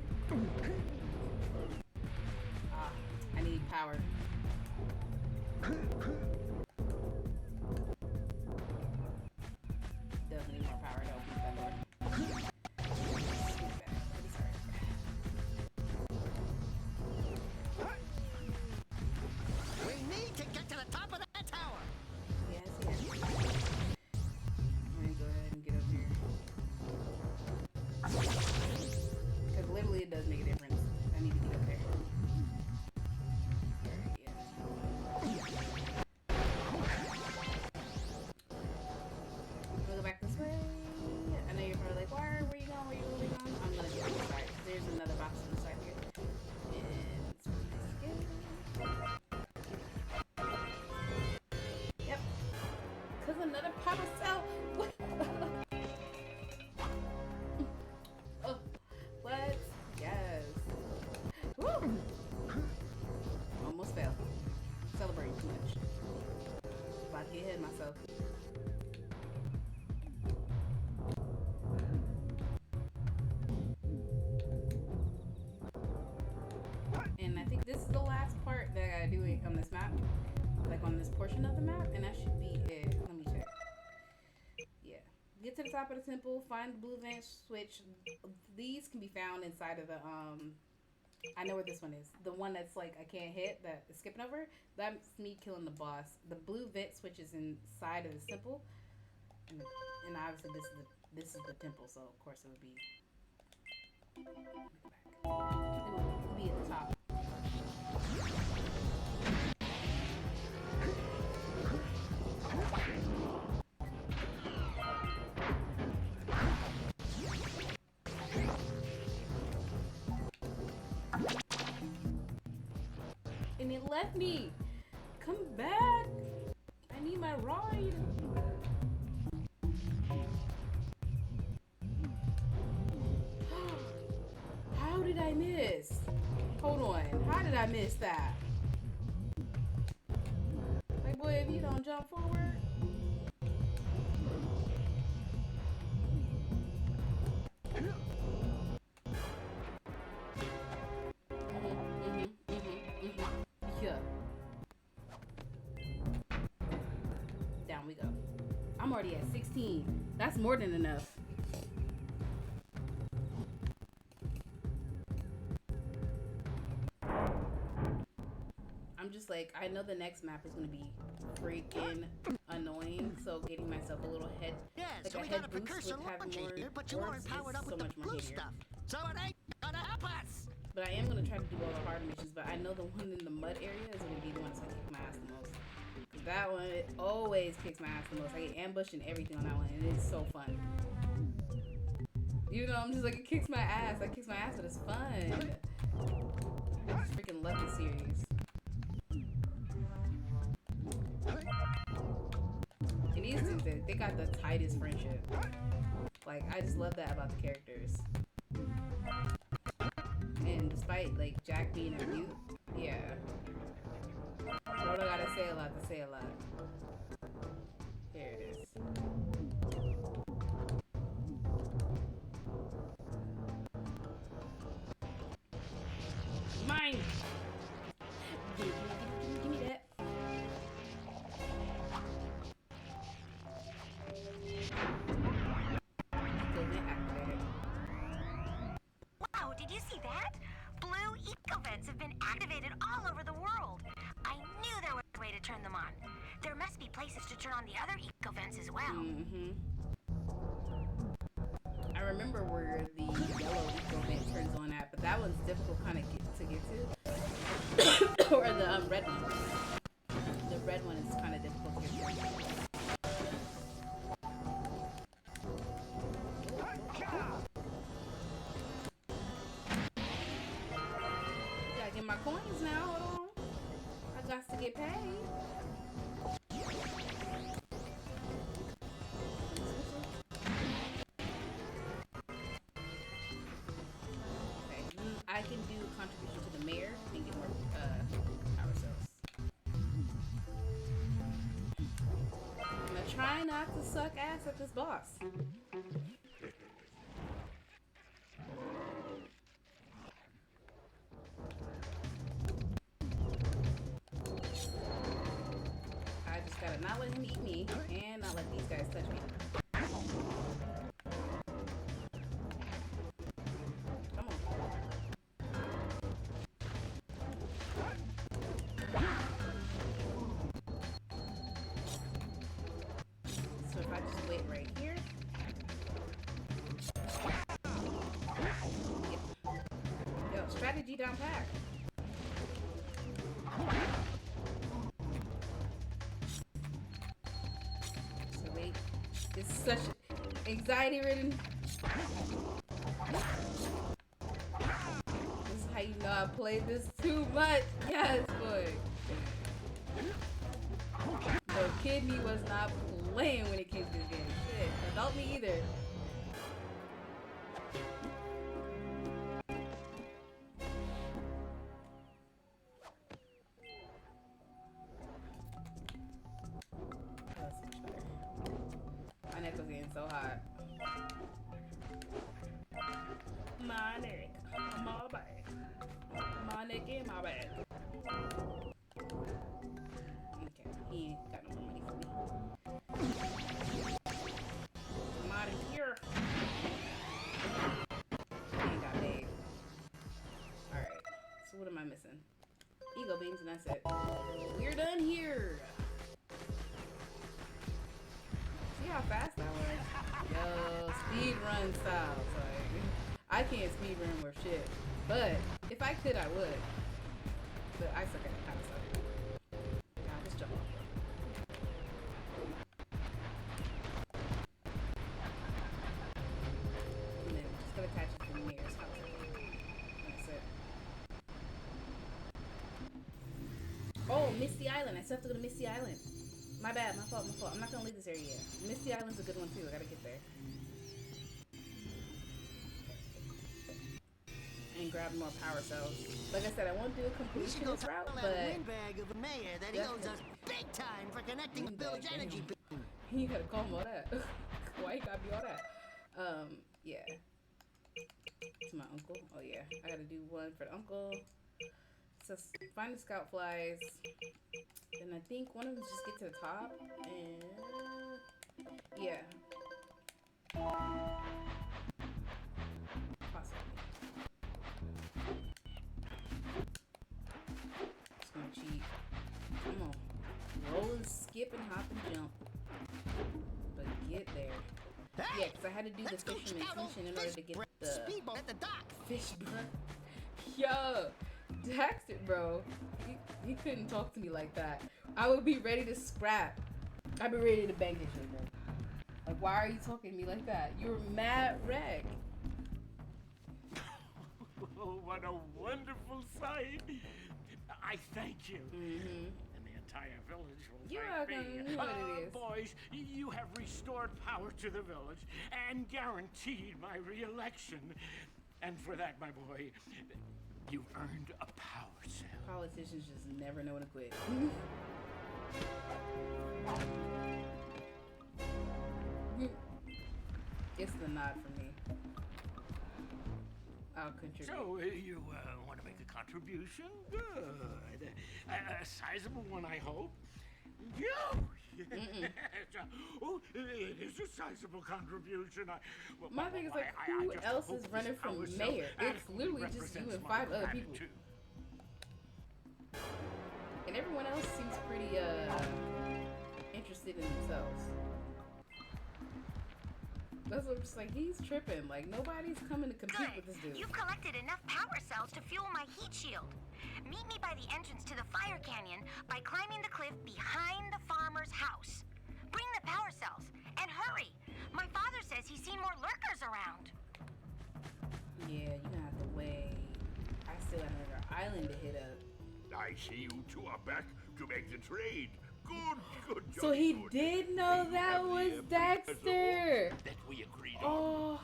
Ah, I need power. Definitely need more power to open that door. We need to get to the top of that tower. Yes, yes. I'm gonna go ahead and get up here. Because literally it does make a difference. I need to get up there. Yeah. do it on this map, like on this portion of the map, and that should be it. Let me check. Yeah. Get to the top of the temple, find the blue vent switch. These can be found inside of the I know where this one is. The one that's like I can't hit, that is skipping over. That's me killing the boss. The blue vent switch is inside of the temple, and obviously this is the temple, so of course it would be. It would be at the top. And it left me. Come back. I need my ride. How did I miss? Hold on. How did I miss that? Like, boy, if you don't jump forward. Yeah. Down we go. I'm already at 16. That's more than enough. I'm just like, I know the next map is gonna be freaking annoying, so getting myself a little head, like so a we head got a boost precursor with having launch more here, but you orbs aren't powered is up so with the much more blue heavier. stuff. So it ain't gonna help us. But I am gonna try to do all the hard missions, but I know the one in the mud area is gonna be the one that's gonna kick my ass the most. 'Cause that one, it always kicks my ass the most. I get ambushed and everything on that one, and it's so fun. You know, I'm just like, it kicks my ass. That kicks my ass, but it's fun. I just freaking love this series. And these two, they got the tightest friendship. Like, I just love that about the characters. And despite, like, Jack being a mute, yeah. Frodo gotta say a lot to say a lot. Here it is. Mine! Give me that. Wow, did you see that? Blue eco-vents have been activated all over the world. I knew there was a way to turn them on. There must be places to turn on the other eco-vents as well. I remember where the yellow eco vent turns on at, but that one's difficult kind of to get to. Or the red one. The red one is kind of difficult to get to. Gotta get my coins now. Hold on. I got to get paid. I can do contribution to the mayor and get more power cells. I'm gonna try not to suck ass at this boss. I just gotta not let him eat me and not let these guys touch me. So if I just wait right here. Yo, strategy down pat. So wait. It's such anxiety ridden. This is how you know I played this too much. Yes, boy. The kid me was not playing when it came to this game. Shit. Adult me either. My neck was getting so hot. My neck, my back, my neck and my back. beams, and that's it. We're done here. See how fast that was? Yo, speed run style. Like, I can't speed run worth shit, but if I could, I would. But I suck at it, kind of suck. Yeah, I'll just jump off. And then just gonna attach it to the nearest house. That's it. Oh, Misty Island. I still have to go to Misty Island. My bad, my fault. I'm not gonna leave this area yet. Misty Island's a good one too. I gotta get there. And grab more power cells. Like I said, I won't do a completionist route, but windbag of a mayor that he owes us big time for connecting the village energy beam. You gotta call him all that. Why you gotta be all that? Yeah. To my uncle. Oh yeah, I gotta do one for the uncle. So find the scout flies. And I think one of them just get to the top. And yeah. Possibly. Just gonna cheat. Come on. Roll and skip and hop and jump. But get there. Yeah, because I had to do the fisherman's mission in order to get the speedboat at the dock. Fish bro. Yo, Daxter, bro. He couldn't talk to me like that. I would be ready to scrap. I'd be ready to bang this shit, bro. Like, why are you talking to me like that? You're mad wreck. Oh, what a wonderful sight. I thank you. Mm-hmm. And the entire village will You're thank me. welcome. You know what it is. Boys, you have restored power to the village and guaranteed my re-election. And for that, my boy, you've earned a power cell. Politicians just never know when to quit. It's the nod for me. I'll contribute. So, you want to make a contribution? Good. A sizable one, I hope. Oh, it is a sizable contribution. My thing is, like, who else is running for mayor? It's literally just you and 5 other people. And everyone else seems pretty interested in themselves. That's what I'm just like, he's tripping. Like, nobody's coming to compete with this dude. You've collected enough power cells to fuel my heat shield. Meet me by the entrance to the fire canyon by climbing the cliff behind the farmer's house. Bring the power cells, and hurry. My father says he's seen more lurkers around. Yeah, you're gonna have to wait. I still have another island to hit up. I see you two are back to make the trade. Good. So he did know that was Daxter. That we agreed on. Oh,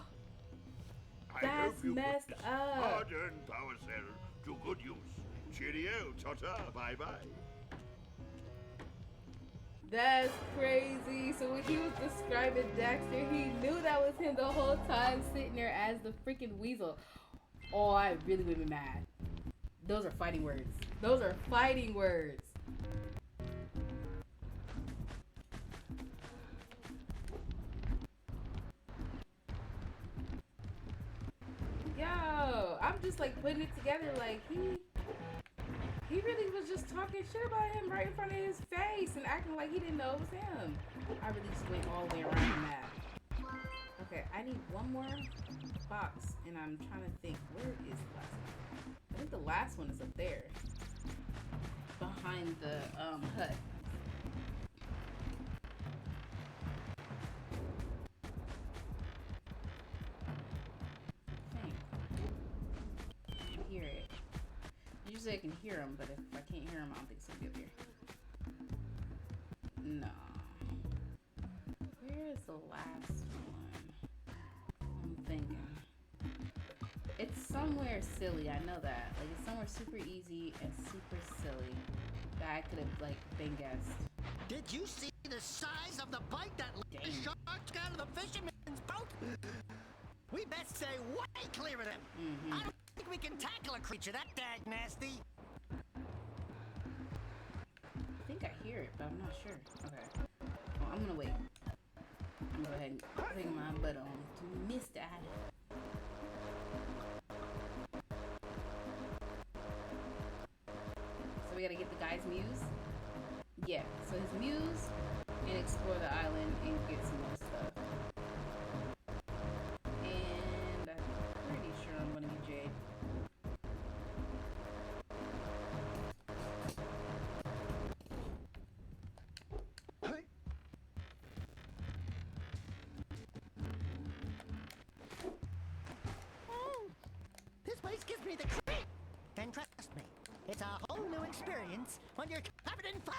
that's messed up. Hard-earned power cell to good use. Cheerio, ta-ta, bye-bye. That's crazy. So when he was describing Daxter, he knew that was him the whole time, sitting there as the freaking weasel. Oh, I really would be mad. Those are fighting words. Those are fighting words. Yo, I'm just like putting it together. Like he really was just talking shit about him right in front of his face and acting like he didn't know it was him. I really just went all the way around the map. Okay, I need one more box, and I'm trying to think, where is the last one? I think the last one is up there, behind the hut. Hear it. Usually I can hear them, but if I can't hear them, I don't think it's gonna be up here. No. Where is the last one? I'm thinking. It's somewhere silly, I know that. Like, it's somewhere super easy and super silly that I could have, like, been guessed. Did you see the size of the bite that the shark took out of the fisherman's boat? We best stay way clear of them. I don't think we can tackle a creature that dag nasty. I think I hear it, but I'm not sure. Okay. Well, I'm gonna wait. I'm gonna go ahead and bring my butt on to Mr. Island. So we gotta get the guy's muse. Yeah, so his muse, and explore the island and get some more stuff. And I'm pretty sure I'm gonna get Jade. This place gives me the creep. And trust me, it's a whole new experience when you're covered in fun.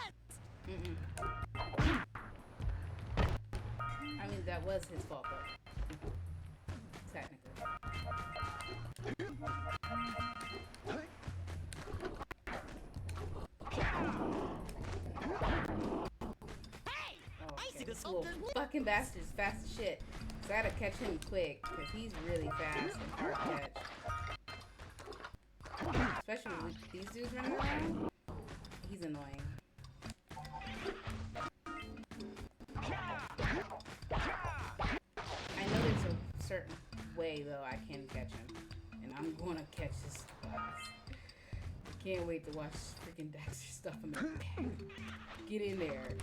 I mean, that was his fault, though. Technically. This little fucking bastard's fast as shit. So I gotta catch him quick, because he's really fast and hard to catch. Especially with these dudes running around. He's annoying. I know there's a certain way, though, I can catch him. And I'm gonna catch this class. Can't wait to watch freaking Dexter stuff in the back. Get in there.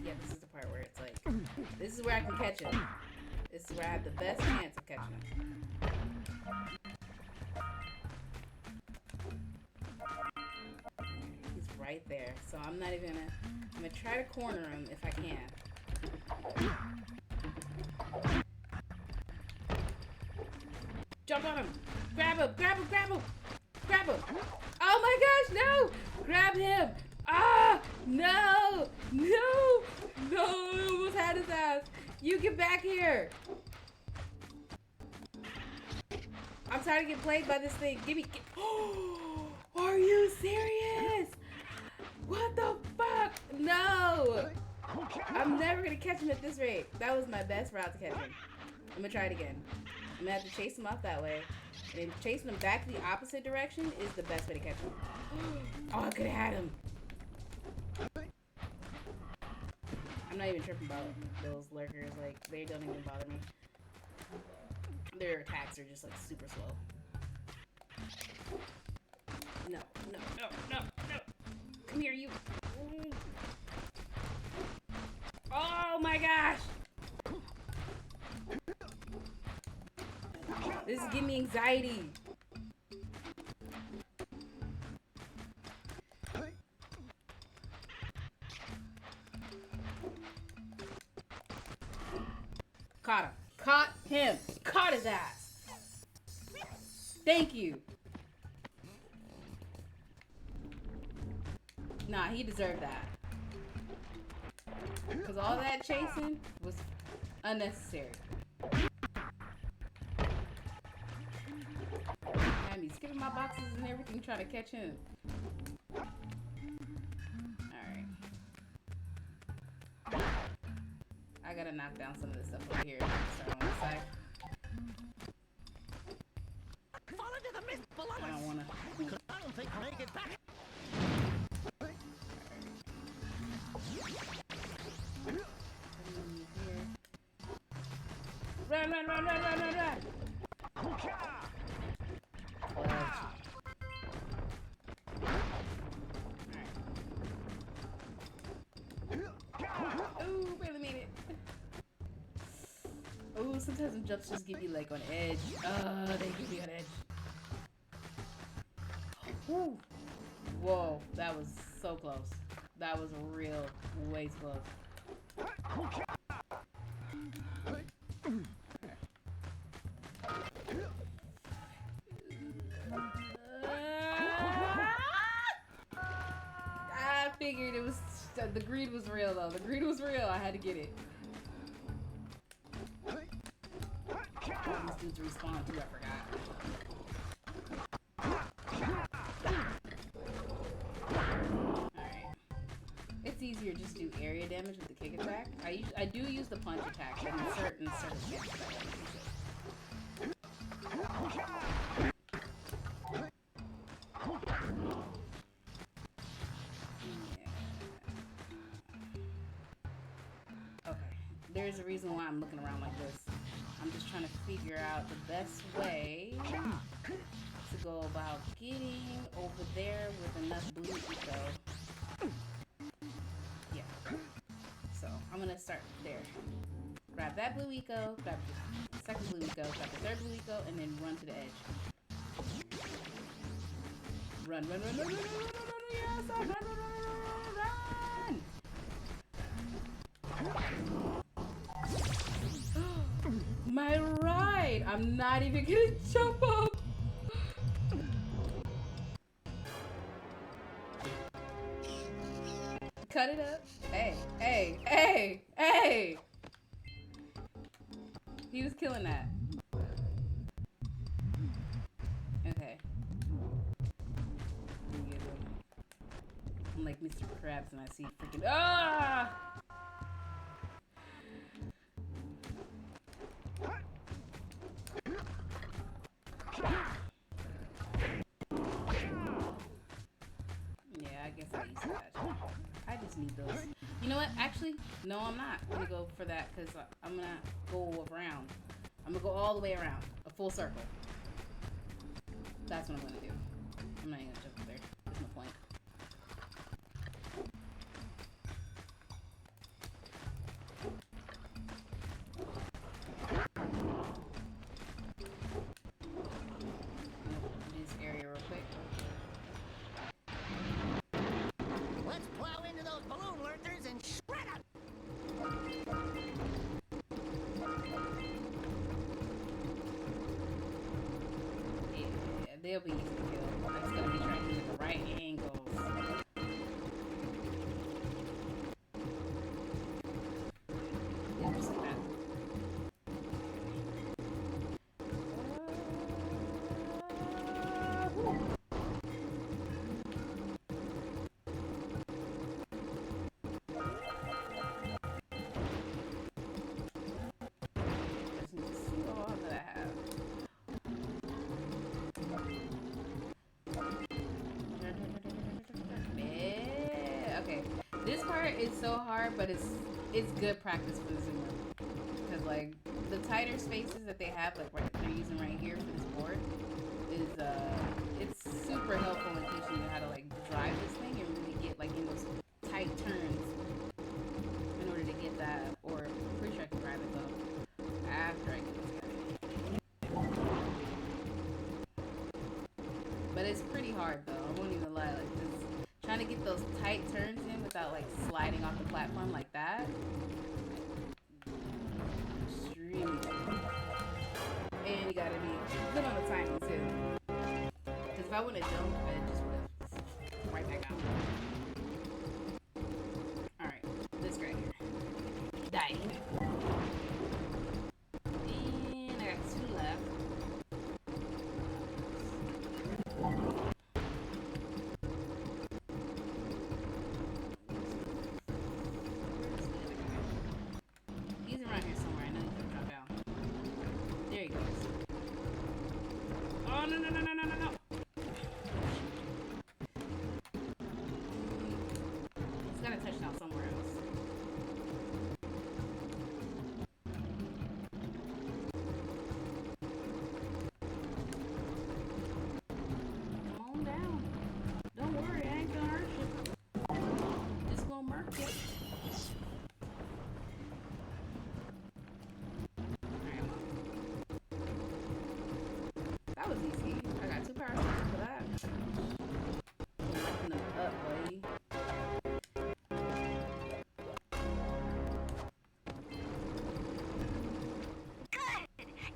Yeah, this is the part where it's like, this is where I can catch him. This is where I have the best chance of catching him. He's right there, so I'm not even gonna, I'm gonna try to corner him if I can. Jump on him! Grab him! Grab him! Grab him! Grab him! Oh my gosh, no! Grab him! Ah! No! No! No! I almost had his ass! You get back here! I'm tired of getting played by this thing. Give me... Oh! Are you serious? What the fuck? No! I'm never gonna catch him at this rate. That was my best route to catch him. I'm gonna try it again. I'm gonna have to chase him off that way. And then chasing him back the opposite direction is the best way to catch him. Oh, I could've had him. I'm not even tripping about those lurkers. Like, they don't even bother me. Their attacks are just, like, super slow. No, no, no, no, no. Come here, you. Oh my gosh. This is giving me anxiety. Caught him. Caught him. Caught his ass. Thank you. Nah, he deserved that. Because all that chasing was unnecessary. I mean, skipping my boxes and everything trying to catch him. Alright. I gotta knock down some of this stuff over here. Start on this side. Fall into the mist below us. I don't wanna. I don't think we'll make it back. Run, run, run, run, run, run, run! Ooh, barely made it. Ooh, sometimes some jumps just give you like on edge. They give you on edge. Woo. Whoa, that was so close. That was real, way too close. I figured it was, the greed was real though. The greed was real. I had to get it. These dudes respawn too, I forgot. Alright. It's easier to just do area damage with the kick attack. I do use the punch attack, but in certain circumstances I don't use it. there's a reason why I'm looking around like this. I'm just trying to figure out the best way to go about getting over there with enough blue eco. Yeah. So I'm gonna start there. Grab that blue eco, grab the second blue eco, grab the third blue eco, and then run to the edge. Run, run, run, run, run, run, run, run, run, yes, run, run, run, run, run. My ride! I'm not even gonna jump up. Cut it up. Hey, hey, hey, hey! He was killing that. Okay. I'm like Mr. Krabs and I see freaking ah! Yeah, I guess I used that. I just need those. You know what? Actually, no, I'm not gonna go for that because I'm gonna go around. I'm gonna go all the way around, a full circle. That's what I'm gonna do. I'm not even gonna jump up there. There's no point. This area real quick. Let's plow into those balloon lurkers and shred them. Yeah, they'll be easy to kill. I just gotta be trying to get the right angles. Yeah, just like that. Just need to see all that I have. Yeah. Okay. This part is so hard, but it's good practice for the zoomer. Because like the tighter spaces that they have, like they're using right here for this board, is it's super helpful in teaching you how to like drive this thing and really get like in those tight turns in order to get that. Or I'm pretty sure I can drive it though after I get this guy. But it's pretty hard though. I won't even lie. Like just trying to get those tight turns in without like sliding off the platform like that. Extremely good. And you gotta be good on the timing too. Because if I wouldn't have jumped, I just would have right back out. Alright, this right here. Die. And I got 2 left. He's around here somewhere. I know he's gonna drop down. There he goes. Oh, no, no, no, no, no, no, no. He's got a touchdown somewhere else. Come on down. Don't worry, I ain't gonna hurt you. Just gonna murk you. That was easy. I got 2 power stones for that. Lighten them up, buddy. Good!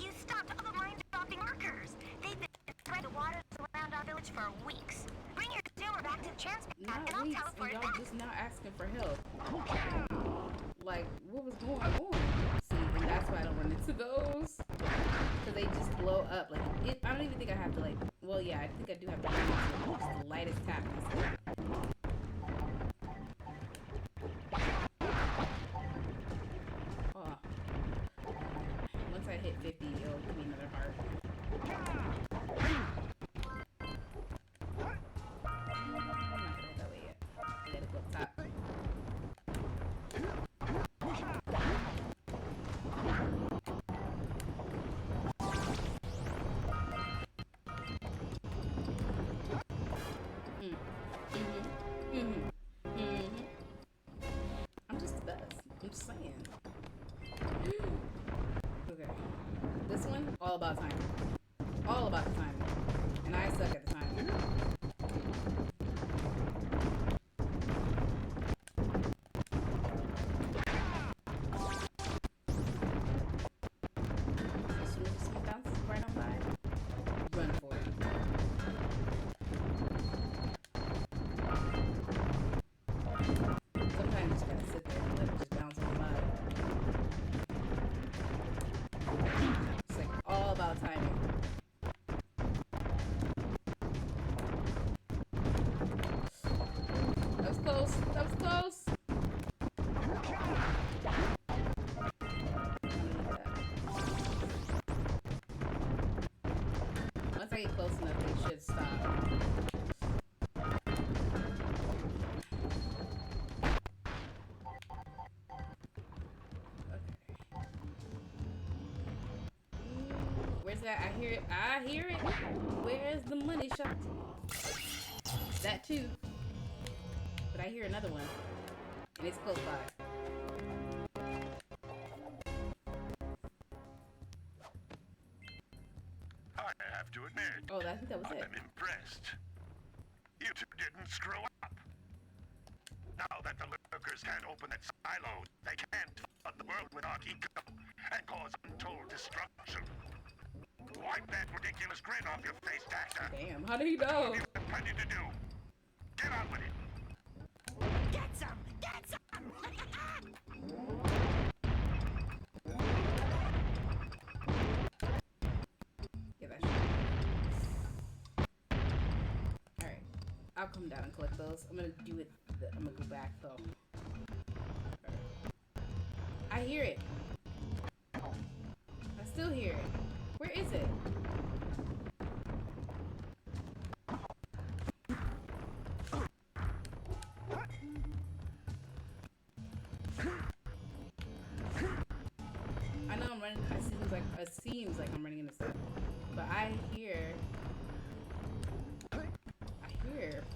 You stopped all the mind-dropping markers. They've been spreading the waters around our village for weeks. Bring your zoomer back to the chance pad, Not and I'll weeks, teleport and it y'all back. just now asking for help. Like, what was going on? See, and that's why I don't run into those. Because they just blow up. Like, I don't even think I have to, like, well, yeah, I think I do have to run into just the lightest tap. Oh. Once I hit 50, it'll give me another heart. I'm not gonna hit that way yet. I gotta go up top. just saying. Okay. This one, all about timing. All about the timing. And I suck at the timing. As soon as someone bounces right on by, run for it. Sometimes you just gotta sit there and let it just bounce on by. It's like all about timing. That was close. That was close. Once I get close enough, they should stop. Where's that? I hear it. I hear it. Where's the money shot? That too. But I hear another one. And it's close by. I have to admit, Oh, I think that was it. I'm impressed. You two didn't screw up. Now that the lurkers can't open that silo, they can't flood the world with Dark Eco and cause untold destruction. Wipe that ridiculous grin off your face, Dacta. Damn, how did he know? You've got plenty to do. Get on with it. Get some! Get some! Yeah, that shit. Alright. I'll come down and collect those. I'm gonna do it. I'm gonna go back though. I hear it. I still hear it. Where is it? I know I'm running. It seems like I'm running into stuff, but I hear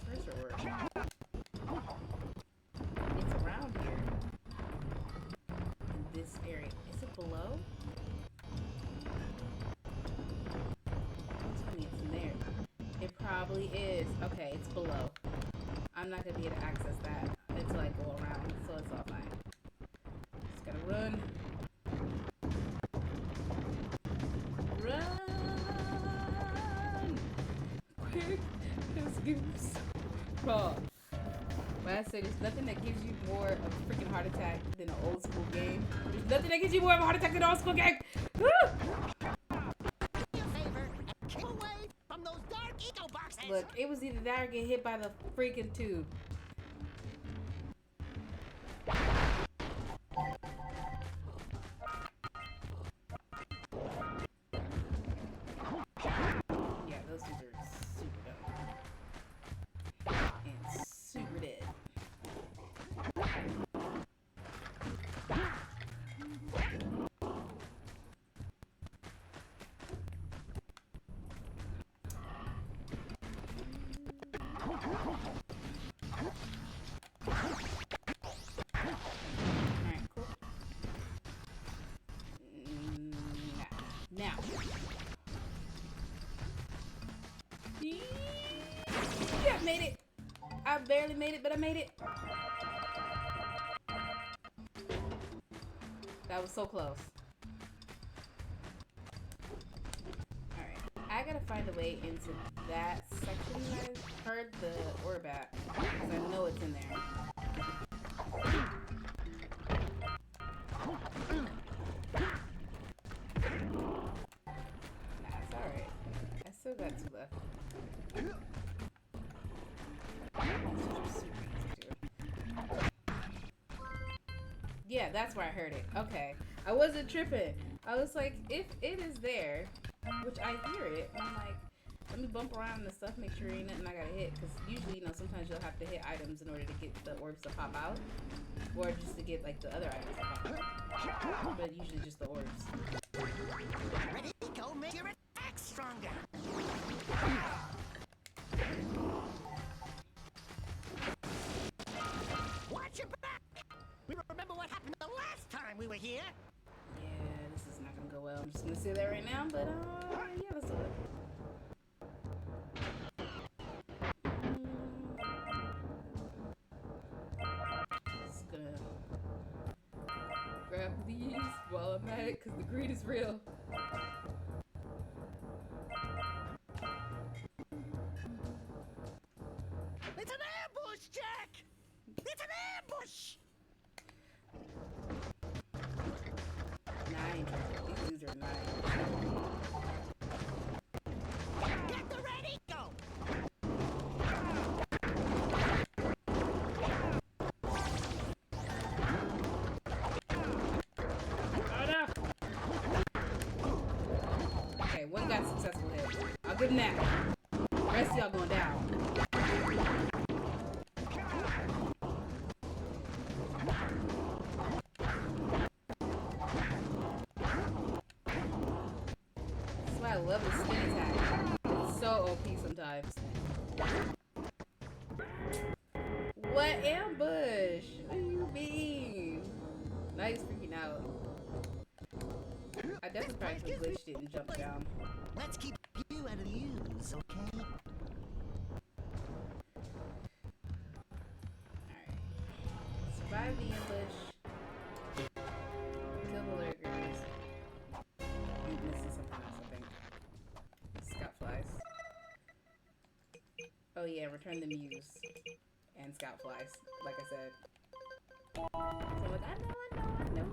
pressure work. It's around here in this area. Is it below? Don't tell me it's in there. It probably is. Okay, it's below. I'm not gonna be able to access that until I go around, so it's all fine. Just gotta run. Run! Quick! This gives raw. But I say there's nothing that gives you more of a freaking heart attack than an old school game. There's nothing that gives you more of a heart attack than an old school game! Woo! Look, it was either that or get hit by the freaking tube. Yeah, those dudes are super dumb. And super dead. Now. Yeah, made it. I barely made it, but I made it. That was so close. Alright. I gotta find a way into that section that I heard the orb at. Because I know it's in there. That's alright. I still got two left. Yeah, that's where I heard it. Okay. I wasn't tripping. I was like, if it is there, which I hear it, I'm like, let me bump around and stuff, make sure ain't nothing I gotta hit. Because usually, you know, sometimes you'll have to hit items in order to get the orbs to pop out. Or just to get, like, the other items to pop out. But usually just the orbs. Ready? Go make your attack stronger. Watch your back. We remember what happened the last time we were here. Yeah, this is not gonna go well. I'm just gonna say that right now, but yeah, let's do it. Just gonna grab these while I'm at it, because the greed is real. It's an ambush, Jack! It's an ambush! Nine. These dudes are nine. Get the red eco! Oh no! Okay, one got a successful hit. I'll give him that. The rest of y'all going down. That's why I love the spin attack. It's so OP sometimes. What ambush? What do you mean? Now he's freaking out. I definitely probably glitched it and jumped down. Let's keep you out of the use, okay? Survive the ambush. Kill the lurkers. I'm missing something else, I think. Scout flies. Oh yeah, return the muse. And scout flies, like I said. So I'm like, I know.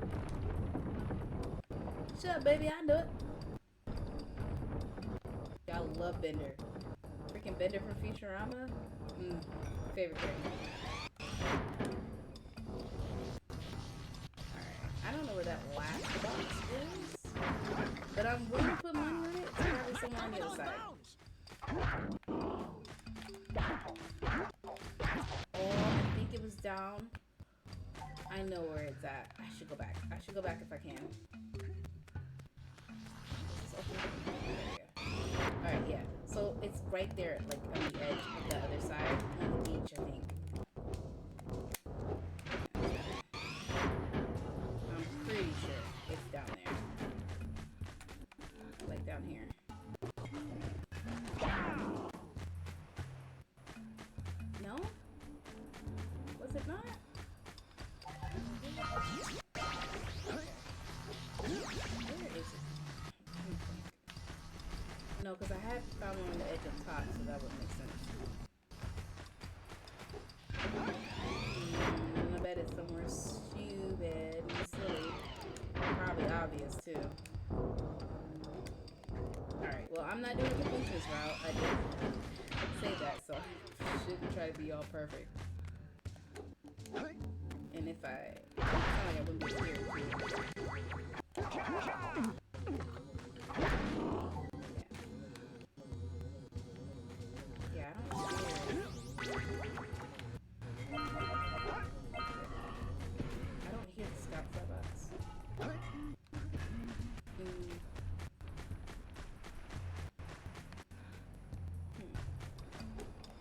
Shut up, baby, I know it. Y'all love Bender. Freaking Bender from Futurama? Favorite character. I don't know where that last box is, but I'm willing to put money on it. It's probably somewhere on the other side. Oh, I think it was down. I know where it's at. I should go back. I should go back if I can. Alright, yeah. So it's right there, like on the edge of the other side, on the beach, I think. I'm pretty sure it's down there. Like down here. No? Was it not? Where is it? No, because I had found one on the edge of top, so that would make sense. I bet it's somewhere stupid and silly. Probably obvious, too. Alright, well, I'm not doing the completionist route. I did say that, so I shouldn't try to be all perfect. And if I... It's not like I wouldn't be here, too. Yeah, I don't see it. I don't hear the scout robots.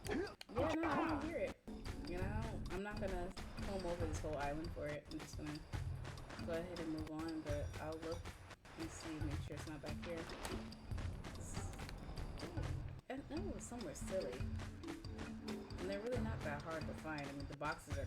Yeah, no, I don't hear it. You know, I'm not gonna comb over this whole island for it. I'm just gonna go ahead and move on, but I'll look and see, make sure it's not back here. I know it was somewhere silly. And they're really not that hard to find. I mean, the boxes are